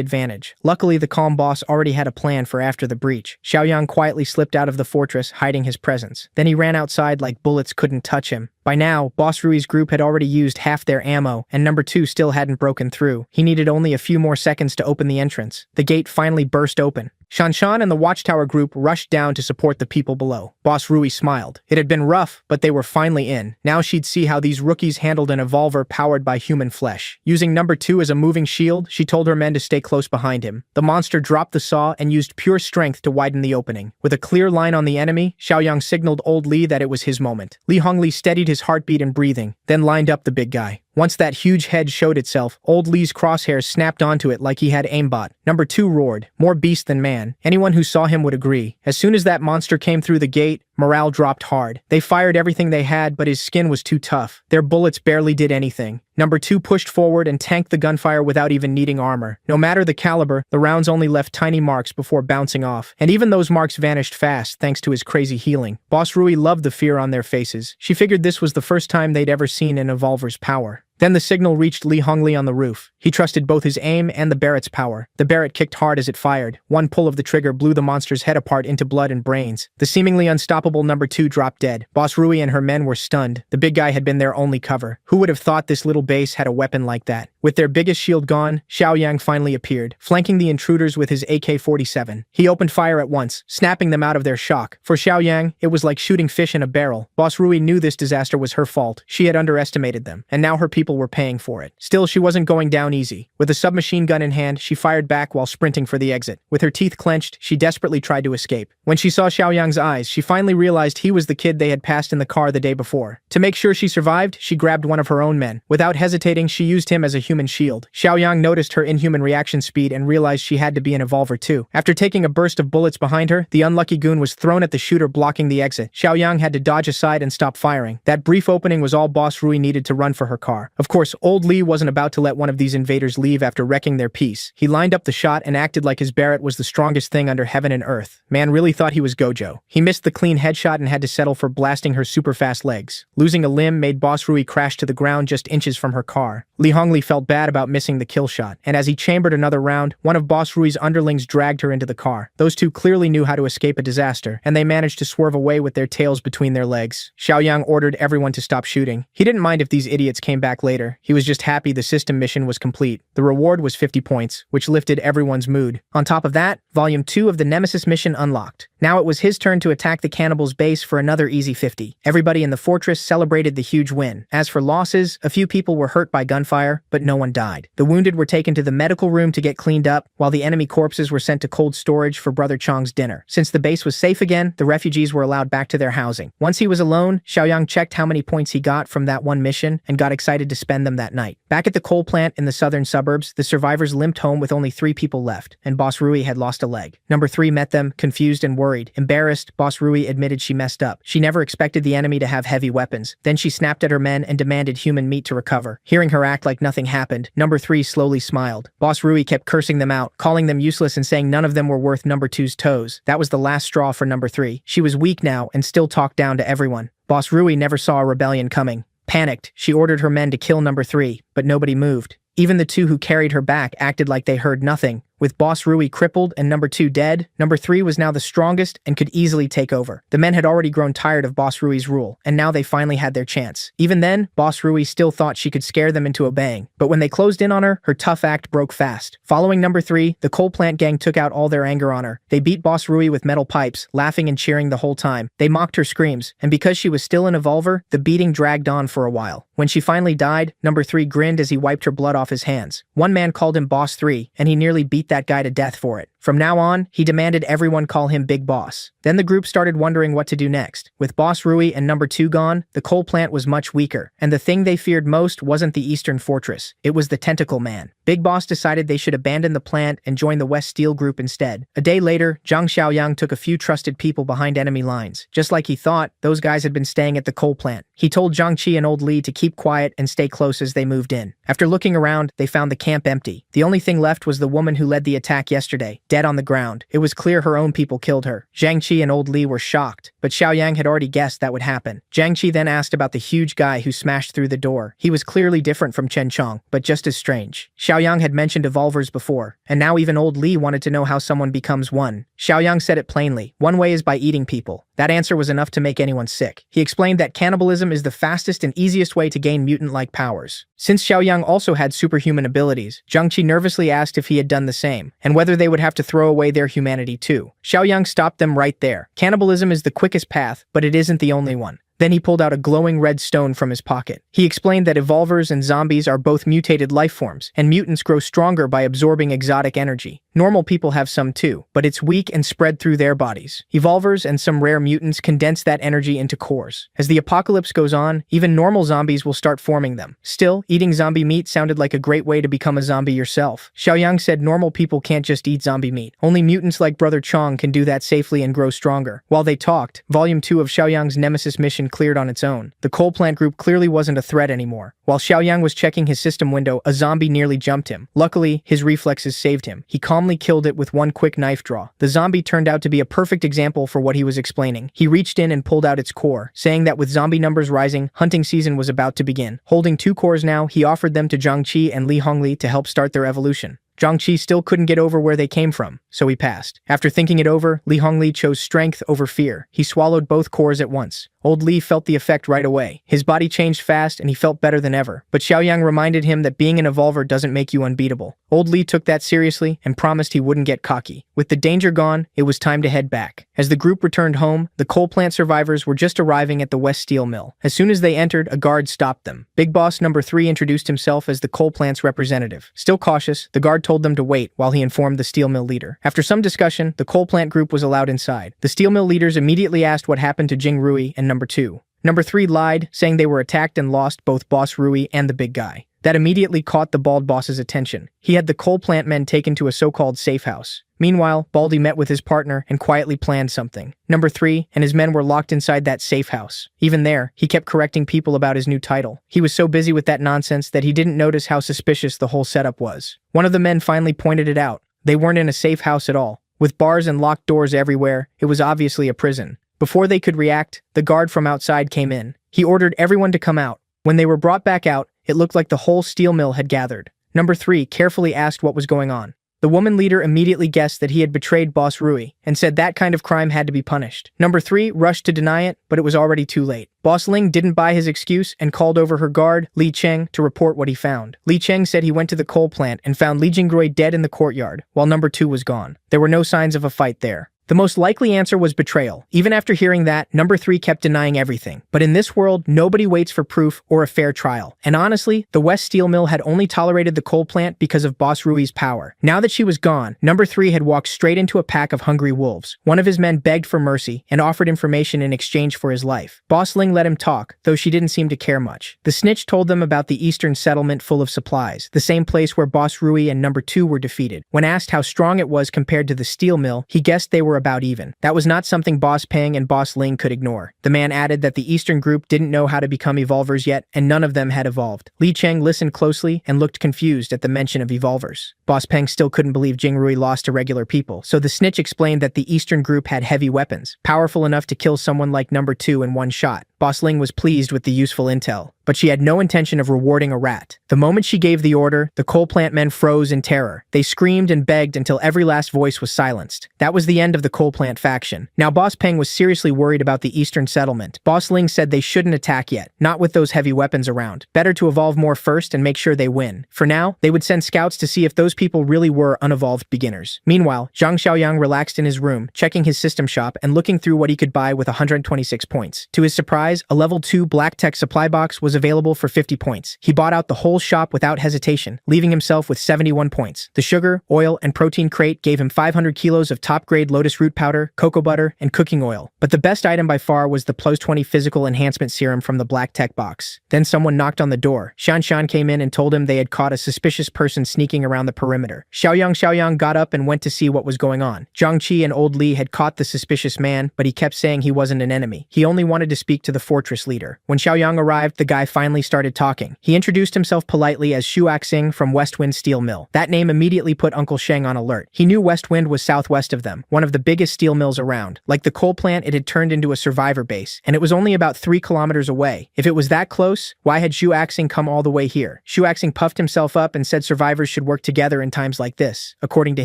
advantage. Luckily, the calm boss already had a plan for after the breach. Xiaoyang quietly slipped out of the fortress, hiding his presence. Then he ran outside like bullets couldn't touch him. By now, Boss Rui's group had already used half their ammo, and number 2 still hadn't broken through. He needed only a few more seconds to open the entrance. The gate finally burst open. Shanshan and the Watchtower group rushed down to support the people below. Boss Rui smiled. It had been rough, but they were finally in. Now she'd see how these rookies handled an evolver powered by human flesh. Using number 2 as a moving shield, she told her men to stay close behind him. The monster dropped the saw and used pure strength to widen the opening. With a clear line on the enemy, Xiaoyang signaled Old Li that it was his moment. Li Hongli steadied his heartbeat and breathing, then lined up the big guy. Once that huge head showed itself, Old Li's crosshairs snapped onto it like he had aimbot. Number 2 roared, more beast than man. Anyone who saw him would agree. As soon as that monster came through the gate, morale dropped hard. They fired everything they had, but his skin was too tough. Their bullets barely did anything. Number 2 pushed forward and tanked the gunfire without even needing armor. No matter the caliber, the rounds only left tiny marks before bouncing off. And even those marks vanished fast thanks to his crazy healing. Boss Rui loved the fear on their faces. She figured this was the first time they'd ever seen an evolver's power. Then the signal reached Li Hongli on the roof. He trusted both his aim and the Barrett's power. The Barrett kicked hard as it fired. One pull of the trigger blew the monster's head apart into blood and brains. The seemingly unstoppable number 2 dropped dead. Boss Rui and her men were stunned. The big guy had been their only cover. Who would have thought this little base had a weapon like that? With their biggest shield gone, Xiaoyang finally appeared, flanking the intruders with his AK-47. He opened fire at once, snapping them out of their shock. For Xiaoyang, it was like shooting fish in a barrel. Boss Rui knew this disaster was her fault. She had underestimated them, and now her people were paying for it. Still, she wasn't going down easy. With a submachine gun in hand, she fired back while sprinting for the exit. With her teeth clenched, she desperately tried to escape. When she saw Xiaoyang's eyes, she finally realized he was the kid they had passed in the car the day before. To make sure she survived, she grabbed one of her own men. Without hesitating, she used him as a human shield. Xiaoyang noticed her inhuman reaction speed and realized she had to be an evolver too. After taking a burst of bullets behind her, the unlucky goon was thrown at the shooter blocking the exit. Xiaoyang had to dodge aside and stop firing. That brief opening was all Boss Rui needed to run for her car. Of course, old Li wasn't about to let one of these invaders leave after wrecking their peace. He lined up the shot and acted like his Barrett was the strongest thing under heaven and earth. Man really thought he was Gojo. He missed the clean headshot and had to settle for blasting her super fast legs. Losing a limb made Boss Rui crash to the ground just inches from her car. Li Hongli felt bad about missing the kill shot, and as he chambered another round, one of Boss Rui's underlings dragged her into the car. Those two clearly knew how to escape a disaster, and they managed to swerve away with their tails between their legs. Xiaoyang ordered everyone to stop shooting. He didn't mind if these idiots came back later. He was just happy the system mission was complete. The reward was 50 points, which lifted everyone's mood. On top of that, Volume 2 of the Nemesis mission unlocked. Now it was his turn to attack the cannibals' base for another easy 50. Everybody in the fortress celebrated the huge win. As for losses, a few people were hurt by gunfire, but no one died. The wounded were taken to the medical room to get cleaned up, while the enemy corpses were sent to cold storage for Brother Chong's dinner. Since the base was safe again, the refugees were allowed back to their housing. Once he was alone, Xiaoyang checked how many points he got from that one mission and got excited to spend them that night. Back at the coal plant in the southern suburbs, the survivors limped home with only 3 people left, and Boss Rui had lost a leg. Number 3 met them, confused and worried. Embarrassed, Boss Rui admitted she messed up. She never expected the enemy to have heavy weapons. Then she snapped at her men and demanded human meat to recover. Hearing her act like nothing happened, Number 3 slowly smiled. Boss Rui kept cursing them out, calling them useless and saying none of them were worth Number 2's toes. That was the last straw for Number 3. She was weak now and still talked down to everyone. Boss Rui never saw a rebellion coming. Panicked, she ordered her men to kill Number 3, but nobody moved. Even the 2 who carried her back acted like they heard nothing. With Boss Rui crippled and Number 2 dead, Number 3 was now the strongest and could easily take over. The men had already grown tired of Boss Rui's rule, and now they finally had their chance. Even then, Boss Rui still thought she could scare them into obeying. But when they closed in on her, her tough act broke fast. Following Number 3, the coal plant gang took out all their anger on her. They beat Boss Rui with metal pipes, laughing and cheering the whole time. They mocked her screams, and because she was still an evolver, the beating dragged on for a while. When she finally died, Number 3 grinned as he wiped her blood off his hands. One man called him Boss 3, and he nearly beat that guy to death for it. From now on, he demanded everyone call him Big Boss. Then the group started wondering what to do next. With Boss Rui and Number 2 gone, the coal plant was much weaker, and the thing they feared most wasn't the Eastern Fortress. It was the Tentacle Man. Big Boss decided they should abandon the plant and join the West Steel Group instead. A day later, Zhang Xiaoyang took a few trusted people behind enemy lines. Just like he thought, those guys had been staying at the coal plant. He told Zhang Qi and Old Li to keep quiet and stay close as they moved in. After looking around, they found the camp empty. The only thing left was the woman who led the attack yesterday, dead on the ground. It was clear her own people killed her. Zhang Qi and Old Li were shocked, but Xiaoyang had already guessed that would happen. Zhang Qi then asked about the huge guy who smashed through the door. He was clearly different from Chen Chong, but just as strange. Xiaoyang had mentioned evolvers before, and now even Old Li wanted to know how someone becomes one. Xiaoyang said it plainly. One way is by eating people. That answer was enough to make anyone sick. He explained that cannibalism is the fastest and easiest way to gain mutant-like powers. Since Xiaoyang also had superhuman abilities, Zhang Qi nervously asked if he had done the same, and whether they would have to throw away their humanity too. Xiaoyang stopped them right there. Cannibalism is the quickest path, but it isn't the only one. Then he pulled out a glowing red stone from his pocket. He explained that evolvers and zombies are both mutated life forms, and mutants grow stronger by absorbing exotic energy. Normal people have some too, but it's weak and spread through their bodies. Evolvers and some rare mutants condense that energy into cores. As the apocalypse goes on, even normal zombies will start forming them. Still, eating zombie meat sounded like a great way to become a zombie yourself. Xiaoyang said normal people can't just eat zombie meat. Only mutants like Brother Chong can do that safely and grow stronger. While they talked, Volume 2 of Xiaoyang's Nemesis mission cleared on its own. The coal plant group clearly wasn't a threat anymore. While Xiaoyang was checking his system window, a zombie nearly jumped him. Luckily, his reflexes saved him. He calmly killed it with one quick knife draw. The zombie turned out to be a perfect example for what he was explaining. He reached in and pulled out its core, saying that with zombie numbers rising, hunting season was about to begin. Holding 2 cores now, he offered them to Zhang Qi and Li Hongli to help start their evolution. Zhang still couldn't get over where they came from, so he passed. After thinking it over, Li Hongli chose strength over fear. He swallowed both cores at once. Old Li felt the effect right away. His body changed fast and he felt better than ever. But Xiaoyang reminded him that being an evolver doesn't make you unbeatable. Old Li took that seriously and promised he wouldn't get cocky. With the danger gone, it was time to head back. As the group returned home, the coal plant survivors were just arriving at the West Steel Mill. As soon as they entered, a guard stopped them. Big Boss number 3 introduced himself as the coal plant's representative. Still cautious, the guard told them to wait while he informed the steel mill leader. After some discussion, the coal plant group was allowed inside. The steel mill leaders immediately asked what happened to Jing Rui and number 2. Number 3 lied, saying they were attacked and lost both Boss Rui and the big guy. That immediately caught the bald boss's attention. He had the coal plant men taken to a so-called safe house. Meanwhile, Baldy met with his partner and quietly planned something. Number 3 and his men were locked inside that safe house. Even there, he kept correcting people about his new title. He was so busy with that nonsense that he didn't notice how suspicious the whole setup was. One of the men finally pointed it out. They weren't in a safe house at all. With bars and locked doors everywhere, it was obviously a prison. Before they could react, the guard from outside came in. He ordered everyone to come out. When they were brought back out, it looked like the whole steel mill had gathered. Number 3 carefully asked what was going on. The woman leader immediately guessed that he had betrayed Boss Rui and said that kind of crime had to be punished. Number 3 rushed to deny it, but it was already too late. Boss Ling didn't buy his excuse and called over her guard, Li Cheng, to report what he found. Li Cheng said he went to the coal plant and found Li Jingrui dead in the courtyard, while number 2 was gone. There were no signs of a fight there. The most likely answer was betrayal. Even after hearing that, number 3 kept denying everything. But in this world, nobody waits for proof or a fair trial. And honestly, the West Steel Mill had only tolerated the coal plant because of Boss Rui's power. Now that she was gone, number 3 had walked straight into a pack of hungry wolves. One of his men begged for mercy and offered information in exchange for his life. Boss Ling let him talk, though she didn't seem to care much. The snitch told them about the eastern settlement full of supplies, the same place where Boss Rui and number 2 were defeated. When asked how strong it was compared to the steel mill, he guessed they were about even. That was not something Boss Peng and Boss Ling could ignore. The man added that the Eastern group didn't know how to become evolvers yet, and none of them had evolved. Li Cheng listened closely and looked confused at the mention of evolvers. Boss Peng still couldn't believe Jing Rui lost to regular people, so the snitch explained that the Eastern group had heavy weapons, powerful enough to kill someone like number 2 in one shot. Boss Ling was pleased with the useful intel, but she had no intention of rewarding a rat. The moment she gave the order, the coal plant men froze in terror. They screamed and begged until every last voice was silenced. That was the end of the coal plant faction. Now Boss Peng was seriously worried about the eastern settlement. Boss Ling said they shouldn't attack yet, not with those heavy weapons around. Better to evolve more first and make sure they win. For now, they would send scouts to see if those people really were unevolved beginners. Meanwhile, Zhang Xiaoyang relaxed in his room, checking his system shop and looking through what he could buy with 126 points. To his surprise, a level 2 black tech supply box was available for 50 points. He bought out the whole shop without hesitation, leaving himself with 71 points. The sugar, oil, and protein crate gave him 500 kilos of top-grade lotus root powder, cocoa butter, and cooking oil. But the best item by far was the plus 20 physical enhancement serum from the black tech box. Then someone knocked on the door. Shan came in and told him they had caught a suspicious person sneaking around the perimeter. Xiaoyang got up and went to see what was going on. Zhang Qi and Old Li had caught the suspicious man, but he kept saying he wasn't an enemy. He only wanted to speak to the fortress leader. When Xiaoyang arrived, the guy finally started talking. He introduced himself politely as Xu Axing from Westwind Steel Mill. That name immediately put Uncle Sheng on alert. He knew Westwind was southwest of them, one of the biggest steel mills around. Like the coal plant, it had turned into a survivor base, and it was only about 3 kilometers away. If it was that close, why had Xu Axing come all the way here? Xu Axing puffed himself up and said survivors should work together in times like this. According to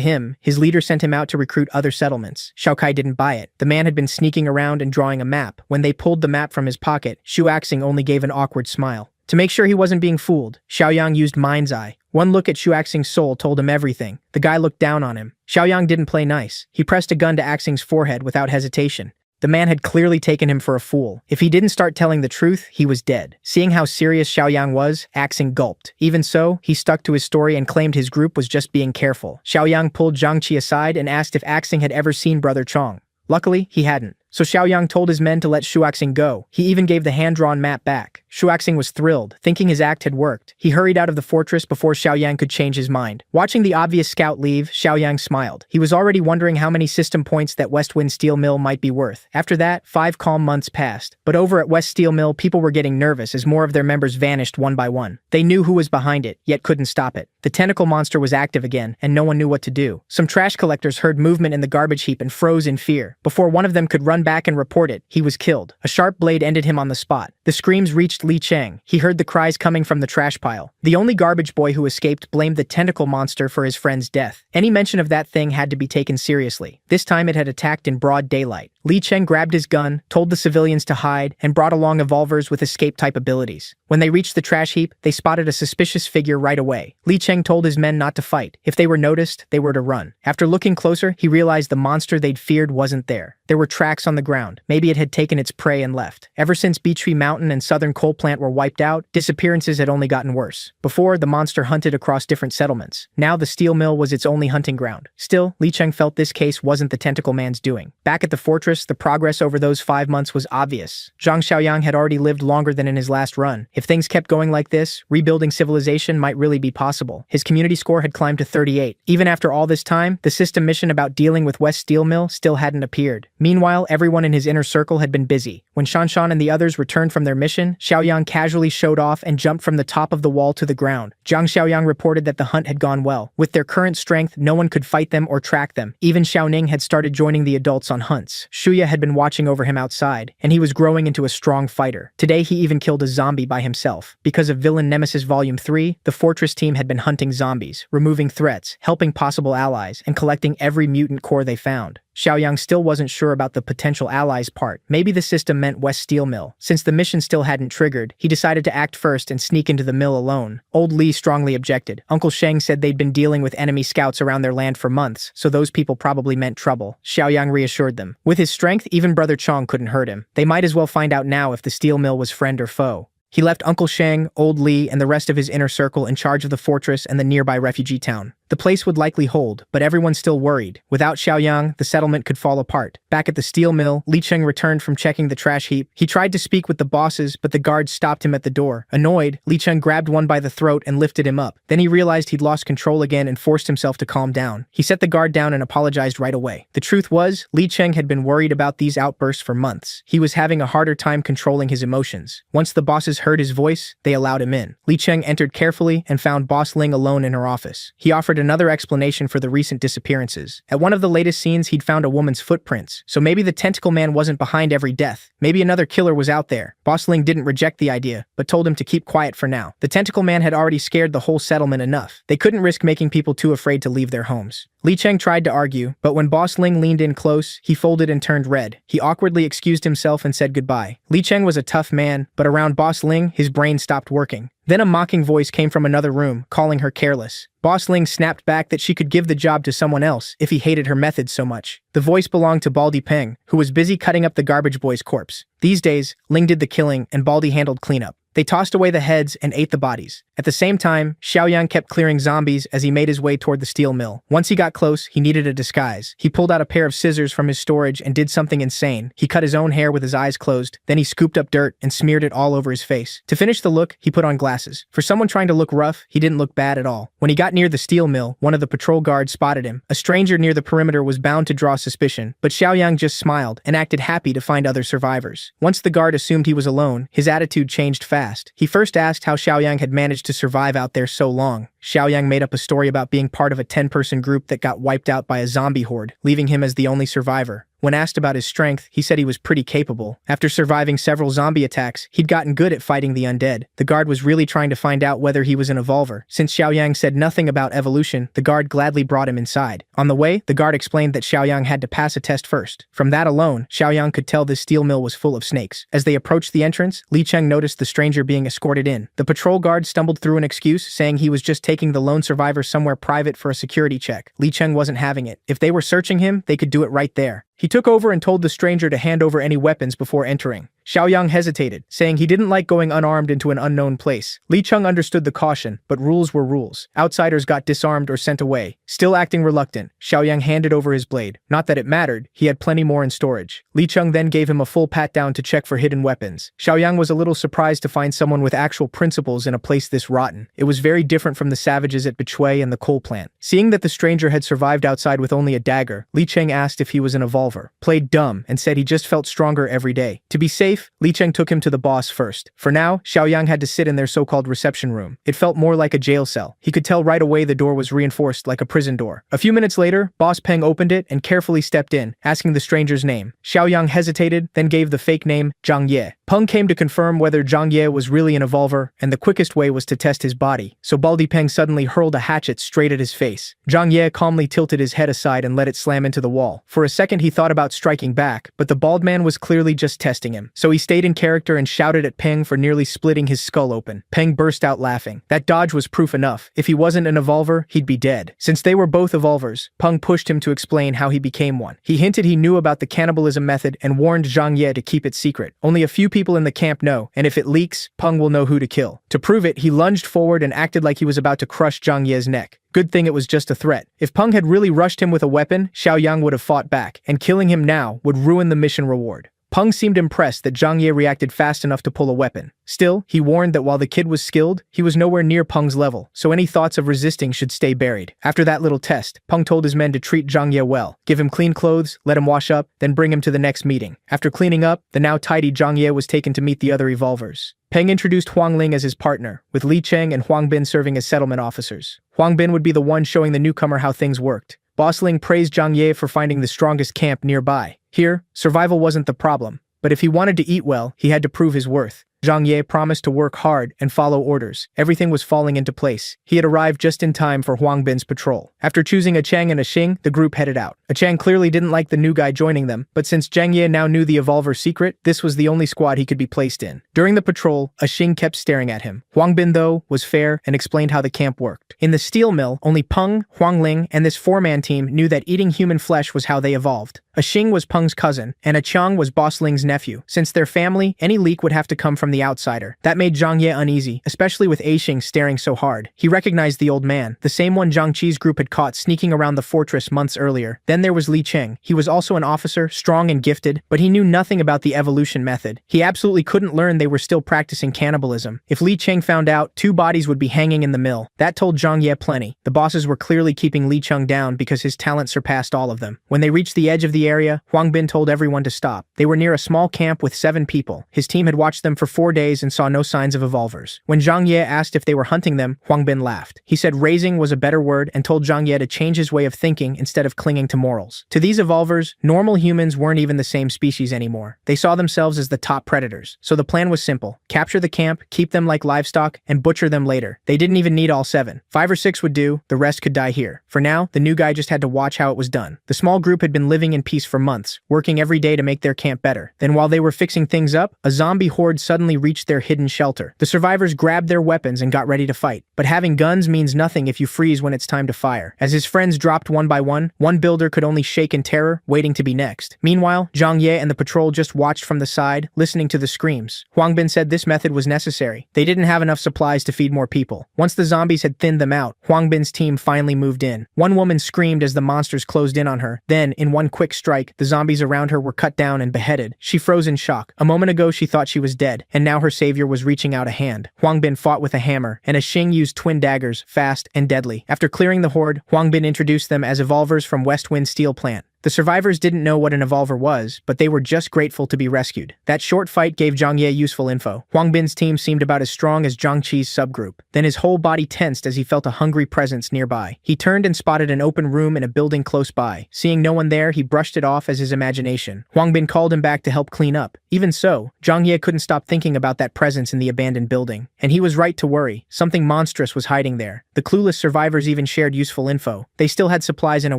him, his leader sent him out to recruit other settlements. Xiao Kai didn't buy it. The man had been sneaking around and drawing a map. When they pulled the map from his pocket, Xu Axing only gave an awkward smile. To make sure he wasn't being fooled, Xiaoyang used Mind's Eye. One look at Xu Axing's soul told him everything. The guy looked down on him. Xiaoyang didn't play nice. He pressed a gun to Axing's forehead without hesitation. The man had clearly taken him for a fool. If he didn't start telling the truth, he was dead. Seeing how serious Xiaoyang was, Axing gulped. Even so, he stuck to his story and claimed his group was just being careful. Xiaoyang pulled Zhang Qi aside and asked if Axing had ever seen Brother Chong. Luckily, he hadn't. So Xiaoyang told his men to let Xu Axing go. He even gave the hand-drawn map back. Xu Axing was thrilled, thinking his act had worked. He hurried out of the fortress before Xiaoyang could change his mind. Watching the obvious scout leave, Xiaoyang smiled. He was already wondering how many system points that Westwind Steel Mill might be worth. After that, 5 calm months passed. But over at West Steel Mill, people were getting nervous as more of their members vanished one by one. They knew who was behind it, yet couldn't stop it. The tentacle monster was active again, and no one knew what to do. Some trash collectors heard movement in the garbage heap and froze in fear. Before one of them could run back and report it, he was killed. A sharp blade ended him on the spot. The screams reached Li Cheng. He heard the cries coming from the trash pile. The only garbage boy who escaped blamed the tentacle monster for his friend's death. Any mention of that thing had to be taken seriously. This time it had attacked in broad daylight. Li Cheng grabbed his gun, told the civilians to hide, and brought along evolvers with escape-type abilities. When they reached the trash heap, they spotted a suspicious figure right away. Li Cheng told his men not to fight. If they were noticed, they were to run. After looking closer, he realized the monster they'd feared wasn't there. There were tracks on the ground. Maybe it had taken its prey and left. Ever since Beechtree Mountain and Southern Coal Plant were wiped out, disappearances had only gotten worse. Before, the monster hunted across different settlements. Now the steel mill was its only hunting ground. Still, Li Cheng felt this case wasn't the tentacle man's doing. Back at the fortress, the progress over those 5 months was obvious. Zhang Xiaoyang had already lived longer than in his last run. If things kept going like this, rebuilding civilization might really be possible. His community score had climbed to 38. Even after all this time, the system mission about dealing with West Steel Mill still hadn't appeared. Meanwhile, everyone in his inner circle had been busy. When Shanshan and the others returned from their mission, Xiaoyang casually showed off and jumped from the top of the wall to the ground. Zhang Xiaoyang reported that the hunt had gone well. With their current strength, no one could fight them or track them. Even Xiaoning had started joining the adults on hunts. Shuya had been watching over him outside, and he was growing into a strong fighter. Today he even killed a zombie by himself. Because of Villain Nemesis Volume 3, the Fortress team had been hunting zombies, removing threats, helping possible allies, and collecting every mutant core they found. Xiaoyang still wasn't sure about the potential allies part. Maybe the system meant West Steel Mill. Since the mission still hadn't triggered, he decided to act first and sneak into the mill alone. Old Li strongly objected. Uncle Sheng said they'd been dealing with enemy scouts around their land for months, so those people probably meant trouble. Xiaoyang reassured them. With his strength, even Brother Chong couldn't hurt him. They might as well find out now if the steel mill was friend or foe. He left Uncle Sheng, Old Li, and the rest of his inner circle in charge of the fortress and the nearby refugee town. The place would likely hold, but everyone still worried. Without Xiaoyang, the settlement could fall apart. Back at the steel mill, Li Cheng returned from checking the trash heap. He tried to speak with the bosses, but the guards stopped him at the door. Annoyed, Li Cheng grabbed one by the throat and lifted him up. Then he realized he'd lost control again and forced himself to calm down. He set the guard down and apologized right away. The truth was, Li Cheng had been worried about these outbursts for months. He was having a harder time controlling his emotions. Once the bosses heard his voice, they allowed him in. Li Cheng entered carefully and found Boss Ling alone in her office. He offered another explanation for the recent disappearances. At one of the latest scenes, he'd found a woman's footprints, so maybe the tentacle man wasn't behind every death. Maybe another killer was out there. Boss Ling didn't reject the idea, but told him to keep quiet for now. The tentacle man had already scared the whole settlement enough. They couldn't risk making people too afraid to leave their homes. Li Cheng tried to argue, but when Boss Ling leaned in close, he folded and turned red. He awkwardly excused himself and said goodbye. Li Cheng was a tough man, but around Boss Ling, his brain stopped working. Then a mocking voice came from another room, calling her careless. Boss Ling snapped back that she could give the job to someone else if he hated her methods so much. The voice belonged to Baldy Peng, who was busy cutting up the garbage boy's corpse. These days, Ling did the killing and Baldy handled cleanup. They tossed away the heads and ate the bodies. At the same time, Xiaoyang kept clearing zombies as he made his way toward the steel mill. Once he got close, he needed a disguise. He pulled out a pair of scissors from his storage and did something insane. He cut his own hair with his eyes closed, then he scooped up dirt and smeared it all over his face. To finish the look, he put on glasses. For someone trying to look rough, he didn't look bad at all. When he got near the steel mill, one of the patrol guards spotted him. A stranger near the perimeter was bound to draw suspicion, but Xiaoyang just smiled and acted happy to find other survivors. Once the guard assumed he was alone, his attitude changed fast. He first asked how Xiaoyang had managed to survive out there so long. Xiaoyang made up a story about being part of a 10-person group that got wiped out by a zombie horde, leaving him as the only survivor. When asked about his strength, he said he was pretty capable. After surviving several zombie attacks, he'd gotten good at fighting the undead. The guard was really trying to find out whether he was an evolver. Since Xiaoyang said nothing about evolution, the guard gladly brought him inside. On the way, the guard explained that Xiaoyang had to pass a test first. From that alone, Xiaoyang could tell this steel mill was full of snakes. As they approached the entrance, Li Cheng noticed the stranger being escorted in. The patrol guard stumbled through an excuse, saying he was just taking the lone survivor somewhere private for a security check. Li Cheng wasn't having it. If they were searching him, they could do it right there. He took over and told the stranger to hand over any weapons before entering. Xiaoyang hesitated, saying he didn't like going unarmed into an unknown place. Li Cheng understood the caution, but rules were rules. Outsiders got disarmed or sent away. Still acting reluctant, Xiaoyang handed over his blade. Not that it mattered, he had plenty more in storage. Li Cheng then gave him a full pat-down to check for hidden weapons. Xiaoyang was a little surprised to find someone with actual principles in a place this rotten. It was very different from the savages at Beichui and the coal plant. Seeing that the stranger had survived outside with only a dagger, Li Cheng asked if he was an evolver. Played dumb and said he just felt stronger every day. To be safe, Li Cheng took him to the boss first. For now, Xiaoyang had to sit in their so-called reception room. It felt more like a jail cell. He could tell right away the door was reinforced like a prison door. A few minutes later, Boss Peng opened it and carefully stepped in, asking the stranger's name. Xiaoyang hesitated, then gave the fake name, Zhang Ye. Peng came to confirm whether Zhang Ye was really an evolver, and the quickest way was to test his body, so Baldy Peng suddenly hurled a hatchet straight at his face. Zhang Ye calmly tilted his head aside and let it slam into the wall. For a second he thought about striking back, but the bald man was clearly just testing him, so he stayed in character and shouted at Peng for nearly splitting his skull open. Peng burst out laughing. That dodge was proof enough. If he wasn't an evolver, he'd be dead. Since they were both evolvers, Peng pushed him to explain how he became one. He hinted he knew about the cannibalism method and warned Zhang Ye to keep it secret. Only a few people in the camp know, and if it leaks, Peng will know who to kill. To prove it, he lunged forward and acted like he was about to crush Zhang Ye's neck. Good thing it was just a threat. If Peng had really rushed him with a weapon, Xiaoyang would have fought back, and killing him now would ruin the mission reward. Peng seemed impressed that Zhang Ye reacted fast enough to pull a weapon. Still, he warned that while the kid was skilled, he was nowhere near Peng's level, so any thoughts of resisting should stay buried. After that little test, Peng told his men to treat Zhang Ye well, give him clean clothes, let him wash up, then bring him to the next meeting. After cleaning up, the now tidy Zhang Ye was taken to meet the other evolvers. Peng introduced Huang Ling as his partner, with Li Cheng and Huang Bin serving as settlement officers. Huang Bin would be the one showing the newcomer how things worked. Boss Ling praised Zhang Ye for finding the strongest camp nearby. Here, survival wasn't the problem. But if he wanted to eat well, he had to prove his worth. Zhang Ye promised to work hard and follow orders. Everything was falling into place. He had arrived just in time for Huang Bin's patrol. After choosing a Chang and a Xing, the group headed out. A Chang clearly didn't like the new guy joining them, but since Zhang Ye now knew the evolver's secret, this was the only squad he could be placed in. During the patrol, a Xing kept staring at him. Huang Bin, though, was fair and explained how the camp worked. In the steel mill, only Peng, Huang Ling, and this four-man team knew that eating human flesh was how they evolved. A Xing was Peng's cousin, and a Chang was Boss Ling's nephew. Since they're family, any leak would have to come from the outsider. That made Zhang Ye uneasy, especially with A Xing staring so hard. He recognized the old man, the same one Zhang Qi's group had caught sneaking around the fortress months earlier. Then there was Li Cheng. He was also an officer, strong and gifted, but he knew nothing about the evolution method. He absolutely couldn't learn they were still practicing cannibalism. If Li Cheng found out, 2 bodies would be hanging in the mill. That told Zhang Ye plenty. The bosses were clearly keeping Li Cheng down because his talent surpassed all of them. When they reached the edge of the area, Huang Bin told everyone to stop. They were near a small camp with 7 people. His team had watched them for 4 days and saw no signs of evolvers. When Zhang Ye asked if they were hunting them, Huang Bin laughed. He said raising was a better word and told Zhang Ye to change his way of thinking instead of clinging to morals. To these evolvers, normal humans weren't even the same species anymore. They saw themselves as the top predators. So the plan was simple. Capture the camp, keep them like livestock, and butcher them later. They didn't even need all 7. 5 or 6 would do, the rest could die here. For now, the new guy just had to watch how it was done. The small group had been living in peace for months, working every day to make their camp better. Then while they were fixing things up, a zombie horde suddenly reached their hidden shelter. The survivors grabbed their weapons and got ready to fight. But having guns means nothing if you freeze when it's time to fire. As his friends dropped one by one builder could only shake in terror, waiting to be next. Meanwhile, Zhang Ye and the patrol just watched from the side, listening to the screams. Huang Bin said this method was necessary. They didn't have enough supplies to feed more people. Once the zombies had thinned them out, Huang Bin's team finally moved in. One woman screamed as the monsters closed in on her. Then, in one quick strike, the zombies around her were cut down and beheaded. She froze in shock. A moment ago she thought she was dead, and now her savior was reaching out a hand. Huang Bin fought with a hammer, and a Xing used twin daggers, fast and deadly. After clearing the horde, Huang Bin introduced them as evolvers from West Wind Steel Plant. The survivors didn't know what an evolver was, but they were just grateful to be rescued. That short fight gave Zhang Ye useful info. Huang Bin's team seemed about as strong as Zhang Qi's subgroup. Then his whole body tensed as he felt a hungry presence nearby. He turned and spotted an open room in a building close by. Seeing no one there, he brushed it off as his imagination. Huang Bin called him back to help clean up. Even so, Zhang Ye couldn't stop thinking about that presence in the abandoned building. And he was right to worry. Something monstrous was hiding there. The clueless survivors even shared useful info. They still had supplies in a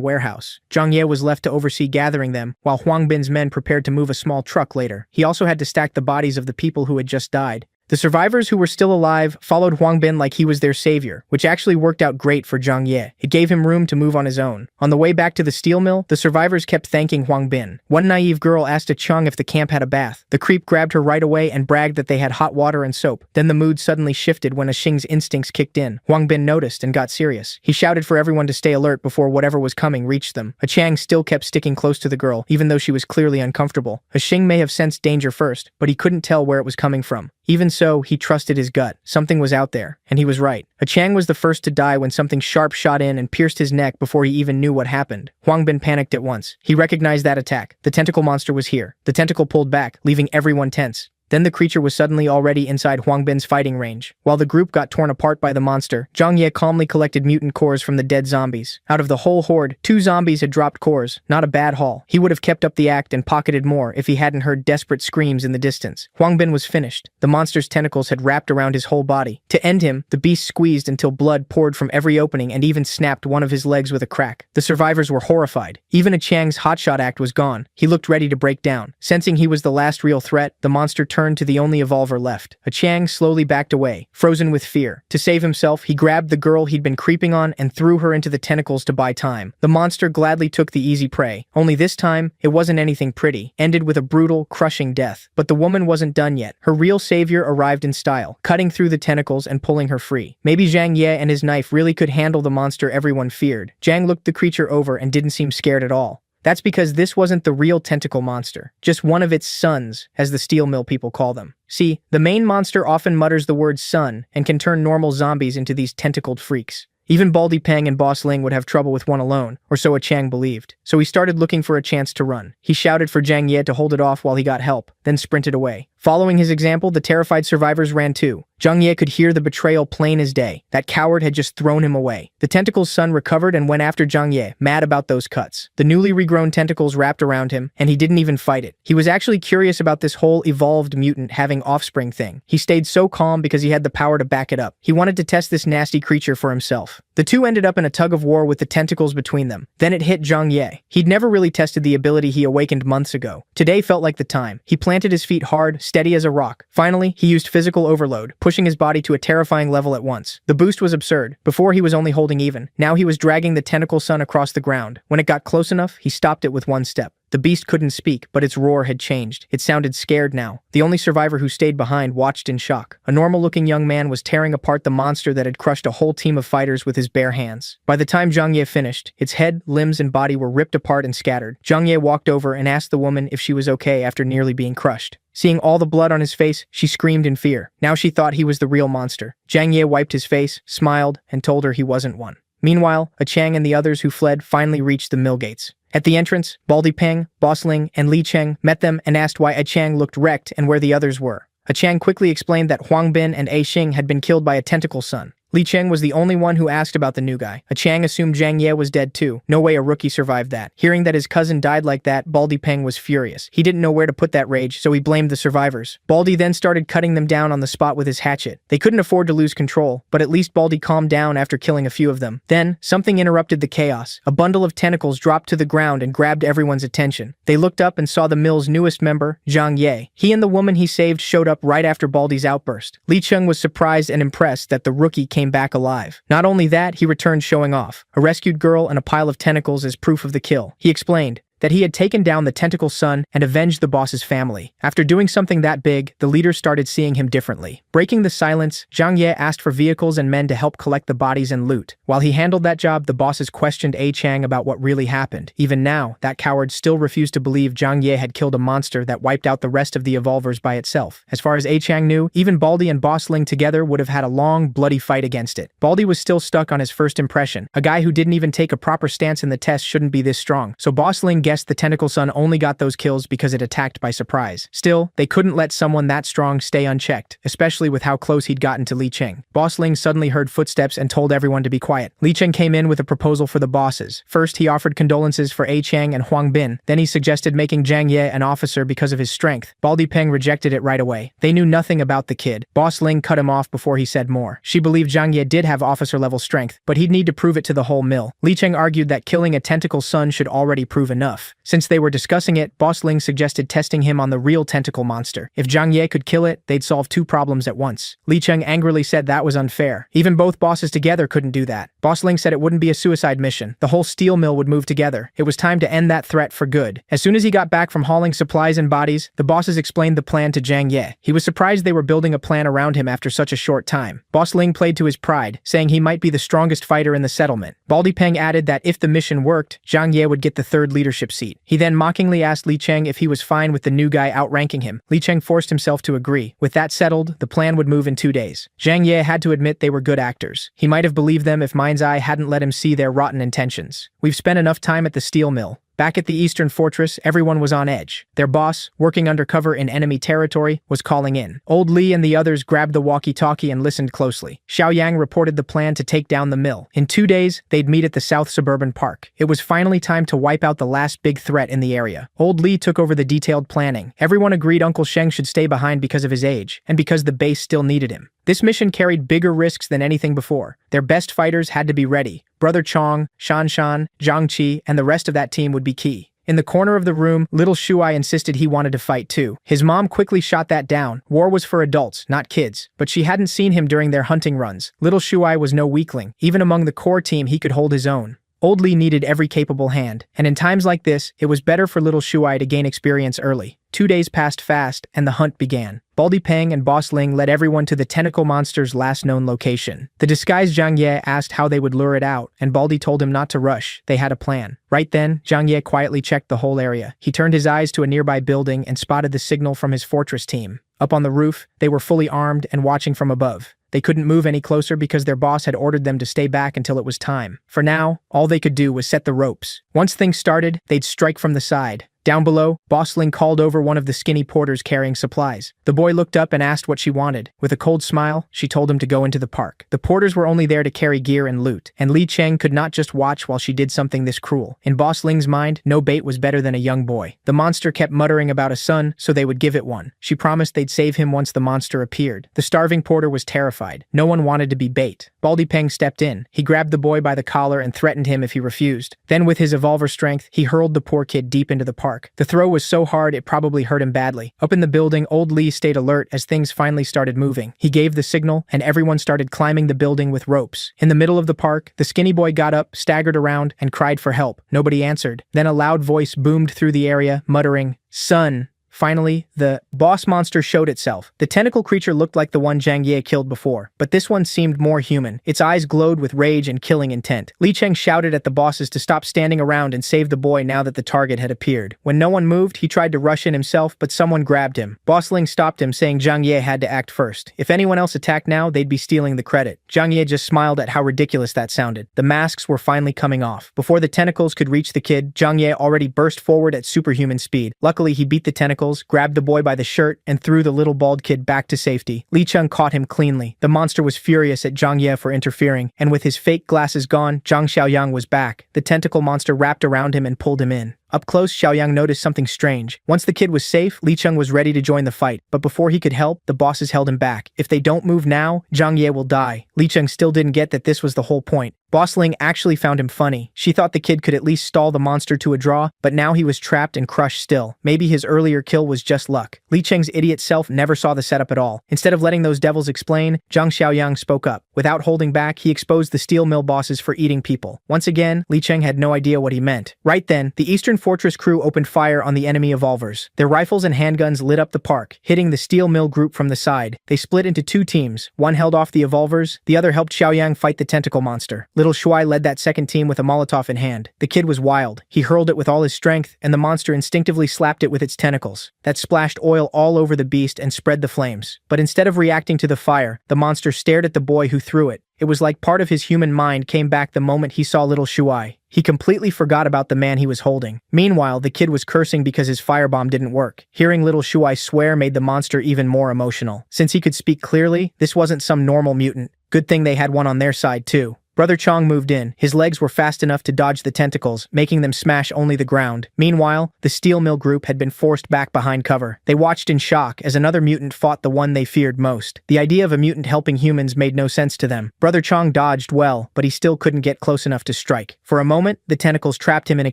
warehouse. Zhang Ye was left to oversee gathering them, while Huang Bin's men prepared to move a small truck later. He also had to stack the bodies of the people who had just died. The survivors who were still alive followed Huang Bin like he was their savior, which actually worked out great for Zhang Ye. It gave him room to move on his own. On the way back to the steel mill, the survivors kept thanking Huang Bin. One naive girl asked a Chung if the camp had a bath. The creep grabbed her right away and bragged that they had hot water and soap. Then the mood suddenly shifted when a Xing's instincts kicked in. Huang Bin noticed and got serious. He shouted for everyone to stay alert before whatever was coming reached them. A Chang still kept sticking close to the girl, even though she was clearly uncomfortable. A Xing may have sensed danger first, but he couldn't tell where it was coming from. Even so, he trusted his gut. Something was out there, and he was right. A Chang was the first to die when something sharp shot in and pierced his neck before he even knew what happened. Huang Bin panicked at once. He recognized that attack. The tentacle monster was here. The tentacle pulled back, leaving everyone tense. Then the creature was suddenly already inside Huang Bin's fighting range. While the group got torn apart by the monster, Zhang Ye calmly collected mutant cores from the dead zombies. Out of the whole horde, 2 zombies had dropped cores. Not a bad haul. He would have kept up the act and pocketed more if he hadn't heard desperate screams in the distance. Huang Bin was finished. The monster's tentacles had wrapped around his whole body. To end him, the beast squeezed until blood poured from every opening and even snapped one of his legs with a crack. The survivors were horrified. Even A Chang's hotshot act was gone. He looked ready to break down. Sensing he was the last real threat, the monster turned to the only evolver left. A Chang slowly backed away, frozen with fear. To save himself, he grabbed the girl he'd been creeping on and threw her into the tentacles to buy time. The monster gladly took the easy prey. Only this time, it wasn't anything pretty. Ended with a brutal, crushing death. But the woman wasn't done yet. Her real savior arrived in style, cutting through the tentacles and pulling her free. Maybe Zhang Ye and his knife really could handle the monster everyone feared. Zhang looked the creature over and didn't seem scared at all. That's because this wasn't the real tentacle monster, just one of its sons, as the steel mill people call them. See, the main monster often mutters the word son and can turn normal zombies into these tentacled freaks. Even Baldy Peng and Boss Ling would have trouble with one alone, or so A Chang believed. So he started looking for a chance to run. He shouted for Zhang Ye to hold it off while he got help, then sprinted away. Following his example, the terrified survivors ran too. Zhang Ye could hear the betrayal plain as day. That coward had just thrown him away. The tentacle's son recovered and went after Zhang Ye, mad about those cuts. The newly regrown tentacles wrapped around him, and he didn't even fight it. He was actually curious about this whole evolved mutant having offspring thing. He stayed so calm because he had the power to back it up. He wanted to test this nasty creature for himself. The two ended up in a tug of war with the tentacles between them. Then it hit Zhang Ye. He'd never really tested the ability he awakened months ago. Today felt like the time. He planted his feet hard, steady as a rock. Finally, he used physical overload, pushing his body to a terrifying level at once. The boost was absurd. Before he was only holding even. Now he was dragging the tentacle son across the ground. When it got close enough, he stopped it with one step. The beast couldn't speak, but its roar had changed. It sounded scared now. The only survivor who stayed behind watched in shock. A normal-looking young man was tearing apart the monster that had crushed a whole team of fighters with his bare hands. By the time Zhang Ye finished, its head, limbs, and body were ripped apart and scattered. Zhang Ye walked over and asked the woman if she was okay after nearly being crushed. Seeing all the blood on his face, she screamed in fear. Now she thought he was the real monster. Zhang Ye wiped his face, smiled, and told her he wasn't one. Meanwhile, A Chang and the others who fled finally reached the mill gates. At the entrance, Baldy Peng, Boss Ling, and Li Cheng met them and asked why A Chang looked wrecked and where the others were. A Chang quickly explained that Huang Bin and A Xing had been killed by a tentacle son. Li Cheng was the only one who asked about the new guy. A Chang assumed Zhang Ye was dead too. No way a rookie survived that. Hearing that his cousin died like that, Baldy Peng was furious. He didn't know where to put that rage, so he blamed the survivors. Baldy then started cutting them down on the spot with his hatchet. They couldn't afford to lose control, but at least Baldy calmed down after killing a few of them. Then, something interrupted the chaos. A bundle of tentacles dropped to the ground and grabbed everyone's attention. They looked up and saw the mill's newest member, Zhang Ye. He and the woman he saved showed up right after Baldy's outburst. Li Cheng was surprised and impressed that the rookie came back alive. Not only that, he returned showing off a rescued girl and a pile of tentacles as proof of the kill. He explained that he had taken down the tentacle son and avenged the boss's family. After doing something that big, the leaders started seeing him differently. Breaking the silence, Zhang Ye asked for vehicles and men to help collect the bodies and loot. While he handled that job, the bosses questioned A Chang about what really happened. Even now, that coward still refused to believe Zhang Ye had killed a monster that wiped out the rest of the evolvers by itself. As far as A Chang knew, even Baldy and Boss Ling together would have had a long, bloody fight against it. Baldy was still stuck on his first impression. A guy who didn't even take a proper stance in the test shouldn't be this strong. So Boss Ling guessed the tentacle son only got those kills because it attacked by surprise. Still, they couldn't let someone that strong stay unchecked, especially with how close he'd gotten to Li Cheng. Boss Ling suddenly heard footsteps and told everyone to be quiet. Li Cheng came in with a proposal for the bosses. First, he offered condolences for A Chang and Huang Bin. Then he suggested making Zhang Ye an officer because of his strength. Baldy Peng rejected it right away. They knew nothing about the kid. Boss Ling cut him off before he said more. She believed Zhang Ye did have officer-level strength, but he'd need to prove it to the whole mill. Li Cheng argued that killing a tentacle son should already prove enough. Since they were discussing it, Boss Ling suggested testing him on the real tentacle monster. If Zhang Ye could kill it, they'd solve two problems at once. Li Cheng angrily said that was unfair. Even both bosses together couldn't do that. Boss Ling said it wouldn't be a suicide mission. The whole steel mill would move together. It was time to end that threat for good. As soon as he got back from hauling supplies and bodies, the bosses explained the plan to Zhang Ye. He was surprised they were building a plan around him after such a short time. Boss Ling played to his pride, saying he might be the strongest fighter in the settlement. Baldy Peng added that if the mission worked, Zhang Ye would get the third leadership seat. He then mockingly asked Li Cheng if he was fine with the new guy outranking him. Li Cheng forced himself to agree. With that settled, the plan would move in 2 days. Zhang Ye had to admit they were good actors. He might have believed them if Mind's Eye hadn't let him see their rotten intentions. We've spent enough time at the steel mill. Back at the Eastern Fortress, everyone was on edge. Their boss, working undercover in enemy territory, was calling in. Old Li and the others grabbed the walkie-talkie and listened closely. Xiaoyang reported the plan to take down the mill. In 2 days, they'd meet at the South Suburban Park. It was finally time to wipe out the last big threat in the area. Old Li took over the detailed planning. Everyone agreed Uncle Sheng should stay behind because of his age, and because the base still needed him. This mission carried bigger risks than anything before. Their best fighters had to be ready. Brother Chong, Shan, Zhang Qi, and the rest of that team would be key. In the corner of the room, little Shuai insisted he wanted to fight too. His mom quickly shot that down. War was for adults, not kids. But she hadn't seen him during their hunting runs. Little Shuai was no weakling. Even among the core team, he could hold his own. Old Li needed every capable hand, and in times like this, it was better for little Shuai to gain experience early. 2 days passed fast, and the hunt began. Baldy Peng and Boss Ling led everyone to the tentacle monster's last known location. The disguised Zhang Ye asked how they would lure it out, and Baldy told him not to rush. They had a plan. Right then, Zhang Ye quietly checked the whole area. He turned his eyes to a nearby building and spotted the signal from his fortress team. Up on the roof, they were fully armed and watching from above. They couldn't move any closer because their boss had ordered them to stay back until it was time. For now, all they could do was set the ropes. Once things started, they'd strike from the side. Down below, Boss Ling called over one of the skinny porters carrying supplies. The boy looked up and asked what she wanted. With a cold smile, she told him to go into the park. The porters were only there to carry gear and loot, and Li Cheng could not just watch while she did something this cruel. In Boss Ling's mind, no bait was better than a young boy. The monster kept muttering about a son, so they would give it one. She promised they'd save him once the monster appeared. The starving porter was terrified. No one wanted to be bait. Baldy Peng stepped in. He grabbed the boy by the collar and threatened him if he refused. Then with his evolver strength, he hurled the poor kid deep into the park. The throw was so hard it probably hurt him badly. Up in the building, Old Li stayed alert as things finally started moving. He gave the signal, and everyone started climbing the building with ropes. In the middle of the park, the skinny boy got up, staggered around, and cried for help. Nobody answered. Then a loud voice boomed through the area, muttering, "Son." Finally, the boss monster showed itself. The tentacle creature looked like the one Zhang Ye killed before, but this one seemed more human. Its eyes glowed with rage and killing intent. Li Cheng shouted at the bosses to stop standing around and save the boy now that the target had appeared. When no one moved, he tried to rush in himself, but someone grabbed him. Boss Ling stopped him, saying Zhang Ye had to act first. If anyone else attacked now, they'd be stealing the credit. Zhang Ye just smiled at how ridiculous that sounded. The masks were finally coming off. Before the tentacles could reach the kid, Zhang Ye already burst forward at superhuman speed. Luckily, he beat the tentacles, grabbed the boy by the shirt, and threw the little bald kid back to safety. Li Cheng caught him cleanly. The monster was furious at Zhang Ye for interfering, and with his fake glasses gone, Zhang Xiaoyang was back. The tentacle monster wrapped around him and pulled him in. Up close, Xiaoyang noticed something strange. Once the kid was safe, Li Cheng was ready to join the fight, but before he could help, the bosses held him back. If they don't move now, Zhang Ye will die. Li Cheng still didn't get that this was the whole point. Boss Ling actually found him funny. She thought the kid could at least stall the monster to a draw, but now he was trapped and crushed still. Maybe his earlier kill was just luck. Li Cheng's idiot self never saw the setup at all. Instead of letting those devils explain, Zhang Xiaoyang spoke up. Without holding back, he exposed the steel mill bosses for eating people. Once again, Li Cheng had no idea what he meant. Right then, the Eastern Fortress crew opened fire on the enemy evolvers. Their rifles and handguns lit up the park, hitting the steel mill group from the side. They split into 2 teams. One held off the evolvers, the other helped Xiaoyang fight the tentacle monster. Little Shuai led that second team with a Molotov in hand. The kid was wild. He hurled it with all his strength, and the monster instinctively slapped it with its tentacles. That splashed oil all over the beast and spread the flames. But instead of reacting to the fire, the monster stared at the boy who threw it. It was like part of his human mind came back the moment he saw little Shuai. He completely forgot about the man he was holding. Meanwhile, the kid was cursing because his firebomb didn't work. Hearing little Shuai swear made the monster even more emotional. Since he could speak clearly, this wasn't some normal mutant. Good thing they had one on their side too. Brother Chong moved in. His legs were fast enough to dodge the tentacles, making them smash only the ground. Meanwhile, the steel mill group had been forced back behind cover. They watched in shock as another mutant fought the one they feared most. The idea of a mutant helping humans made no sense to them. Brother Chong dodged well, but he still couldn't get close enough to strike. For a moment, the tentacles trapped him in a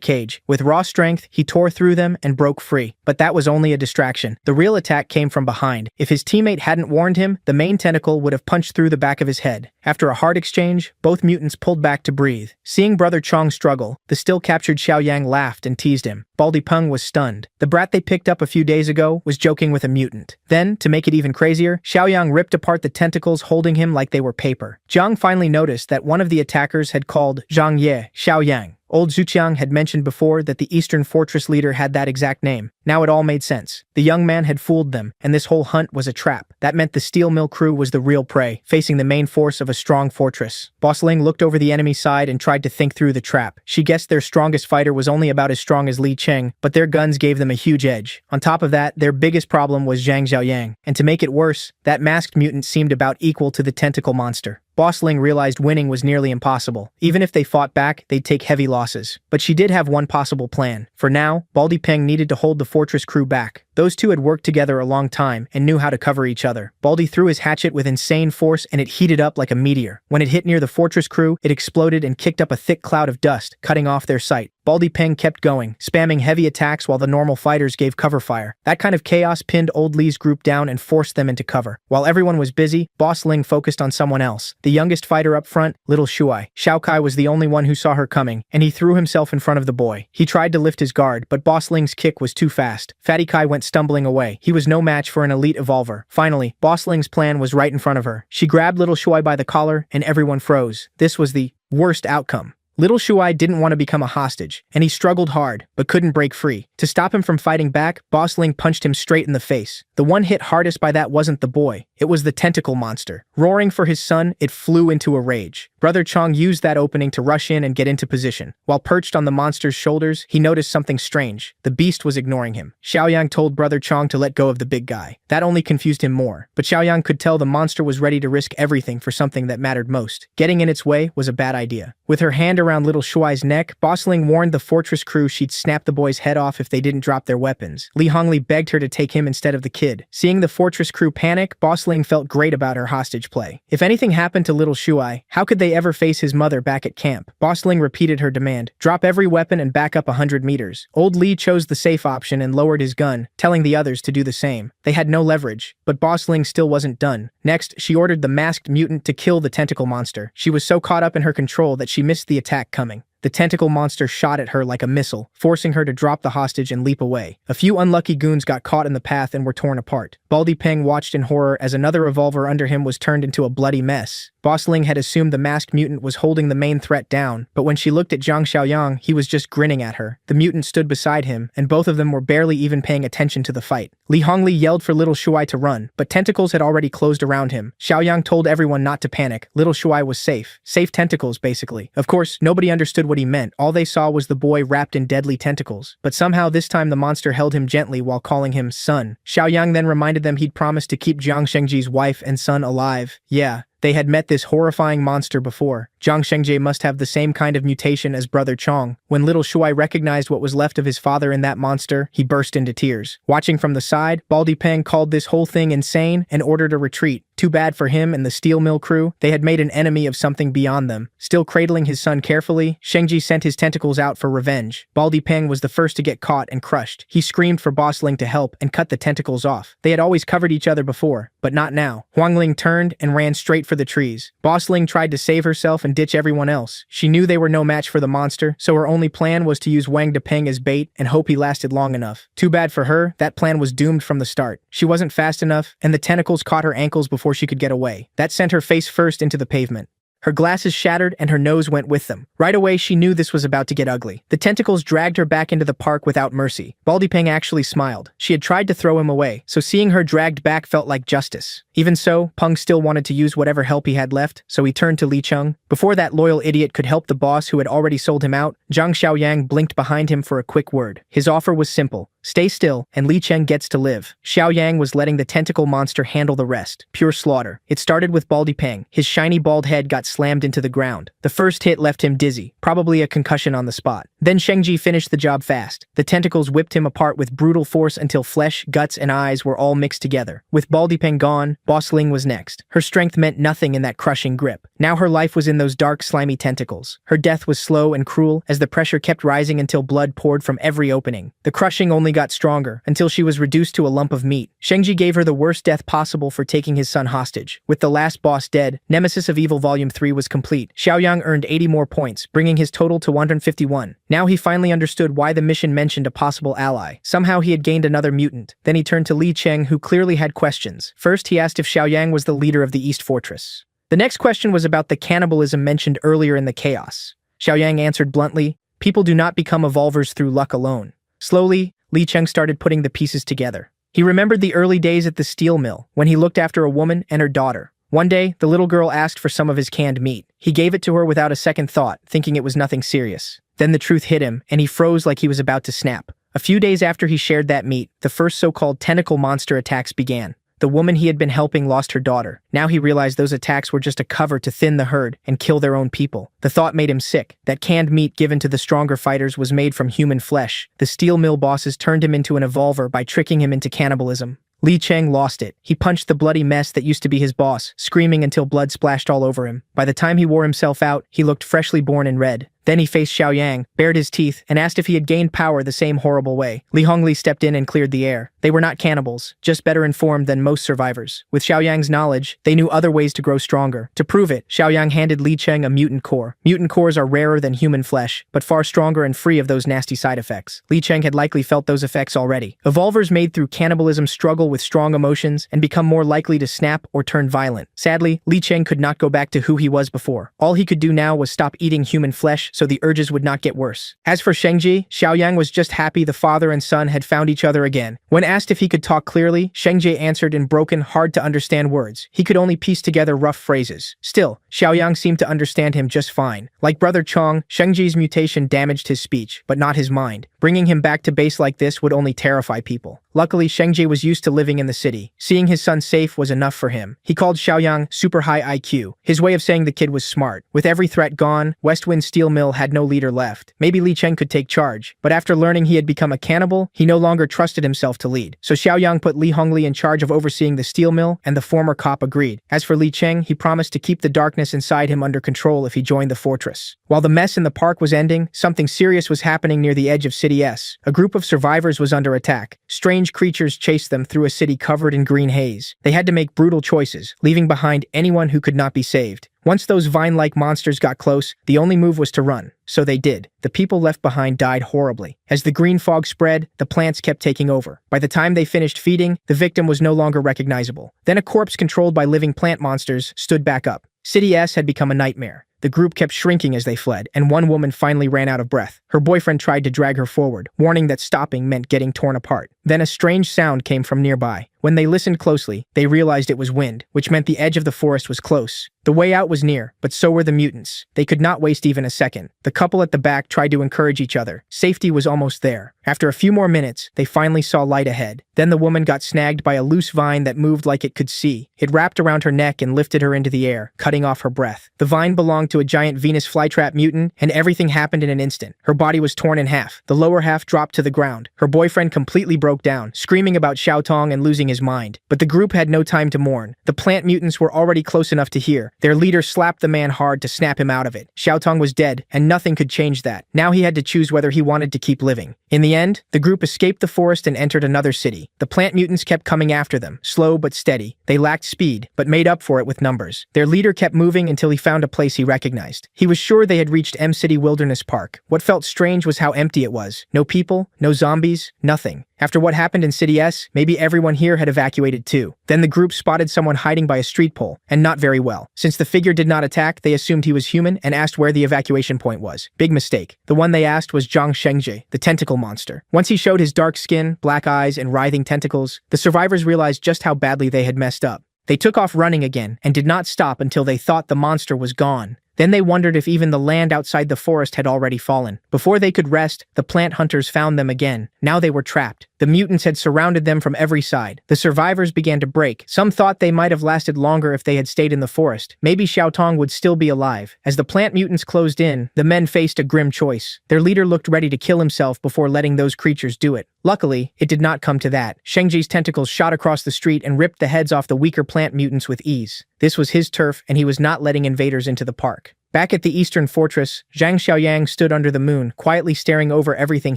cage. With raw strength, he tore through them and broke free. But that was only a distraction. The real attack came from behind. If his teammate hadn't warned him, the main tentacle would have punched through the back of his head. After a hard exchange, both mutants pulled back to breathe. Seeing Brother Chong struggle, the still captured Xiaoyang laughed and teased him. Baldy Peng was stunned. The brat they picked up a few days ago was joking with a mutant. Then, to make it even crazier, Xiaoyang ripped apart the tentacles holding him like they were paper. Jiang finally noticed that one of the attackers had called Zhang Ye Xiaoyang. Old Zhuqiang had mentioned before that the Eastern Fortress leader had that exact name. Now it all made sense. The young man had fooled them, and this whole hunt was a trap. That meant the steel mill crew was the real prey, facing the main force of a strong fortress. Boss Ling looked over the enemy side and tried to think through the trap. She guessed their strongest fighter was only about as strong as Li Cheng, but their guns gave them a huge edge. On top of that, their biggest problem was Zhang Xiaoyang, and to make it worse, that masked mutant seemed about equal to the tentacle monster. Boss Ling realized winning was nearly impossible. Even if they fought back, they'd take heavy losses. But she did have one possible plan. For now, Baldy Peng needed to hold the fortress crew back. Those two had worked together a long time and knew how to cover each other. Baldy threw his hatchet with insane force and it heated up like a meteor. When it hit near the fortress crew, it exploded and kicked up a thick cloud of dust, cutting off their sight. Baldy Peng kept going, spamming heavy attacks while the normal fighters gave cover fire. That kind of chaos pinned Old Li's group down and forced them into cover. While everyone was busy, Boss Ling focused on someone else. The youngest fighter up front, Little Shuai. Xiao Kai was the only one who saw her coming, and he threw himself in front of the boy. He tried to lift his guard, but Boss Ling's kick was too fast. Fatty Kai went stumbling away. He was no match for an elite evolver. Finally, Boss Ling's plan was right in front of her. She grabbed Little Shuai by the collar, and everyone froze. This was the worst outcome. Little Shuai didn't want to become a hostage, and he struggled hard, but couldn't break free. To stop him from fighting back, Boss Ling punched him straight in the face. The one hit hardest by that wasn't the boy, it was the tentacle monster. Roaring for his son, it flew into a rage. Brother Chong used that opening to rush in and get into position. While perched on the monster's shoulders, he noticed something strange. The beast was ignoring him. Xiaoyang told Brother Chong to let go of the big guy. That only confused him more. But Xiaoyang could tell the monster was ready to risk everything for something that mattered most. Getting in its way was a bad idea. With her hand around Little Shuai's neck, Boss Ling warned the fortress crew she'd snap the boy's head off if they didn't drop their weapons. Li Hongli begged her to take him instead of the kid. Seeing the fortress crew panic, Boss Ling felt great about her hostage play. If anything happened to Little Shuai, how could they ever face his mother back at camp? Boss Ling repeated her demand. Drop every weapon and back up 100 meters. Old Li chose the safe option and lowered his gun, telling the others to do the same. They had no leverage, but Boss Ling still wasn't done. Next, she ordered the masked mutant to kill the tentacle monster. She was so caught up in her control that she missed the attack coming. The tentacle monster shot at her like a missile, forcing her to drop the hostage and leap away. A few unlucky goons got caught in the path and were torn apart. Baldy Peng watched in horror as another revolver under him was turned into a bloody mess. Boss Ling had assumed the masked mutant was holding the main threat down, but when she looked at Zhang Xiaoyang, he was just grinning at her. The mutant stood beside him, and both of them were barely even paying attention to the fight. Li Hongli yelled for Little Shuai to run, but tentacles had already closed around him. Xiaoyang told everyone not to panic. Little Shuai was safe. Safe tentacles, basically. Of course, nobody understood what he meant. All they saw was the boy wrapped in deadly tentacles. But somehow this time the monster held him gently while calling him son. Xiaoyang then reminded them he'd promised to keep Jiang Shengji's wife and son alive. Yeah. They had met this horrifying monster before. Jiang Shengji must have the same kind of mutation as Brother Chong. When Little Shuai recognized what was left of his father in that monster, he burst into tears. Watching from the side, Baldy Peng called this whole thing insane and ordered a retreat. Too bad for him and the steel mill crew. They had made an enemy of something beyond them. Still cradling his son carefully, Shengji sent his tentacles out for revenge. Baldy Peng was the first to get caught and crushed. He screamed for Boss Ling to help and cut the tentacles off. They had always covered each other before, but not now. Huang Ling turned and ran straight for the trees. Boss Ling tried to save herself and ditch everyone else. She knew they were no match for the monster, so her only plan was to use Wang Depeng as bait and hope he lasted long enough. Too bad for her, that plan was doomed from the start. She wasn't fast enough, and the tentacles caught her ankles before she could get away. That sent her face first into the pavement. Her glasses shattered and her nose went with them. Right away, she knew this was about to get ugly. The tentacles dragged her back into the park without mercy. Baldy Peng actually smiled. She had tried to throw him away, so seeing her dragged back felt like justice. Even so, Peng still wanted to use whatever help he had left, so he turned to Li Cheng. Before that loyal idiot could help the boss who had already sold him out, Zhang Xiaoyang blinked behind him for a quick word. His offer was simple. Stay still, and Li Cheng gets to live. Xiaoyang was letting the tentacle monster handle the rest. Pure slaughter. It started with Baldy Peng. His shiny bald head got slammed into the ground. The first hit left him dizzy, probably a concussion on the spot. Then Shengji finished the job fast. The tentacles whipped him apart with brutal force until flesh, guts, and eyes were all mixed together. With Baldy Peng gone, Boss Ling was next. Her strength meant nothing in that crushing grip. Now her life was in those dark, slimy tentacles. Her death was slow and cruel as the pressure kept rising until blood poured from every opening. The crushing only got got stronger, until she was reduced to a lump of meat. Shengji gave her the worst death possible for taking his son hostage. With the last boss dead, Nemesis of Evil Volume 3 was complete. Xiaoyang earned 80 more points, bringing his total to 151. Now he finally understood why the mission mentioned a possible ally. Somehow he had gained another mutant. Then he turned to Li Cheng, who clearly had questions. First, he asked if Xiaoyang was the leader of the East Fortress. The next question was about the cannibalism mentioned earlier in the chaos. Xiaoyang answered bluntly, "People do not become evolvers through luck alone." Slowly, Li Cheng started putting the pieces together. He remembered the early days at the steel mill, when he looked after a woman and her daughter. One day, the little girl asked for some of his canned meat. He gave it to her without a second thought, thinking it was nothing serious. Then the truth hit him, and he froze like he was about to snap. A few days after he shared that meat, the first so-called tentacle monster attacks began. The woman he had been helping lost her daughter. Now he realized those attacks were just a cover to thin the herd and kill their own people. The thought made him sick. That canned meat given to the stronger fighters was made from human flesh. The steel mill bosses turned him into an evolver by tricking him into cannibalism. Li Cheng lost it. He punched the bloody mess that used to be his boss, screaming until blood splashed all over him. By the time he wore himself out, he looked freshly born and red. Then he faced Xiaoyang, bared his teeth, and asked if he had gained power the same horrible way. Li Hongli stepped in and cleared the air. They were not cannibals, just better informed than most survivors. With Xiaoyang's knowledge, they knew other ways to grow stronger. To prove it, Xiaoyang handed Li Cheng a mutant core. Mutant cores are rarer than human flesh, but far stronger and free of those nasty side effects. Li Cheng had likely felt those effects already. Evolvers made through cannibalism struggle with strong emotions and become more likely to snap or turn violent. Sadly, Li Cheng could not go back to who he was before. All he could do now was stop eating human flesh so the urges would not get worse. As for Shengji, Xiaoyang was just happy the father and son had found each other again. When asked if he could talk clearly, Shengji answered in broken, hard-to-understand words. He could only piece together rough phrases. Still, Xiaoyang seemed to understand him just fine. Like Brother Chong, Shengji's mutation damaged his speech, but not his mind. Bringing him back to base like this would only terrify people. Luckily, Shengji was used to living in the city. Seeing his son safe was enough for him. He called Xiaoyang super high IQ, his way of saying the kid was smart. With every threat gone, Westwind Steel Mill had no leader left. Maybe Li Cheng could take charge, but after learning he had become a cannibal, he no longer trusted himself to lead. So Xiaoyang put Li Hongli in charge of overseeing the steel mill, and the former cop agreed. As for Li Cheng, he promised to keep the darkness inside him under control if he joined the fortress. While the mess in the park was ending, something serious was happening near the edge of City S. A group of survivors was under attack. Strange creatures chased them through a city covered in green haze. They had to make brutal choices, leaving behind anyone who could not be saved. Once those vine-like monsters got close, the only move was to run. So they did. The people left behind died horribly. As the green fog spread, the plants kept taking over. By the time they finished feeding, the victim was no longer recognizable. Then a corpse controlled by living plant monsters stood back up. City S had become a nightmare. The group kept shrinking as they fled, and one woman finally ran out of breath. Her boyfriend tried to drag her forward, warning that stopping meant getting torn apart. Then a strange sound came from nearby. When they listened closely, they realized it was wind, which meant the edge of the forest was close. The way out was near, but so were the mutants. They could not waste even a second. The couple at the back tried to encourage each other. Safety was almost there. After a few more minutes, they finally saw light ahead. Then the woman got snagged by a loose vine that moved like it could see. It wrapped around her neck and lifted her into the air, cutting off her breath. The vine belonged to a giant Venus flytrap mutant, and everything happened in an instant. Her body was torn in half. The lower half dropped to the ground. Her boyfriend completely broke down, screaming about Xiaotong and losing his mind. But the group had no time to mourn. The plant mutants were already close enough to hear. Their leader slapped the man hard to snap him out of it. Xiaotong was dead, and nothing could change that. Now he had to choose whether he wanted to keep living. In the end, the group escaped the forest and entered another city. The plant mutants kept coming after them, slow but steady. They lacked speed, but made up for it with numbers. Their leader kept moving until he found a place he recognized. He was sure they had reached M City Wilderness Park. What felt strange was how empty it was. No people, no zombies, nothing. After what happened in City S, maybe everyone here had evacuated too. Then the group spotted someone hiding by a street pole, and not very well. Since the figure did not attack, they assumed he was human and asked where the evacuation point was. Big mistake. The one they asked was Zhang Shengji, the tentacle monster. Once he showed his dark skin, black eyes, and writhing tentacles, the survivors realized just how badly they had messed up. They took off running again, and did not stop until they thought the monster was gone. Then they wondered if even the land outside the forest had already fallen. Before they could rest, the plant hunters found them again. Now they were trapped. The mutants had surrounded them from every side. The survivors began to break. Some thought they might have lasted longer if they had stayed in the forest. Maybe Xiaotong would still be alive. As the plant mutants closed in, the men faced a grim choice. Their leader looked ready to kill himself before letting those creatures do it. Luckily, it did not come to that. Shengji's tentacles shot across the street and ripped the heads off the weaker plant mutants with ease. This was his turf, and he was not letting invaders into the park. Back at the eastern fortress, Zhang Xiaoyang stood under the moon, quietly staring over everything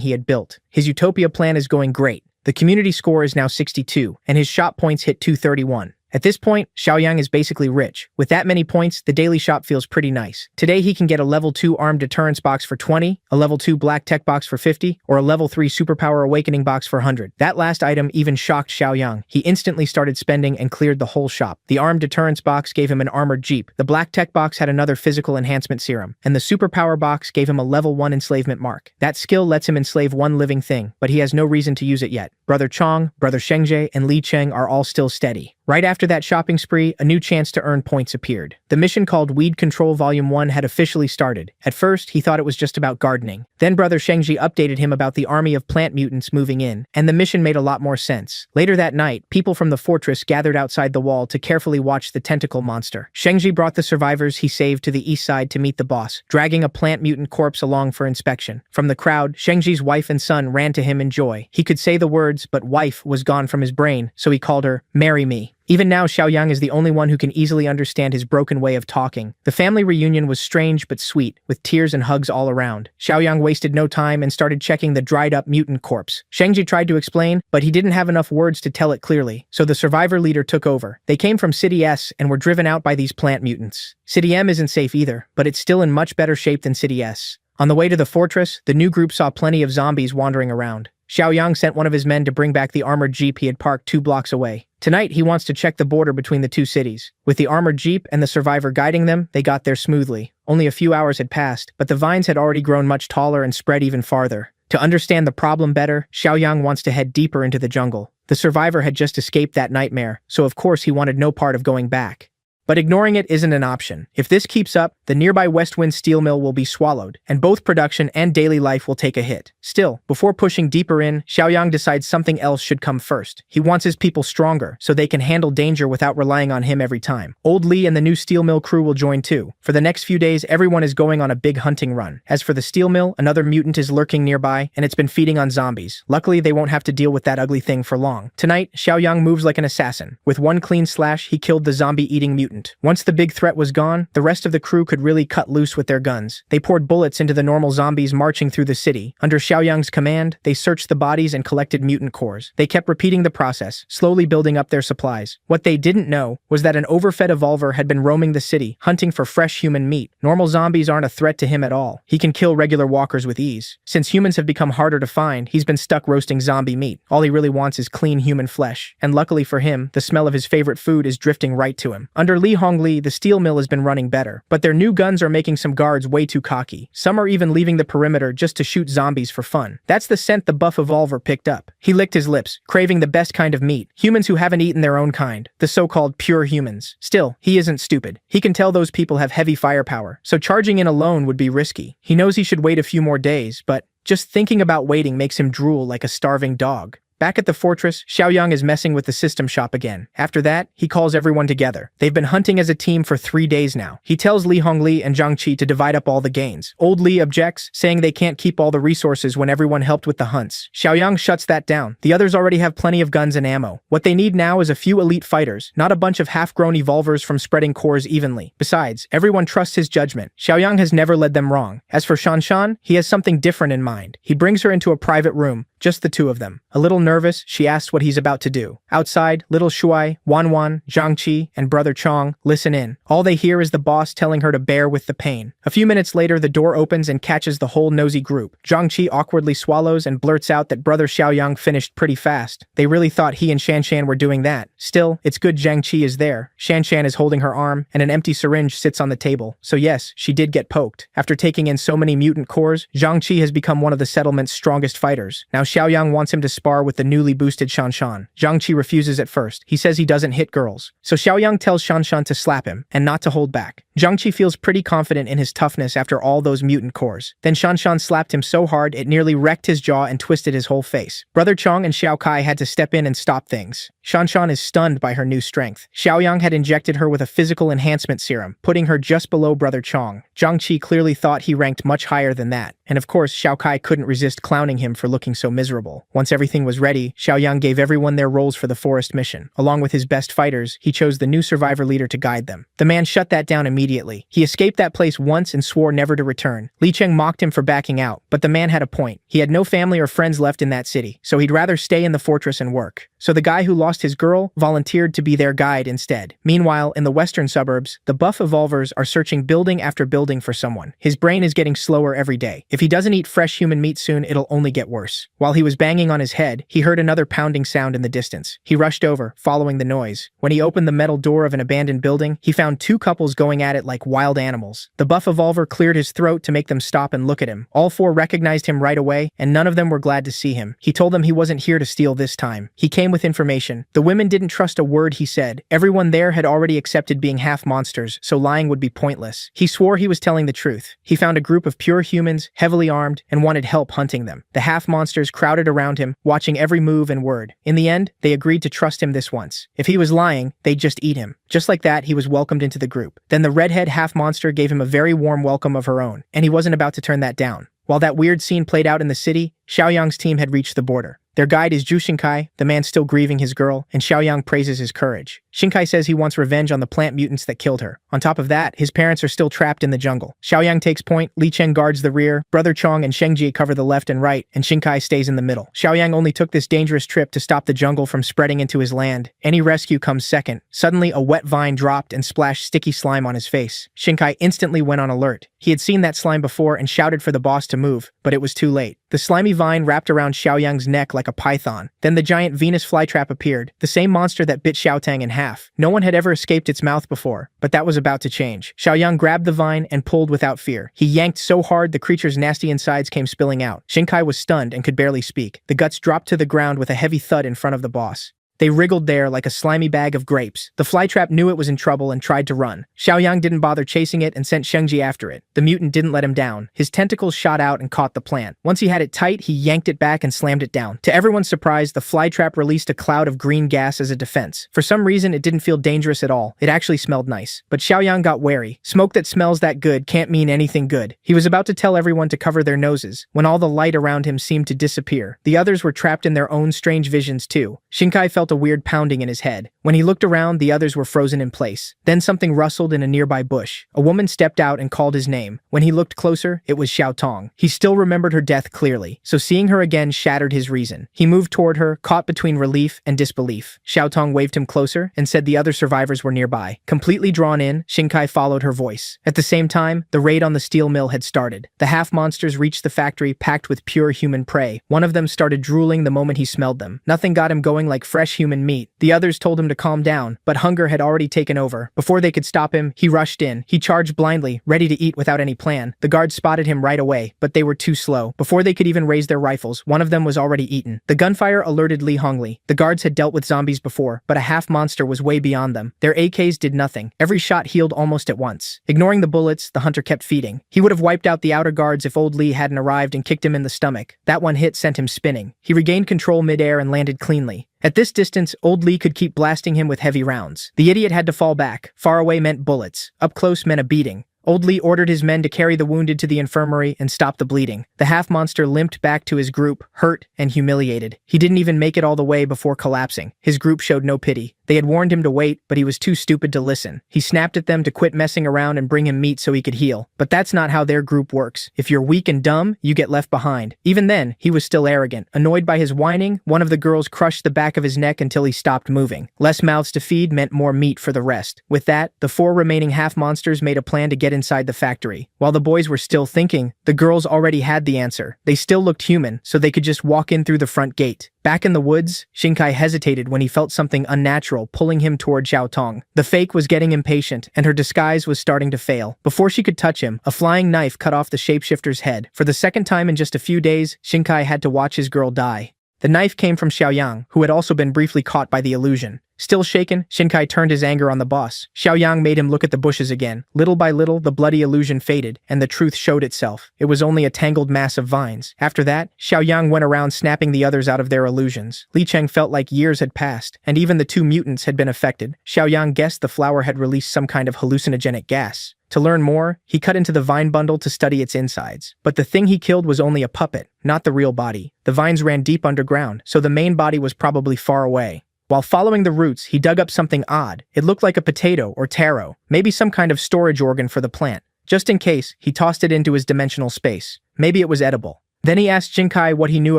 he had built. His utopia plan is going great. The community score is now 62, and his shop points hit 231. At this point, Xiaoyang is basically rich. With that many points, the daily shop feels pretty nice. Today he can get a level 2 armed deterrence box for 20, a level 2 black tech box for 50, or a level 3 superpower awakening box for 100. That last item even shocked Xiaoyang. He instantly started spending and cleared the whole shop. The armed deterrence box gave him an armored jeep. The black tech box had another physical enhancement serum. And the superpower box gave him a level 1 enslavement mark. That skill lets him enslave one living thing, but he has no reason to use it yet. Brother Chong, Brother Shengje, and Li Cheng are all still steady. Right after that shopping spree, a new chance to earn points appeared. The mission called Weed Control Volume 1 had officially started. At first, he thought it was just about gardening. Then Brother Shengji updated him about the army of plant mutants moving in, and the mission made a lot more sense. Later that night, people from the fortress gathered outside the wall to carefully watch the tentacle monster. Shengji brought the survivors he saved to the east side to meet the boss, dragging a plant mutant corpse along for inspection. From the crowd, Shengji's wife and son ran to him in joy. He could say the words, but wife was gone from his brain, so he called her, "Marry me." Even now, Xiaoyang is the only one who can easily understand his broken way of talking. The family reunion was strange but sweet, with tears and hugs all around. Xiaoyang wasted no time and started checking the dried-up mutant corpse. Shengji tried to explain, but he didn't have enough words to tell it clearly, so the survivor leader took over. They came from City S and were driven out by these plant mutants. City M isn't safe either, but it's still in much better shape than City S. On the way to the fortress, the new group saw plenty of zombies wandering around. Xiaoyang sent one of his men to bring back the armored jeep he had parked 2 blocks away. Tonight, he wants to check the border between the two cities. With the armored jeep and the survivor guiding them, they got there smoothly. Only a few hours had passed, but the vines had already grown much taller and spread even farther. To understand the problem better, Xiaoyang wants to head deeper into the jungle. The survivor had just escaped that nightmare, so of course he wanted no part of going back. But ignoring it isn't an option. If this keeps up, the nearby Westwind steel mill will be swallowed, and both production and daily life will take a hit. Still, before pushing deeper in, Xiaoyang decides something else should come first. He wants his people stronger, so they can handle danger without relying on him every time. Old Li and the new steel mill crew will join too. For the next few days, everyone is going on a big hunting run. As for the steel mill, another mutant is lurking nearby, and it's been feeding on zombies. Luckily, they won't have to deal with that ugly thing for long. Tonight, Xiaoyang moves like an assassin. With one clean slash, he killed the zombie-eating mutant. Once the big threat was gone, the rest of the crew could really cut loose with their guns. They poured bullets into the normal zombies marching through the city. Under Xiaoyang's command, they searched the bodies and collected mutant cores. They kept repeating the process, slowly building up their supplies. What they didn't know was that an overfed evolver had been roaming the city, hunting for fresh human meat. Normal zombies aren't a threat to him at all. He can kill regular walkers with ease. Since humans have become harder to find, he's been stuck roasting zombie meat. All he really wants is clean human flesh. And luckily for him, the smell of his favorite food is drifting right to him. Under Li Hongli, the steel mill has been running better, but their new guns are making some guards way too cocky. Some are even leaving the perimeter just to shoot zombies for fun. That's the scent the buff evolver picked up. He licked his lips, craving the best kind of meat. Humans who haven't eaten their own kind. The so-called pure humans. Still, he isn't stupid. He can tell those people have heavy firepower, so charging in alone would be risky. He knows he should wait a few more days, but just thinking about waiting makes him drool like a starving dog. Back at the fortress, Xiaoyang is messing with the system shop again. After that, he calls everyone together. They've been hunting as a team for 3 days now. He tells Li Hongli and Zhang Qi to divide up all the gains. Old Li objects, saying they can't keep all the resources when everyone helped with the hunts. Xiaoyang shuts that down. The others already have plenty of guns and ammo. What they need now is a few elite fighters, not a bunch of half-grown evolvers from spreading cores evenly. Besides, everyone trusts his judgment. Xiaoyang has never led them wrong. As for Shanshan, he has something different in mind. He brings her into a private room, just the two of them. A little nervous, she asks what he's about to do. Outside, little Shuai, Wanwan, Zhangqi, and Brother Chong listen in. All they hear is the boss telling her to bear with the pain. A few minutes later, the door opens and catches the whole nosy group. Zhangqi awkwardly swallows and blurts out that Brother Xiaoyang finished pretty fast. They really thought he and Shanshan were doing that. Still, it's good Zhangqi is there. Shanshan is holding her arm, and an empty syringe sits on the table. So yes, she did get poked. After taking in so many mutant cores, Zhangqi has become one of the settlement's strongest fighters. Now Xiaoyang wants him to spar with the newly boosted Shanshan. Zhangqi refuses at first. He says he doesn't hit girls. So Xiaoyang tells Shanshan to slap him, and not to hold back. Zhangqi feels pretty confident in his toughness after all those mutant cores. Then Shanshan slapped him so hard it nearly wrecked his jaw and twisted his whole face. Brother Chong and Xiao Kai had to step in and stop things. Shanshan is stunned by her new strength. Xiaoyang had injected her with a physical enhancement serum, putting her just below Brother Chong. Zhangqi clearly thought he ranked much higher than that. And of course, Xiao Kai couldn't resist clowning him for looking so miserable. Once everything was ready, Xiaoyang gave everyone their roles for the forest mission. Along with his best fighters, he chose the new survivor leader to guide them. The man shut that down immediately. He escaped that place once and swore never to return. Li Cheng mocked him for backing out, but the man had a point. He had no family or friends left in that city, so he'd rather stay in the fortress and work. So the guy who lost his girl volunteered to be their guide instead. Meanwhile, in the western suburbs, the buff evolvers are searching building after building for someone. His brain is getting slower every day. If he doesn't eat fresh human meat soon, it'll only get worse. While he was banging on his head, he heard another pounding sound in the distance. He rushed over, following the noise. When he opened the metal door of an abandoned building, he found two couples going at it like wild animals. The buff evolver cleared his throat to make them stop and look at him. All four recognized him right away, and none of them were glad to see him. He told them he wasn't here to steal this time. He came with information. The women didn't trust a word he said. Everyone there had already accepted being half monsters, so lying would be pointless. He swore he was telling the truth. He found a group of pure humans, heavily armed, and wanted help hunting them. The half monsters crowded around him, watching every move and word. In the end, they agreed to trust him this once. If he was lying, they'd just eat him. Just like that, he was welcomed into the group. Then the redhead half monster gave him a very warm welcome of her own, and he wasn't about to turn that down. While that weird scene played out in the city, Xiaoyang's team had reached the border. Their guide is Zhu Xinkai, the man still grieving his girl, and Xiaoyang praises his courage. Xinkai says he wants revenge on the plant mutants that killed her. On top of that, his parents are still trapped in the jungle. Xiaoyang takes point, Li Cheng guards the rear, Brother Chong and Shengji cover the left and right, and Xinkai stays in the middle. Xiaoyang only took this dangerous trip to stop the jungle from spreading into his land. Any rescue comes second. Suddenly, a wet vine dropped and splashed sticky slime on his face. Xinkai instantly went on alert. He had seen that slime before and shouted for the boss to move, but it was too late. The slimy vine wrapped around Xiaoyang's neck like a python. Then the giant Venus flytrap appeared, the same monster that bit Xiaotang in half. No one had ever escaped its mouth before, but that was about to change. Xiaoyang grabbed the vine and pulled without fear. He yanked so hard the creature's nasty insides came spilling out. Xinkai was stunned and could barely speak. The guts dropped to the ground with a heavy thud in front of the boss. They wriggled there like a slimy bag of grapes. The flytrap knew it was in trouble and tried to run. Xiaoyang didn't bother chasing it and sent Shengji after it. The mutant didn't let him down. His tentacles shot out and caught the plant. Once he had it tight, he yanked it back and slammed it down. To everyone's surprise, the flytrap released a cloud of green gas as a defense. For some reason, it didn't feel dangerous at all. It actually smelled nice. But Xiaoyang got wary. Smoke that smells that good can't mean anything good. He was about to tell everyone to cover their noses, when all the light around him seemed to disappear. The others were trapped in their own strange visions too. Xinkai felt a weird pounding in his head. When he looked around, the others were frozen in place. Then something rustled in a nearby bush. A woman stepped out and called his name. When he looked closer, it was Xiao Tong. He still remembered her death clearly, so seeing her again shattered his reason. He moved toward her, caught between relief and disbelief. Xiao Tong waved him closer and said the other survivors were nearby. Completely drawn in, Xinkai followed her voice. At the same time, the raid on the steel mill had started. The half-monsters reached the factory packed with pure human prey. One of them started drooling the moment he smelled them. Nothing got him going like fresh human meat. The others told him to calm down, but hunger had already taken over. Before they could stop him, he rushed in. He charged blindly, ready to eat without any plan. The guards spotted him right away, but they were too slow. Before they could even raise their rifles, one of them was already eaten. The gunfire alerted Li Hongli. The guards had dealt with zombies before, but a half-monster was way beyond them. Their AKs did nothing. Every shot healed almost at once. Ignoring the bullets, the hunter kept feeding. He would have wiped out the outer guards if old Li hadn't arrived and kicked him in the stomach. That one hit sent him spinning. He regained control mid-air and landed cleanly. At this distance, old Li could keep blasting him with heavy rounds. The idiot had to fall back. Far away meant bullets. Up close meant a beating. Old Li ordered his men to carry the wounded to the infirmary and stop the bleeding. The half-monster limped back to his group, hurt and humiliated. He didn't even make it all the way before collapsing. His group showed no pity. They had warned him to wait, but he was too stupid to listen. He snapped at them to quit messing around and bring him meat so he could heal. But that's not how their group works. If you're weak and dumb, you get left behind. Even then, he was still arrogant. Annoyed by his whining, one of the girls crushed the back of his neck until he stopped moving. Less mouths to feed meant more meat for the rest. With that, the 4 remaining half-monsters made a plan to get inside the factory. While the boys were still thinking, the girls already had the answer. They still looked human, so they could just walk in through the front gate. Back in the woods, Xinkai hesitated when he felt something unnatural pulling him toward Xiao Tong. The fake was getting impatient, and her disguise was starting to fail. Before she could touch him, a flying knife cut off the shapeshifter's head. For the second time in just a few days, Xinkai had to watch his girl die. The knife came from Xiaoyang, who had also been briefly caught by the illusion. Still shaken, Xinkai turned his anger on the boss. Xiaoyang made him look at the bushes again. Little by little, the bloody illusion faded, and the truth showed itself. It was only a tangled mass of vines. After that, Xiaoyang went around snapping the others out of their illusions. Li Cheng felt like years had passed, and even the 2 mutants had been affected. Xiaoyang guessed the flower had released some kind of hallucinogenic gas. To learn more, he cut into the vine bundle to study its insides. But the thing he killed was only a puppet, not the real body. The vines ran deep underground, so the main body was probably far away. While following the roots, he dug up something odd. It looked like a potato or taro, maybe some kind of storage organ for the plant. Just in case, he tossed it into his dimensional space. Maybe it was edible. Then he asked Jinkai what he knew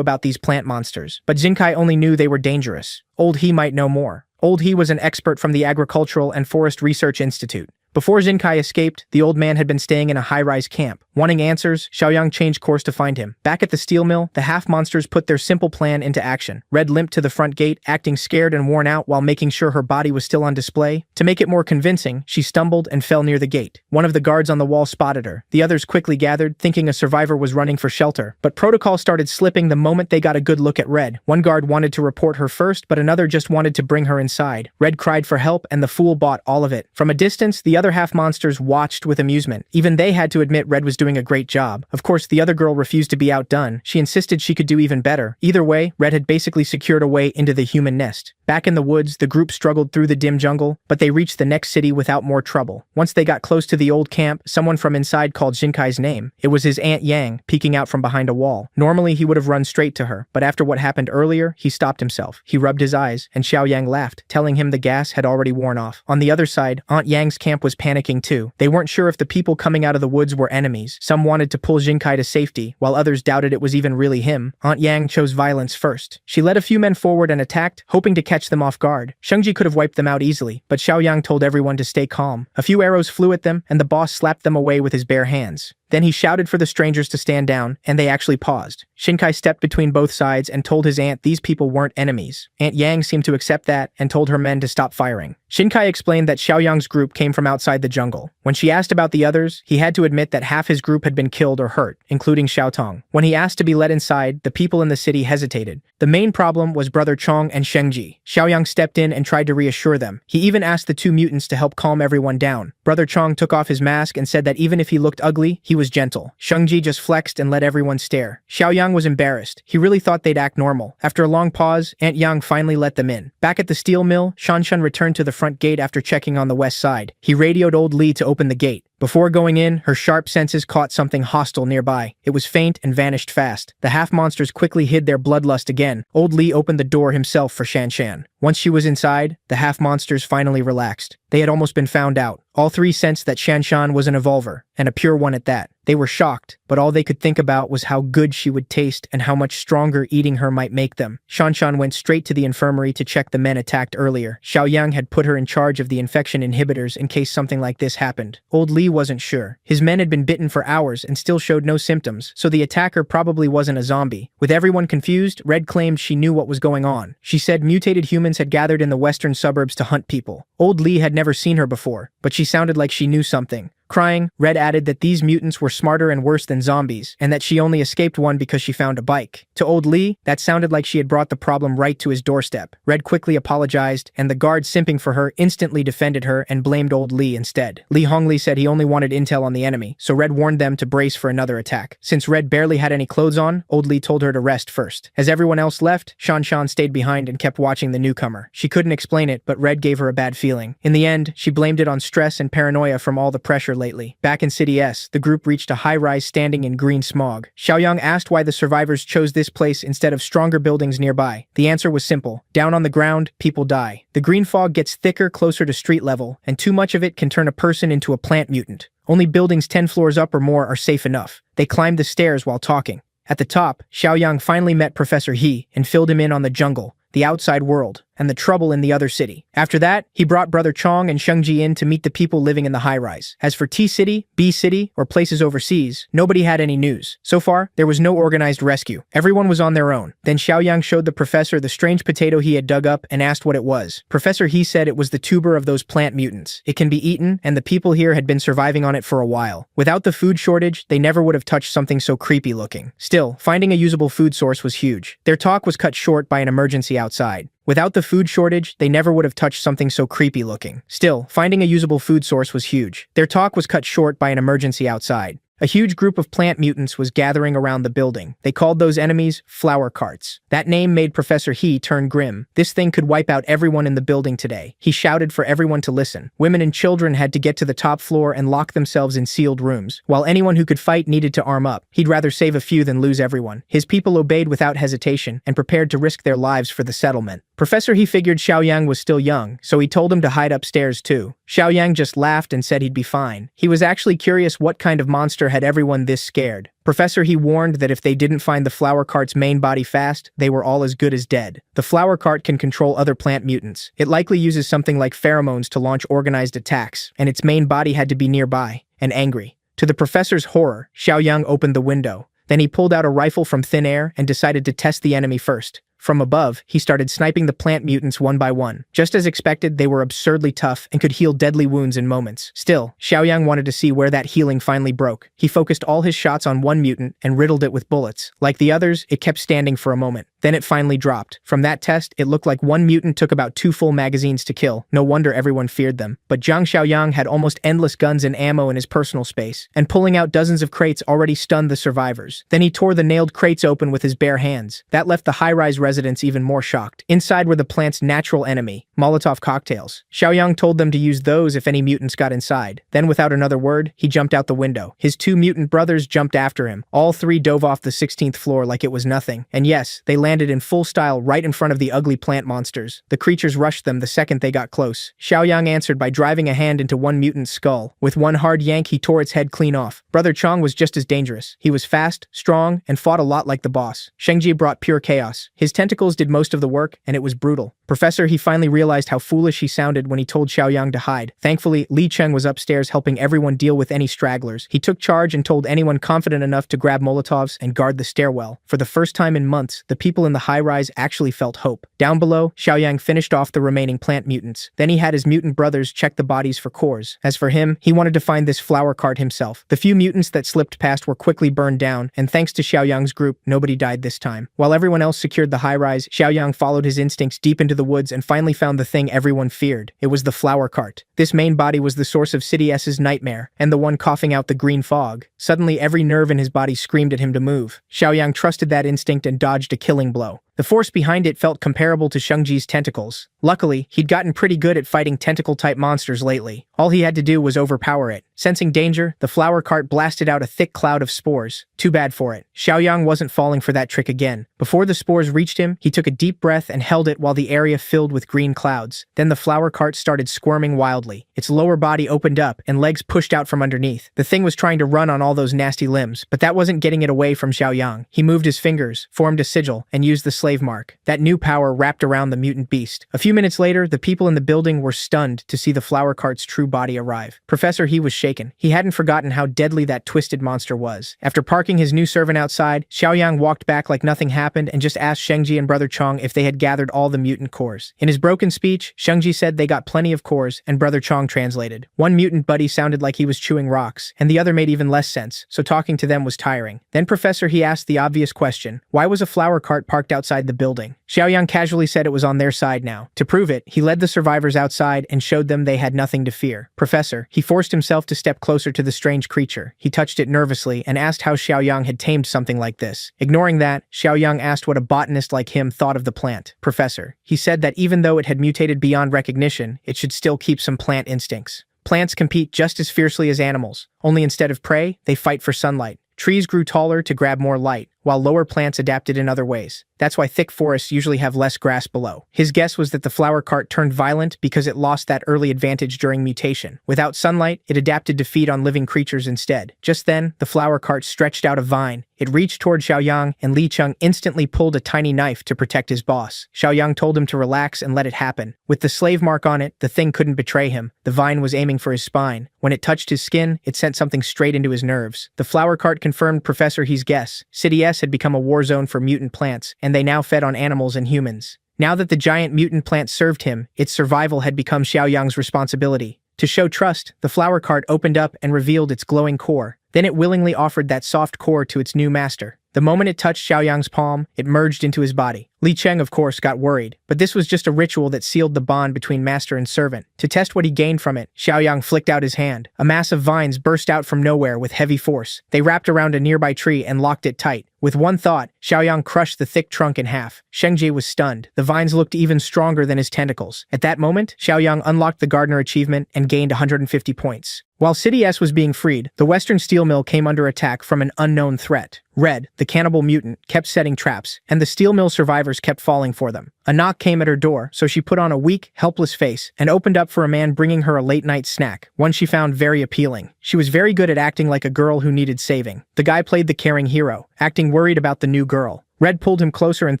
about these plant monsters, but Jinkai only knew they were dangerous. Old He might know more. Old He was an expert from the Agricultural and Forest Research Institute. Before Jinkai escaped, the old man had been staying in a high-rise camp. Wanting answers, Xiaoyang changed course to find him. Back at the steel mill, the half-monsters put their simple plan into action. Red limped to the front gate, acting scared and worn out while making sure her body was still on display. To make it more convincing, she stumbled and fell near the gate. One of the guards on the wall spotted her. The others quickly gathered, thinking a survivor was running for shelter. But protocol started slipping the moment they got a good look at Red. One guard wanted to report her first, but another just wanted to bring her inside. Red cried for help, and the fool bought all of it. From a distance, the other half-monsters watched with amusement. Even they had to admit Red was doing a great job. Of course, the other girl refused to be outdone. She insisted she could do even better. Either way, Red had basically secured a way into the human nest. Back in the woods, the group struggled through the dim jungle, but they reached the next city without more trouble. Once they got close to the old camp, someone from inside called Jinkai's name. It was his Aunt Yang, peeking out from behind a wall. Normally, he would have run straight to her, but after what happened earlier, he stopped himself. He rubbed his eyes, and Xiao Yang laughed, telling him the gas had already worn off. On the other side, Aunt Yang's camp was panicking too. They weren't sure if the people coming out of the woods were enemies. Some wanted to pull Jinkai to safety, while others doubted it was even really him. Aunt Yang chose violence first. She led a few men forward and attacked, hoping to catch them off guard. Shengji could have wiped them out easily, but Xiaoyang told everyone to stay calm. A few arrows flew at them, and the boss slapped them away with his bare hands. Then he shouted for the strangers to stand down, and they actually paused. Shinkai stepped between both sides and told his aunt these people weren't enemies. Aunt Yang seemed to accept that and told her men to stop firing. Shinkai explained that Xiaoyang's group came from outside the jungle. When she asked about the others, he had to admit that half his group had been killed or hurt, including Xiaotong. When he asked to be let inside, the people in the city hesitated. The main problem was Brother Chong and Shengji. Xiaoyang stepped in and tried to reassure them. He even asked the two mutants to help calm everyone down. Brother Chong took off his mask and said that even if he looked ugly, he was gentle. Shengji just flexed and let everyone stare. Xiaoyang was embarrassed. He really thought they'd act normal. After a long pause, Aunt Yang finally let them in. Back at the steel mill, Shanshan returned to the front gate after checking on the west side. He radioed old Li to open the gate. Before going in, her sharp senses caught something hostile nearby. It was faint and vanished fast. The half-monsters quickly hid their bloodlust again. Old Li opened the door himself for Shanshan. Once she was inside, the half-monsters finally relaxed. They had almost been found out. All three sensed that Shanshan was an evolver, and a pure one at that. They were shocked, but all they could think about was how good she would taste and how much stronger eating her might make them. Shanshan went straight to the infirmary to check the men attacked earlier. Xiaoyang had put her in charge of the infection inhibitors in case something like this happened. Old Li wasn't sure. His men had been bitten for hours and still showed no symptoms, so the attacker probably wasn't a zombie. With everyone confused, Red claimed she knew what was going on. She said mutated humans had gathered in the western suburbs to hunt people. Old Li had never seen her before, but she sounded like she knew something. Crying, Red added that these mutants were smarter and worse than zombies, and that she only escaped one because she found a bike. To Old Li, that sounded like she had brought the problem right to his doorstep. Red quickly apologized, and the guard simping for her instantly defended her and blamed Old Li instead. Li Hongli said he only wanted intel on the enemy, so Red warned them to brace for another attack. Since Red barely had any clothes on, Old Li told her to rest first. As everyone else left, Shanshan stayed behind and kept watching the newcomer. She couldn't explain it, but Red gave her a bad feeling. In the end, she blamed it on stress and paranoia from all the pressure lately. Back in City S, the group reached a high-rise standing in green smog. Xiaoyang asked why the survivors chose this place instead of stronger buildings nearby. The answer was simple. Down on the ground, people die. The green fog gets thicker closer to street level, and too much of it can turn a person into a plant mutant. Only buildings 10 floors up or more are safe enough. They climbed the stairs while talking. At the top, Xiaoyang finally met Professor He and filled him in on the jungle, the outside world, and the trouble in the other city. After that, he brought Brother Chong and Shengji in to meet the people living in the high-rise. As for T-City, B-City, or places overseas, nobody had any news. So far, there was no organized rescue. Everyone was on their own. Then Xiaoyang showed the professor the strange potato he had dug up and asked what it was. Professor He said it was the tuber of those plant mutants. It can be eaten, and the people here had been surviving on it for a while. Without the food shortage, they never would have touched something so creepy looking. Still, finding a usable food source was huge. Their talk was cut short by an emergency outside. Without the food shortage, they never would have touched something so creepy looking. Still, finding a usable food source was huge. Their talk was cut short by an emergency outside. A huge group of plant mutants was gathering around the building. They called those enemies flower carts. That name made Professor He turn grim. This thing could wipe out everyone in the building today. He shouted for everyone to listen. Women and children had to get to the top floor and lock themselves in sealed rooms, while anyone who could fight needed to arm up. He'd rather save a few than lose everyone. His people obeyed without hesitation and prepared to risk their lives for the settlement. Professor He figured Xiaoyang was still young, so he told him to hide upstairs too. Xiaoyang just laughed and said he'd be fine. He was actually curious what kind of monster had everyone this scared. Professor He warned that if they didn't find the flower cart's main body fast, they were all as good as dead. The flower cart can control other plant mutants. It likely uses something like pheromones to launch organized attacks, and its main body had to be nearby and angry. To the professor's horror, Xiaoyang opened the window. Then he pulled out a rifle from thin air and decided to test the enemy first. From above, he started sniping the plant mutants one by one. Just as expected, they were absurdly tough and could heal deadly wounds in moments. Still, Xiaoyang wanted to see where that healing finally broke. He focused all his shots on one mutant and riddled it with bullets. Like the others, it kept standing for a moment. Then it finally dropped. From that test, it looked like one mutant took about 2 full magazines to kill. No wonder everyone feared them. But Zhang Xiaoyang had almost endless guns and ammo in his personal space, and pulling out dozens of crates already stunned the survivors. Then he tore the nailed crates open with his bare hands. That left the high-rise residents even more shocked. Inside were the plant's natural enemy, Molotov cocktails. Xiaoyang told them to use those if any mutants got inside. Then without another word, he jumped out the window. His 2 mutant brothers jumped after him. All 3 dove off the 16th floor like it was nothing. And yes, they landed in full style right in front of the ugly plant monsters. The creatures rushed them the second they got close. Xiaoyang answered by driving a hand into one mutant's skull. With one hard yank, he tore its head clean off. Brother Chong was just as dangerous. He was fast, strong, and fought a lot like the boss. Shengji brought pure chaos. His tentacles did most of the work, and it was brutal. Professor He finally realized how foolish he sounded when he told Xiaoyang to hide. Thankfully, Li Cheng was upstairs helping everyone deal with any stragglers. He took charge and told anyone confident enough to grab Molotovs and guard the stairwell. For the first time in months, the people in the high-rise actually felt hope. Down below, Xiaoyang finished off the remaining plant mutants. Then he had his mutant brothers check the bodies for cores. As for him, he wanted to find this flower cart himself. The few mutants that slipped past were quickly burned down, and thanks to Xiaoyang's group, nobody died this time. While everyone else secured the high-rise, Xiaoyang followed his instincts deep into the woods and finally found the thing everyone feared. It was the flower cart. This main body was the source of City S's nightmare, and the one coughing out the green fog. Suddenly, every nerve in his body screamed at him to move. Xiaoyang trusted that instinct and dodged a killing blow. The force behind it felt comparable to Shengji's tentacles. Luckily, he'd gotten pretty good at fighting tentacle-type monsters lately. All he had to do was overpower it. Sensing danger, the flower cart blasted out a thick cloud of spores. Too bad for it. Xiaoyang wasn't falling for that trick again. Before the spores reached him, he took a deep breath and held it while the area filled with green clouds. Then the flower cart started squirming wildly. Its lower body opened up, and legs pushed out from underneath. The thing was trying to run on all those nasty limbs, but that wasn't getting it away from Xiaoyang. He moved his fingers, formed a sigil, and used the slave mark. That new power wrapped around the mutant beast. A few minutes later, the people in the building were stunned to see the flower cart's true body arrive. Professor He was shaken. He hadn't forgotten how deadly that twisted monster was. After parking his new servant outside, Xiaoyang walked back like nothing happened and just asked Shengji and Brother Chong if they had gathered all the mutant cores. In his broken speech, Shengji said they got plenty of cores, and Brother Chong translated. One mutant buddy sounded like he was chewing rocks, and the other made even less sense, so talking to them was tiring. Then Professor He asked the obvious question: why was a flower cart parked outside the building? Xiaoyang casually said it was on their side now. To prove it, he led the survivors outside and showed them they had nothing to fear. Professor, he forced himself to step closer to the strange creature. He touched it nervously and asked how Xiaoyang had tamed something like this. Ignoring that, Xiaoyang asked what a botanist like him thought of the plant. Professor, he said that even though it had mutated beyond recognition, it should still keep some plant instincts. Plants compete just as fiercely as animals, only instead of prey, they fight for sunlight. Trees grew taller to grab more light, while lower plants adapted in other ways. That's why thick forests usually have less grass below. His guess was that the flower cart turned violent because it lost that early advantage during mutation. Without sunlight, it adapted to feed on living creatures instead. Just then, the flower cart stretched out a vine. It reached toward Xiaoyang, and Li Cheng instantly pulled a tiny knife to protect his boss. Xiaoyang told him to relax and let it happen. With the slave mark on it, the thing couldn't betray him. The vine was aiming for his spine. When it touched his skin, it sent something straight into his nerves. The flower cart confirmed Professor He's guess. City S had become a war zone for mutant plants, and they now fed on animals and humans. Now that the giant mutant plant served him, its survival had become Xiaoyang's responsibility. To show trust, the flower cart opened up and revealed its glowing core. Then it willingly offered that soft core to its new master. The moment it touched Xiaoyang's palm, it merged into his body. Li Cheng, of course, got worried, but this was just a ritual that sealed the bond between master and servant. To test what he gained from it, Xiaoyang flicked out his hand. A mass of vines burst out from nowhere with heavy force. They wrapped around a nearby tree and locked it tight. With one thought, Xiaoyang crushed the thick trunk in half. Shengji was stunned. The vines looked even stronger than his tentacles. At that moment, Xiaoyang unlocked the gardener achievement and gained 150 points. While City S was being freed, the Western steel mill came under attack from an unknown threat. Red, the cannibal mutant, kept setting traps, and the steel mill survivors kept falling for them. A knock came at her door, so she put on a weak, helpless face and opened up for a man bringing her a late-night snack, one she found very appealing. She was very good at acting like a girl who needed saving. The guy played the caring hero, acting worried about the new girl. Red pulled him closer and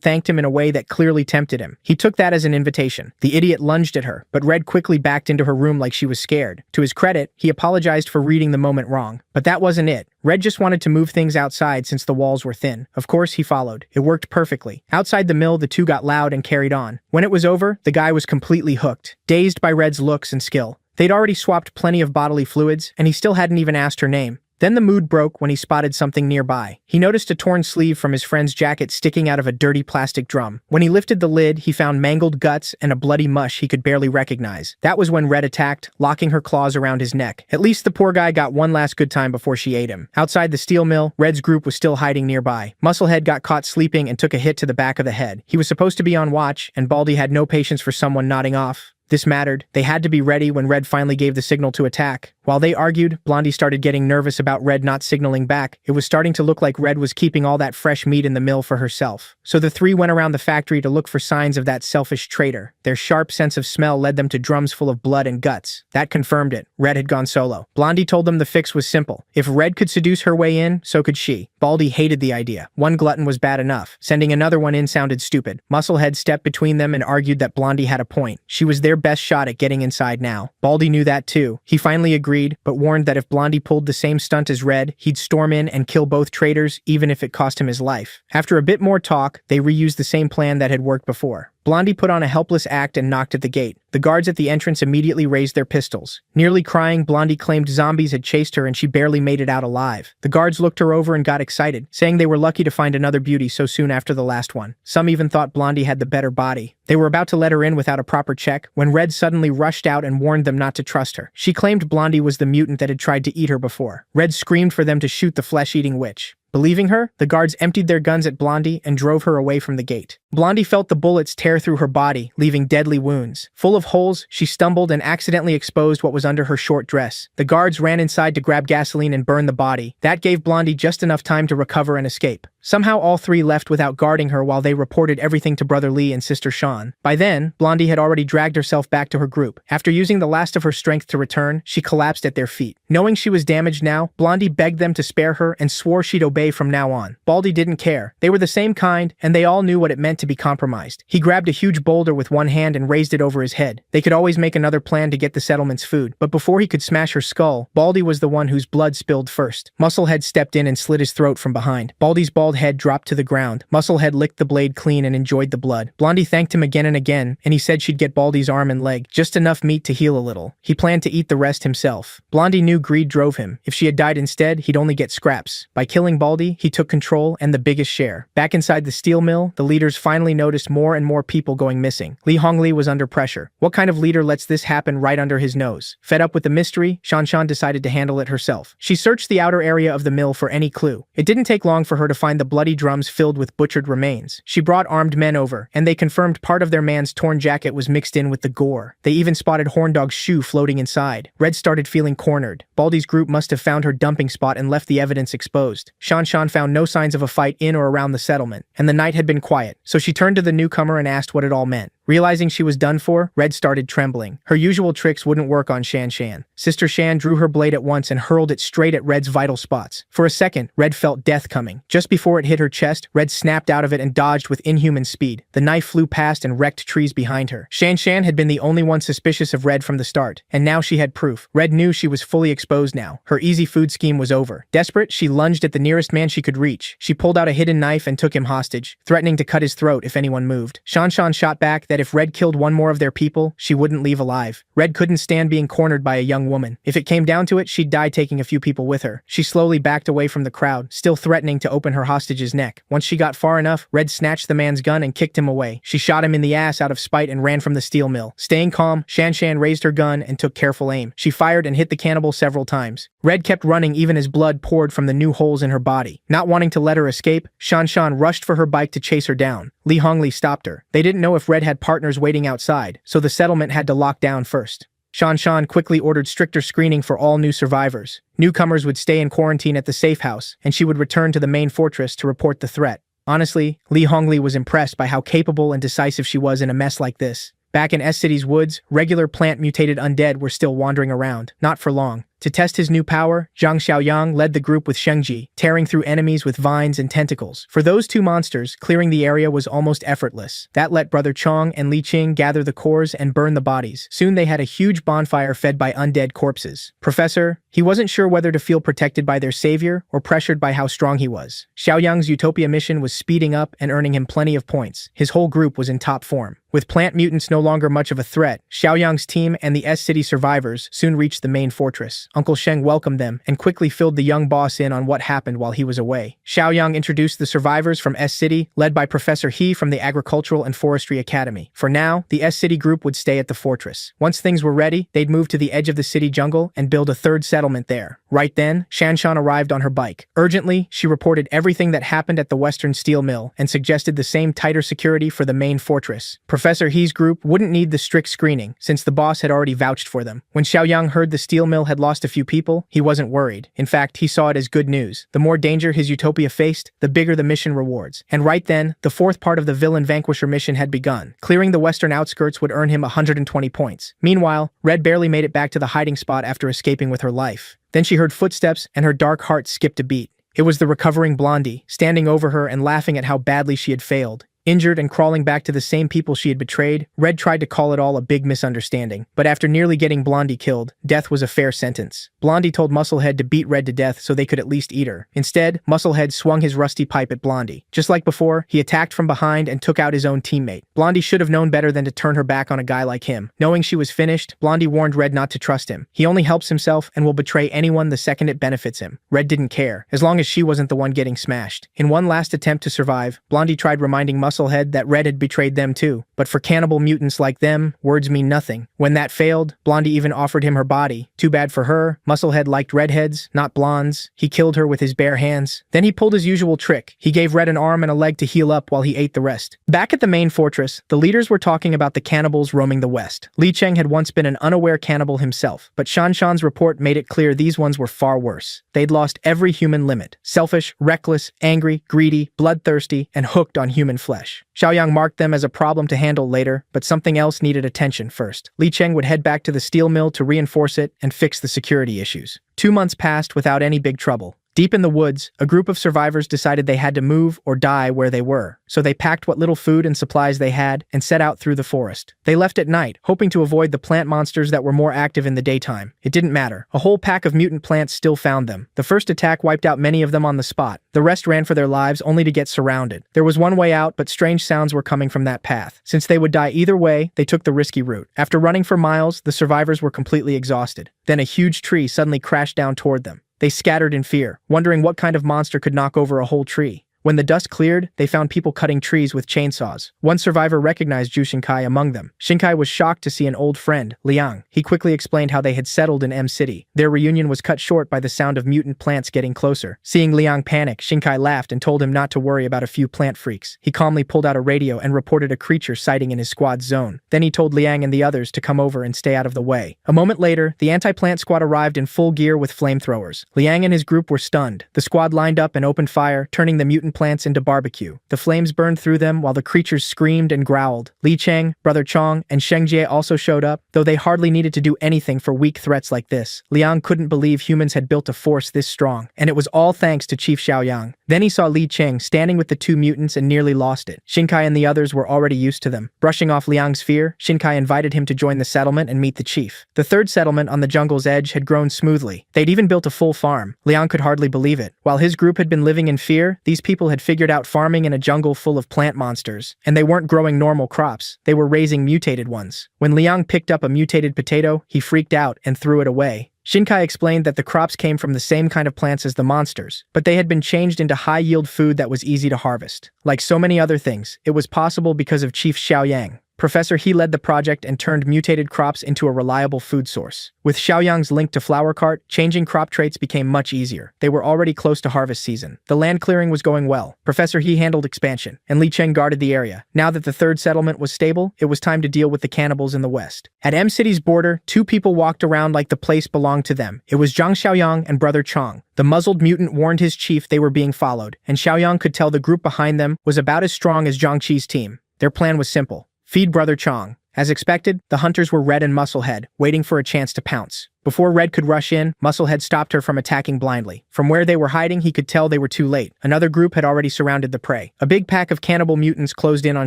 thanked him in a way that clearly tempted him. He took that as an invitation. The idiot lunged at her, but Red quickly backed into her room like she was scared. To his credit, he apologized for reading the moment wrong. But that wasn't it. Red just wanted to move things outside since the walls were thin. Of course, he followed. It worked perfectly. Outside the mill, the two got loud and carried on. When it was over, the guy was completely hooked, dazed by Red's looks and skill. They'd already swapped plenty of bodily fluids, and he still hadn't even asked her name. Then the mood broke when he spotted something nearby. He noticed a torn sleeve from his friend's jacket sticking out of a dirty plastic drum. When he lifted the lid, he found mangled guts and a bloody mush he could barely recognize. That was when Red attacked, locking her claws around his neck. At least the poor guy got one last good time before she ate him. Outside the steel mill, Red's group was still hiding nearby. Musclehead got caught sleeping and took a hit to the back of the head. He was supposed to be on watch, and Baldy had no patience for someone nodding off. This mattered. They had to be ready when Red finally gave the signal to attack. While they argued, Blondie started getting nervous about Red not signaling back. It was starting to look like Red was keeping all that fresh meat in the mill for herself. So the three went around the factory to look for signs of that selfish traitor. Their sharp sense of smell led them to drums full of blood and guts. That confirmed it. Red had gone solo. Blondie told them the fix was simple. If Red could seduce her way in, so could she. Baldy hated the idea. One glutton was bad enough. Sending another one in sounded stupid. Musclehead stepped between them and argued that Blondie had a point. She was their best shot at getting inside now. Baldy knew that too. He finally agreed, but warned that if Blondie pulled the same stunt as Red, he'd storm in and kill both traitors, even if it cost him his life. After a bit more talk, they reused the same plan that had worked before. Blondie put on a helpless act and knocked at the gate. The guards at the entrance immediately raised their pistols. Nearly crying, Blondie claimed zombies had chased her and she barely made it out alive. The guards looked her over and got excited, saying they were lucky to find another beauty so soon after the last one. Some even thought Blondie had the better body. They were about to let her in without a proper check when Red suddenly rushed out and warned them not to trust her. She claimed Blondie was the mutant that had tried to eat her before. Red screamed for them to shoot the flesh-eating witch. Believing her, the guards emptied their guns at Blondie and drove her away from the gate. Blondie felt the bullets tear through her body, leaving deadly wounds. Full of holes, she stumbled and accidentally exposed what was under her short dress. The guards ran inside to grab gasoline and burn the body. That gave Blondie just enough time to recover and escape. Somehow all three left without guarding her while they reported everything to Brother Lee and Sister Sean. By then, Blondie had already dragged herself back to her group. After using the last of her strength to return, she collapsed at their feet. Knowing she was damaged now, Blondie begged them to spare her and swore she'd obey from now on. Baldy didn't care. They were the same kind, and they all knew what it meant to be compromised. He grabbed a huge boulder with one hand and raised it over his head. They could always make another plan to get the settlement's food, but before he could smash her skull, Baldy was the one whose blood spilled first. Musclehead stepped in and slit his throat from behind. Baldy's bald head dropped to the ground. Musclehead licked the blade clean and enjoyed the blood. Blondie thanked him again and again, and he said she'd get Baldy's arm and leg, just enough meat to heal a little. He planned to eat the rest himself. Blondie knew greed drove him. If she had died instead, he'd only get scraps. By killing Baldy, he took control and the biggest share. Back inside the steel mill, the leaders finally noticed more and more people going missing. Li Hongli was under pressure. What kind of leader lets this happen right under his nose? Fed up with the mystery, Shan Shan decided to handle it herself. She searched the outer area of the mill for any clue. It didn't take long for her to find the bloody drums filled with butchered remains. She brought armed men over, and they confirmed part of their man's torn jacket was mixed in with the gore. They even spotted Horndog's shoe floating inside. Red started feeling cornered. Baldy's group must have found her dumping spot and left the evidence exposed. Shan Shan found no signs of a fight in or around the settlement, and the night had been quiet, so she turned to the newcomer and asked what it all meant. Realizing she was done for, Red started trembling. Her usual tricks wouldn't work on Shan Shan. Sister Shan drew her blade at once and hurled it straight at Red's vital spots. For a second, Red felt death coming. Just before it hit her chest, Red snapped out of it and dodged with inhuman speed. The knife flew past and wrecked trees behind her. Shan Shan had been the only one suspicious of Red from the start, and now she had proof. Red knew she was fully exposed now. Her easy food scheme was over. Desperate, she lunged at the nearest man she could reach. She pulled out a hidden knife and took him hostage, threatening to cut his throat if anyone moved. Shan Shan shot back, that if Red killed one more of their people, she wouldn't leave alive. Red couldn't stand being cornered by a young woman. If it came down to it, she'd die taking a few people with her. She slowly backed away from the crowd, still threatening to open her hostage's neck. Once she got far enough, Red snatched the man's gun and kicked him away. She shot him in the ass out of spite and ran from the steel mill. Staying calm, Shanshan raised her gun and took careful aim. She fired and hit the cannibal several times. Red kept running even as blood poured from the new holes in her body. Not wanting to let her escape, Shanshan rushed for her bike to chase her down. Li Hongli stopped her. They didn't know if Red had partners waiting outside, so the settlement had to lock down first. Shanshan quickly ordered stricter screening for all new survivors. Newcomers would stay in quarantine at the safe house, and she would return to the main fortress to report the threat. Honestly, Li Hongli was impressed by how capable and decisive she was in a mess like this. Back in S-City's woods, regular plant-mutated undead were still wandering around, not for long. To test his new power, Zhang Xiaoyang led the group with Shengji, tearing through enemies with vines and tentacles. For those two monsters, clearing the area was almost effortless. That let Brother Chong and Li Qing gather the cores and burn the bodies. Soon they had a huge bonfire fed by undead corpses. Professor, he wasn't sure whether to feel protected by their savior or pressured by how strong he was. Xiaoyang's Utopia mission was speeding up and earning him plenty of points. His whole group was in top form. With plant mutants no longer much of a threat, Xiaoyang's team and the S-City survivors soon reached the main fortress. Uncle Sheng welcomed them and quickly filled the young boss in on what happened while he was away. Xiaoyang introduced the survivors from S-City, led by Professor He from the Agricultural and Forestry Academy. For now, the S-City group would stay at the fortress. Once things were ready, they'd move to the edge of the city jungle and build a third settlement there. Right then, Shanshan arrived on her bike. Urgently, she reported everything that happened at the Western Steel Mill and suggested the same tighter security for the main fortress. Professor He's group wouldn't need the strict screening, since the boss had already vouched for them. When Xiaoyang heard the steel mill had lost a few people, he wasn't worried. In fact, he saw it as good news. The more danger his Utopia faced, the bigger the mission rewards. And right then, the fourth part of the Villain Vanquisher mission had begun. Clearing the western outskirts would earn him 120 points. Meanwhile, Red barely made it back to the hiding spot after escaping with her life. Then she heard footsteps and her dark heart skipped a beat. It was the recovering Blondie, standing over her and laughing at how badly she had failed. Injured and crawling back to the same people she had betrayed, Red tried to call it all a big misunderstanding. But after nearly getting Blondie killed, death was a fair sentence. Blondie told Musclehead to beat Red to death so they could at least eat her. Instead, Musclehead swung his rusty pipe at Blondie. Just like before, he attacked from behind and took out his own teammate. Blondie should have known better than to turn her back on a guy like him. Knowing she was finished, Blondie warned Red not to trust him. He only helps himself and will betray anyone the second it benefits him. Red didn't care, as long as she wasn't the one getting smashed. In one last attempt to survive, Blondie tried reminding Musclehead that Red had betrayed them too. But for cannibal mutants like them, words mean nothing. When that failed, Blondie even offered him her body. Too bad for her, Musclehead liked redheads, not blondes. He killed her with his bare hands. Then he pulled his usual trick. He gave Red an arm and a leg to heal up while he ate the rest. Back at the main fortress, the leaders were talking about the cannibals roaming the west. Li Cheng had once been an unaware cannibal himself, but Shanshan's report made it clear these ones were far worse. They'd lost every human limit. Selfish, reckless, angry, greedy, bloodthirsty, and hooked on human flesh. Xiaoyang marked them as a problem to handle later, but something else needed attention first. Li Cheng would head back to the steel mill to reinforce it and fix the security issues. 2 months passed without any big trouble. Deep in the woods, a group of survivors decided they had to move or die where they were, so they packed what little food and supplies they had and set out through the forest. They left at night, hoping to avoid the plant monsters that were more active in the daytime. It didn't matter. A whole pack of mutant plants still found them. The first attack wiped out many of them on the spot. The rest ran for their lives only to get surrounded. There was one way out, but strange sounds were coming from that path. Since they would die either way, they took the risky route. After running for miles, the survivors were completely exhausted. Then a huge tree suddenly crashed down toward them. They scattered in fear, wondering what kind of monster could knock over a whole tree. When the dust cleared, they found people cutting trees with chainsaws. One survivor recognized Zhu Xinkai among them. Xinkai was shocked to see an old friend, Liang. He quickly explained how they had settled in M City. Their reunion was cut short by the sound of mutant plants getting closer. Seeing Liang panic, Xinkai laughed and told him not to worry about a few plant freaks. He calmly pulled out a radio and reported a creature sighting in his squad's zone. Then he told Liang and the others to come over and stay out of the way. A moment later, the anti-plant squad arrived in full gear with flamethrowers. Liang and his group were stunned. The squad lined up and opened fire, turning the mutant plants into barbecue. The flames burned through them while the creatures screamed and growled. Li Cheng, Brother Chong, and Sheng Jie also showed up, though they hardly needed to do anything for weak threats like this. Liang couldn't believe humans had built a force this strong, and it was all thanks to Chief Xiaoyang. Then he saw Li Cheng standing with the two mutants and nearly lost it. Xinkai and the others were already used to them. Brushing off Liang's fear, Xinkai invited him to join the settlement and meet the chief. The third settlement on the jungle's edge had grown smoothly. They'd even built a full farm. Liang could hardly believe it. While his group had been living in fear, these people people had figured out farming in a jungle full of plant monsters, and they weren't growing normal crops, they were raising mutated ones. When Liang picked up a mutated potato, he freaked out and threw it away. Shinkai explained that the crops came from the same kind of plants as the monsters, but they had been changed into high-yield food that was easy to harvest. Like so many other things, it was possible because of Chief Xiaoyang. Professor He led the project and turned mutated crops into a reliable food source. With Xiaoyang's link to Flower Cart, changing crop traits became much easier. They were already close to harvest season. The land clearing was going well. Professor He handled expansion, and Li Cheng guarded the area. Now that the third settlement was stable, it was time to deal with the cannibals in the west. At M City's border, two people walked around like the place belonged to them. It was Zhang Xiaoyang and Brother Chong. The muzzled mutant warned his chief they were being followed, and Xiaoyang could tell the group behind them was about as strong as Zhang Qi's team. Their plan was simple. Feed Brother Chong. As expected, the hunters were Red and Musclehead, waiting for a chance to pounce. Before Red could rush in, Musclehead stopped her from attacking blindly. From where they were hiding, he could tell they were too late. Another group had already surrounded the prey. A big pack of cannibal mutants closed in on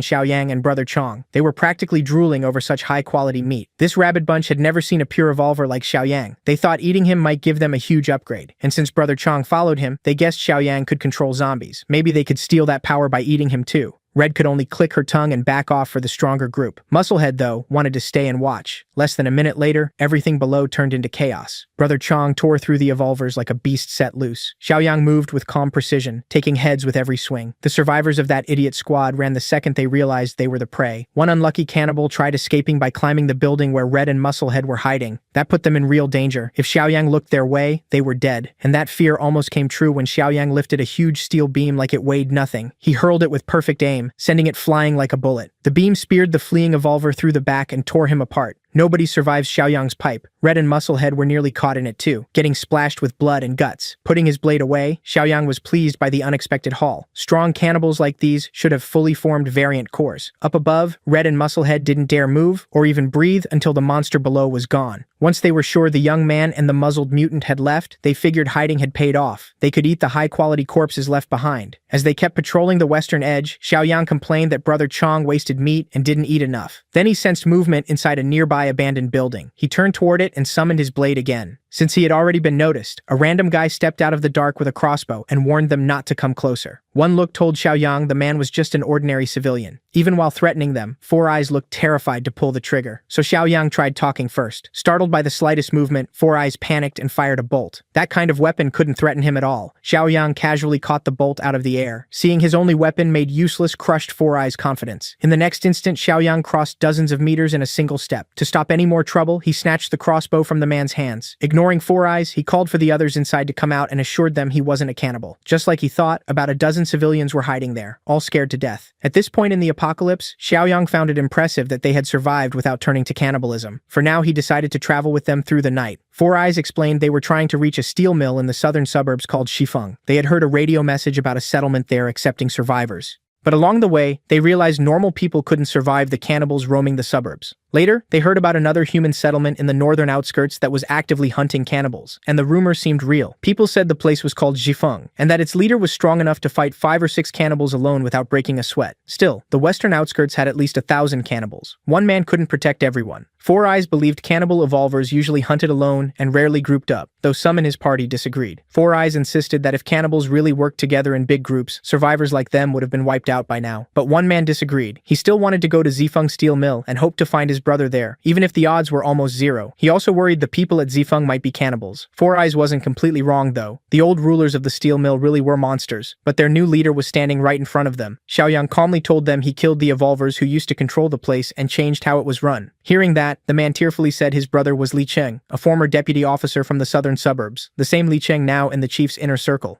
Xiaoyang and Brother Chong. They were practically drooling over such high-quality meat. This rabid bunch had never seen a pure evolver like Xiaoyang. They thought eating him might give them a huge upgrade. And since Brother Chong followed him, they guessed Xiaoyang could control zombies. Maybe they could steal that power by eating him too. Red could only click her tongue and back off for the stronger group. Musclehead, though, wanted to stay and watch. Less than a minute later, everything below turned into chaos. Brother Chong tore through the evolvers like a beast set loose. Xiaoyang moved with calm precision, taking heads with every swing. The survivors of that idiot squad ran the second they realized they were the prey. One unlucky cannibal tried escaping by climbing the building where Red and Musclehead were hiding. That put them in real danger. If Xiaoyang looked their way, they were dead. And that fear almost came true when Xiaoyang lifted a huge steel beam like it weighed nothing. He hurled it with perfect aim, sending it flying like a bullet. The beam speared the fleeing evolver through the back and tore him apart. Nobody survives Xiaoyang's pipe. Red and Musclehead were nearly caught in it too, getting splashed with blood and guts. Putting his blade away, Xiaoyang was pleased by the unexpected haul. Strong cannibals like these should have fully formed variant cores. Up above, Red and Musclehead didn't dare move or even breathe until the monster below was gone. Once they were sure the young man and the muzzled mutant had left, they figured hiding had paid off. They could eat the high-quality corpses left behind. As they kept patrolling the western edge, Xiaoyang complained that Brother Chong wasted meat and didn't eat enough. Then he sensed movement inside a nearby abandoned building. He turned toward it and summoned his blade again. Since he had already been noticed, a random guy stepped out of the dark with a crossbow and warned them not to come closer. One look told Xiaoyang the man was just an ordinary civilian. Even while threatening them, Four Eyes looked terrified to pull the trigger. So Xiaoyang tried talking first. Startled by the slightest movement, Four Eyes panicked and fired a bolt. That kind of weapon couldn't threaten him at all. Xiaoyang casually caught the bolt out of the air. Seeing his only weapon made useless crushed Four Eyes' confidence. In the next instant, Xiaoyang crossed dozens of meters in a single step. To stop any more trouble, he snatched the crossbow from the man's hands. Ignoring Four Eyes, he called for the others inside to come out and assured them he wasn't a cannibal. Just like he thought, about a dozen civilians were hiding there, all scared to death. At this point in the apocalypse, Xiaoyang found it impressive that they had survived without turning to cannibalism. For now, he decided to travel with them through the night. Four Eyes explained they were trying to reach a steel mill in the southern suburbs called Shifeng. They had heard a radio message about a settlement there accepting survivors. But along the way, they realized normal people couldn't survive the cannibals roaming the suburbs. Later, they heard about another human settlement in the northern outskirts that was actively hunting cannibals, and the rumor seemed real. People said the place was called Jifeng, and that its leader was strong enough to fight 5 or 6 cannibals alone without breaking a sweat. Still, the western outskirts had at least 1,000 cannibals. One man couldn't protect everyone. Four Eyes believed cannibal evolvers usually hunted alone and rarely grouped up, though some in his party disagreed. Four Eyes insisted that if cannibals really worked together in big groups, survivors like them would have been wiped out by now. But one man disagreed. He still wanted to go to Zifeng Steel Mill and hoped to find his brother there, even if the odds were almost zero. He also worried the people at Zifeng might be cannibals. Four Eyes wasn't completely wrong, though. The old rulers of the steel mill really were monsters, but their new leader was standing right in front of them. Xiaoyang calmly told them he killed the evolvers who used to control the place and changed how it was run. Hearing that, the man tearfully said his brother was Li Cheng, a former deputy officer from the southern suburbs, the same Li Cheng now in the chief's inner circle.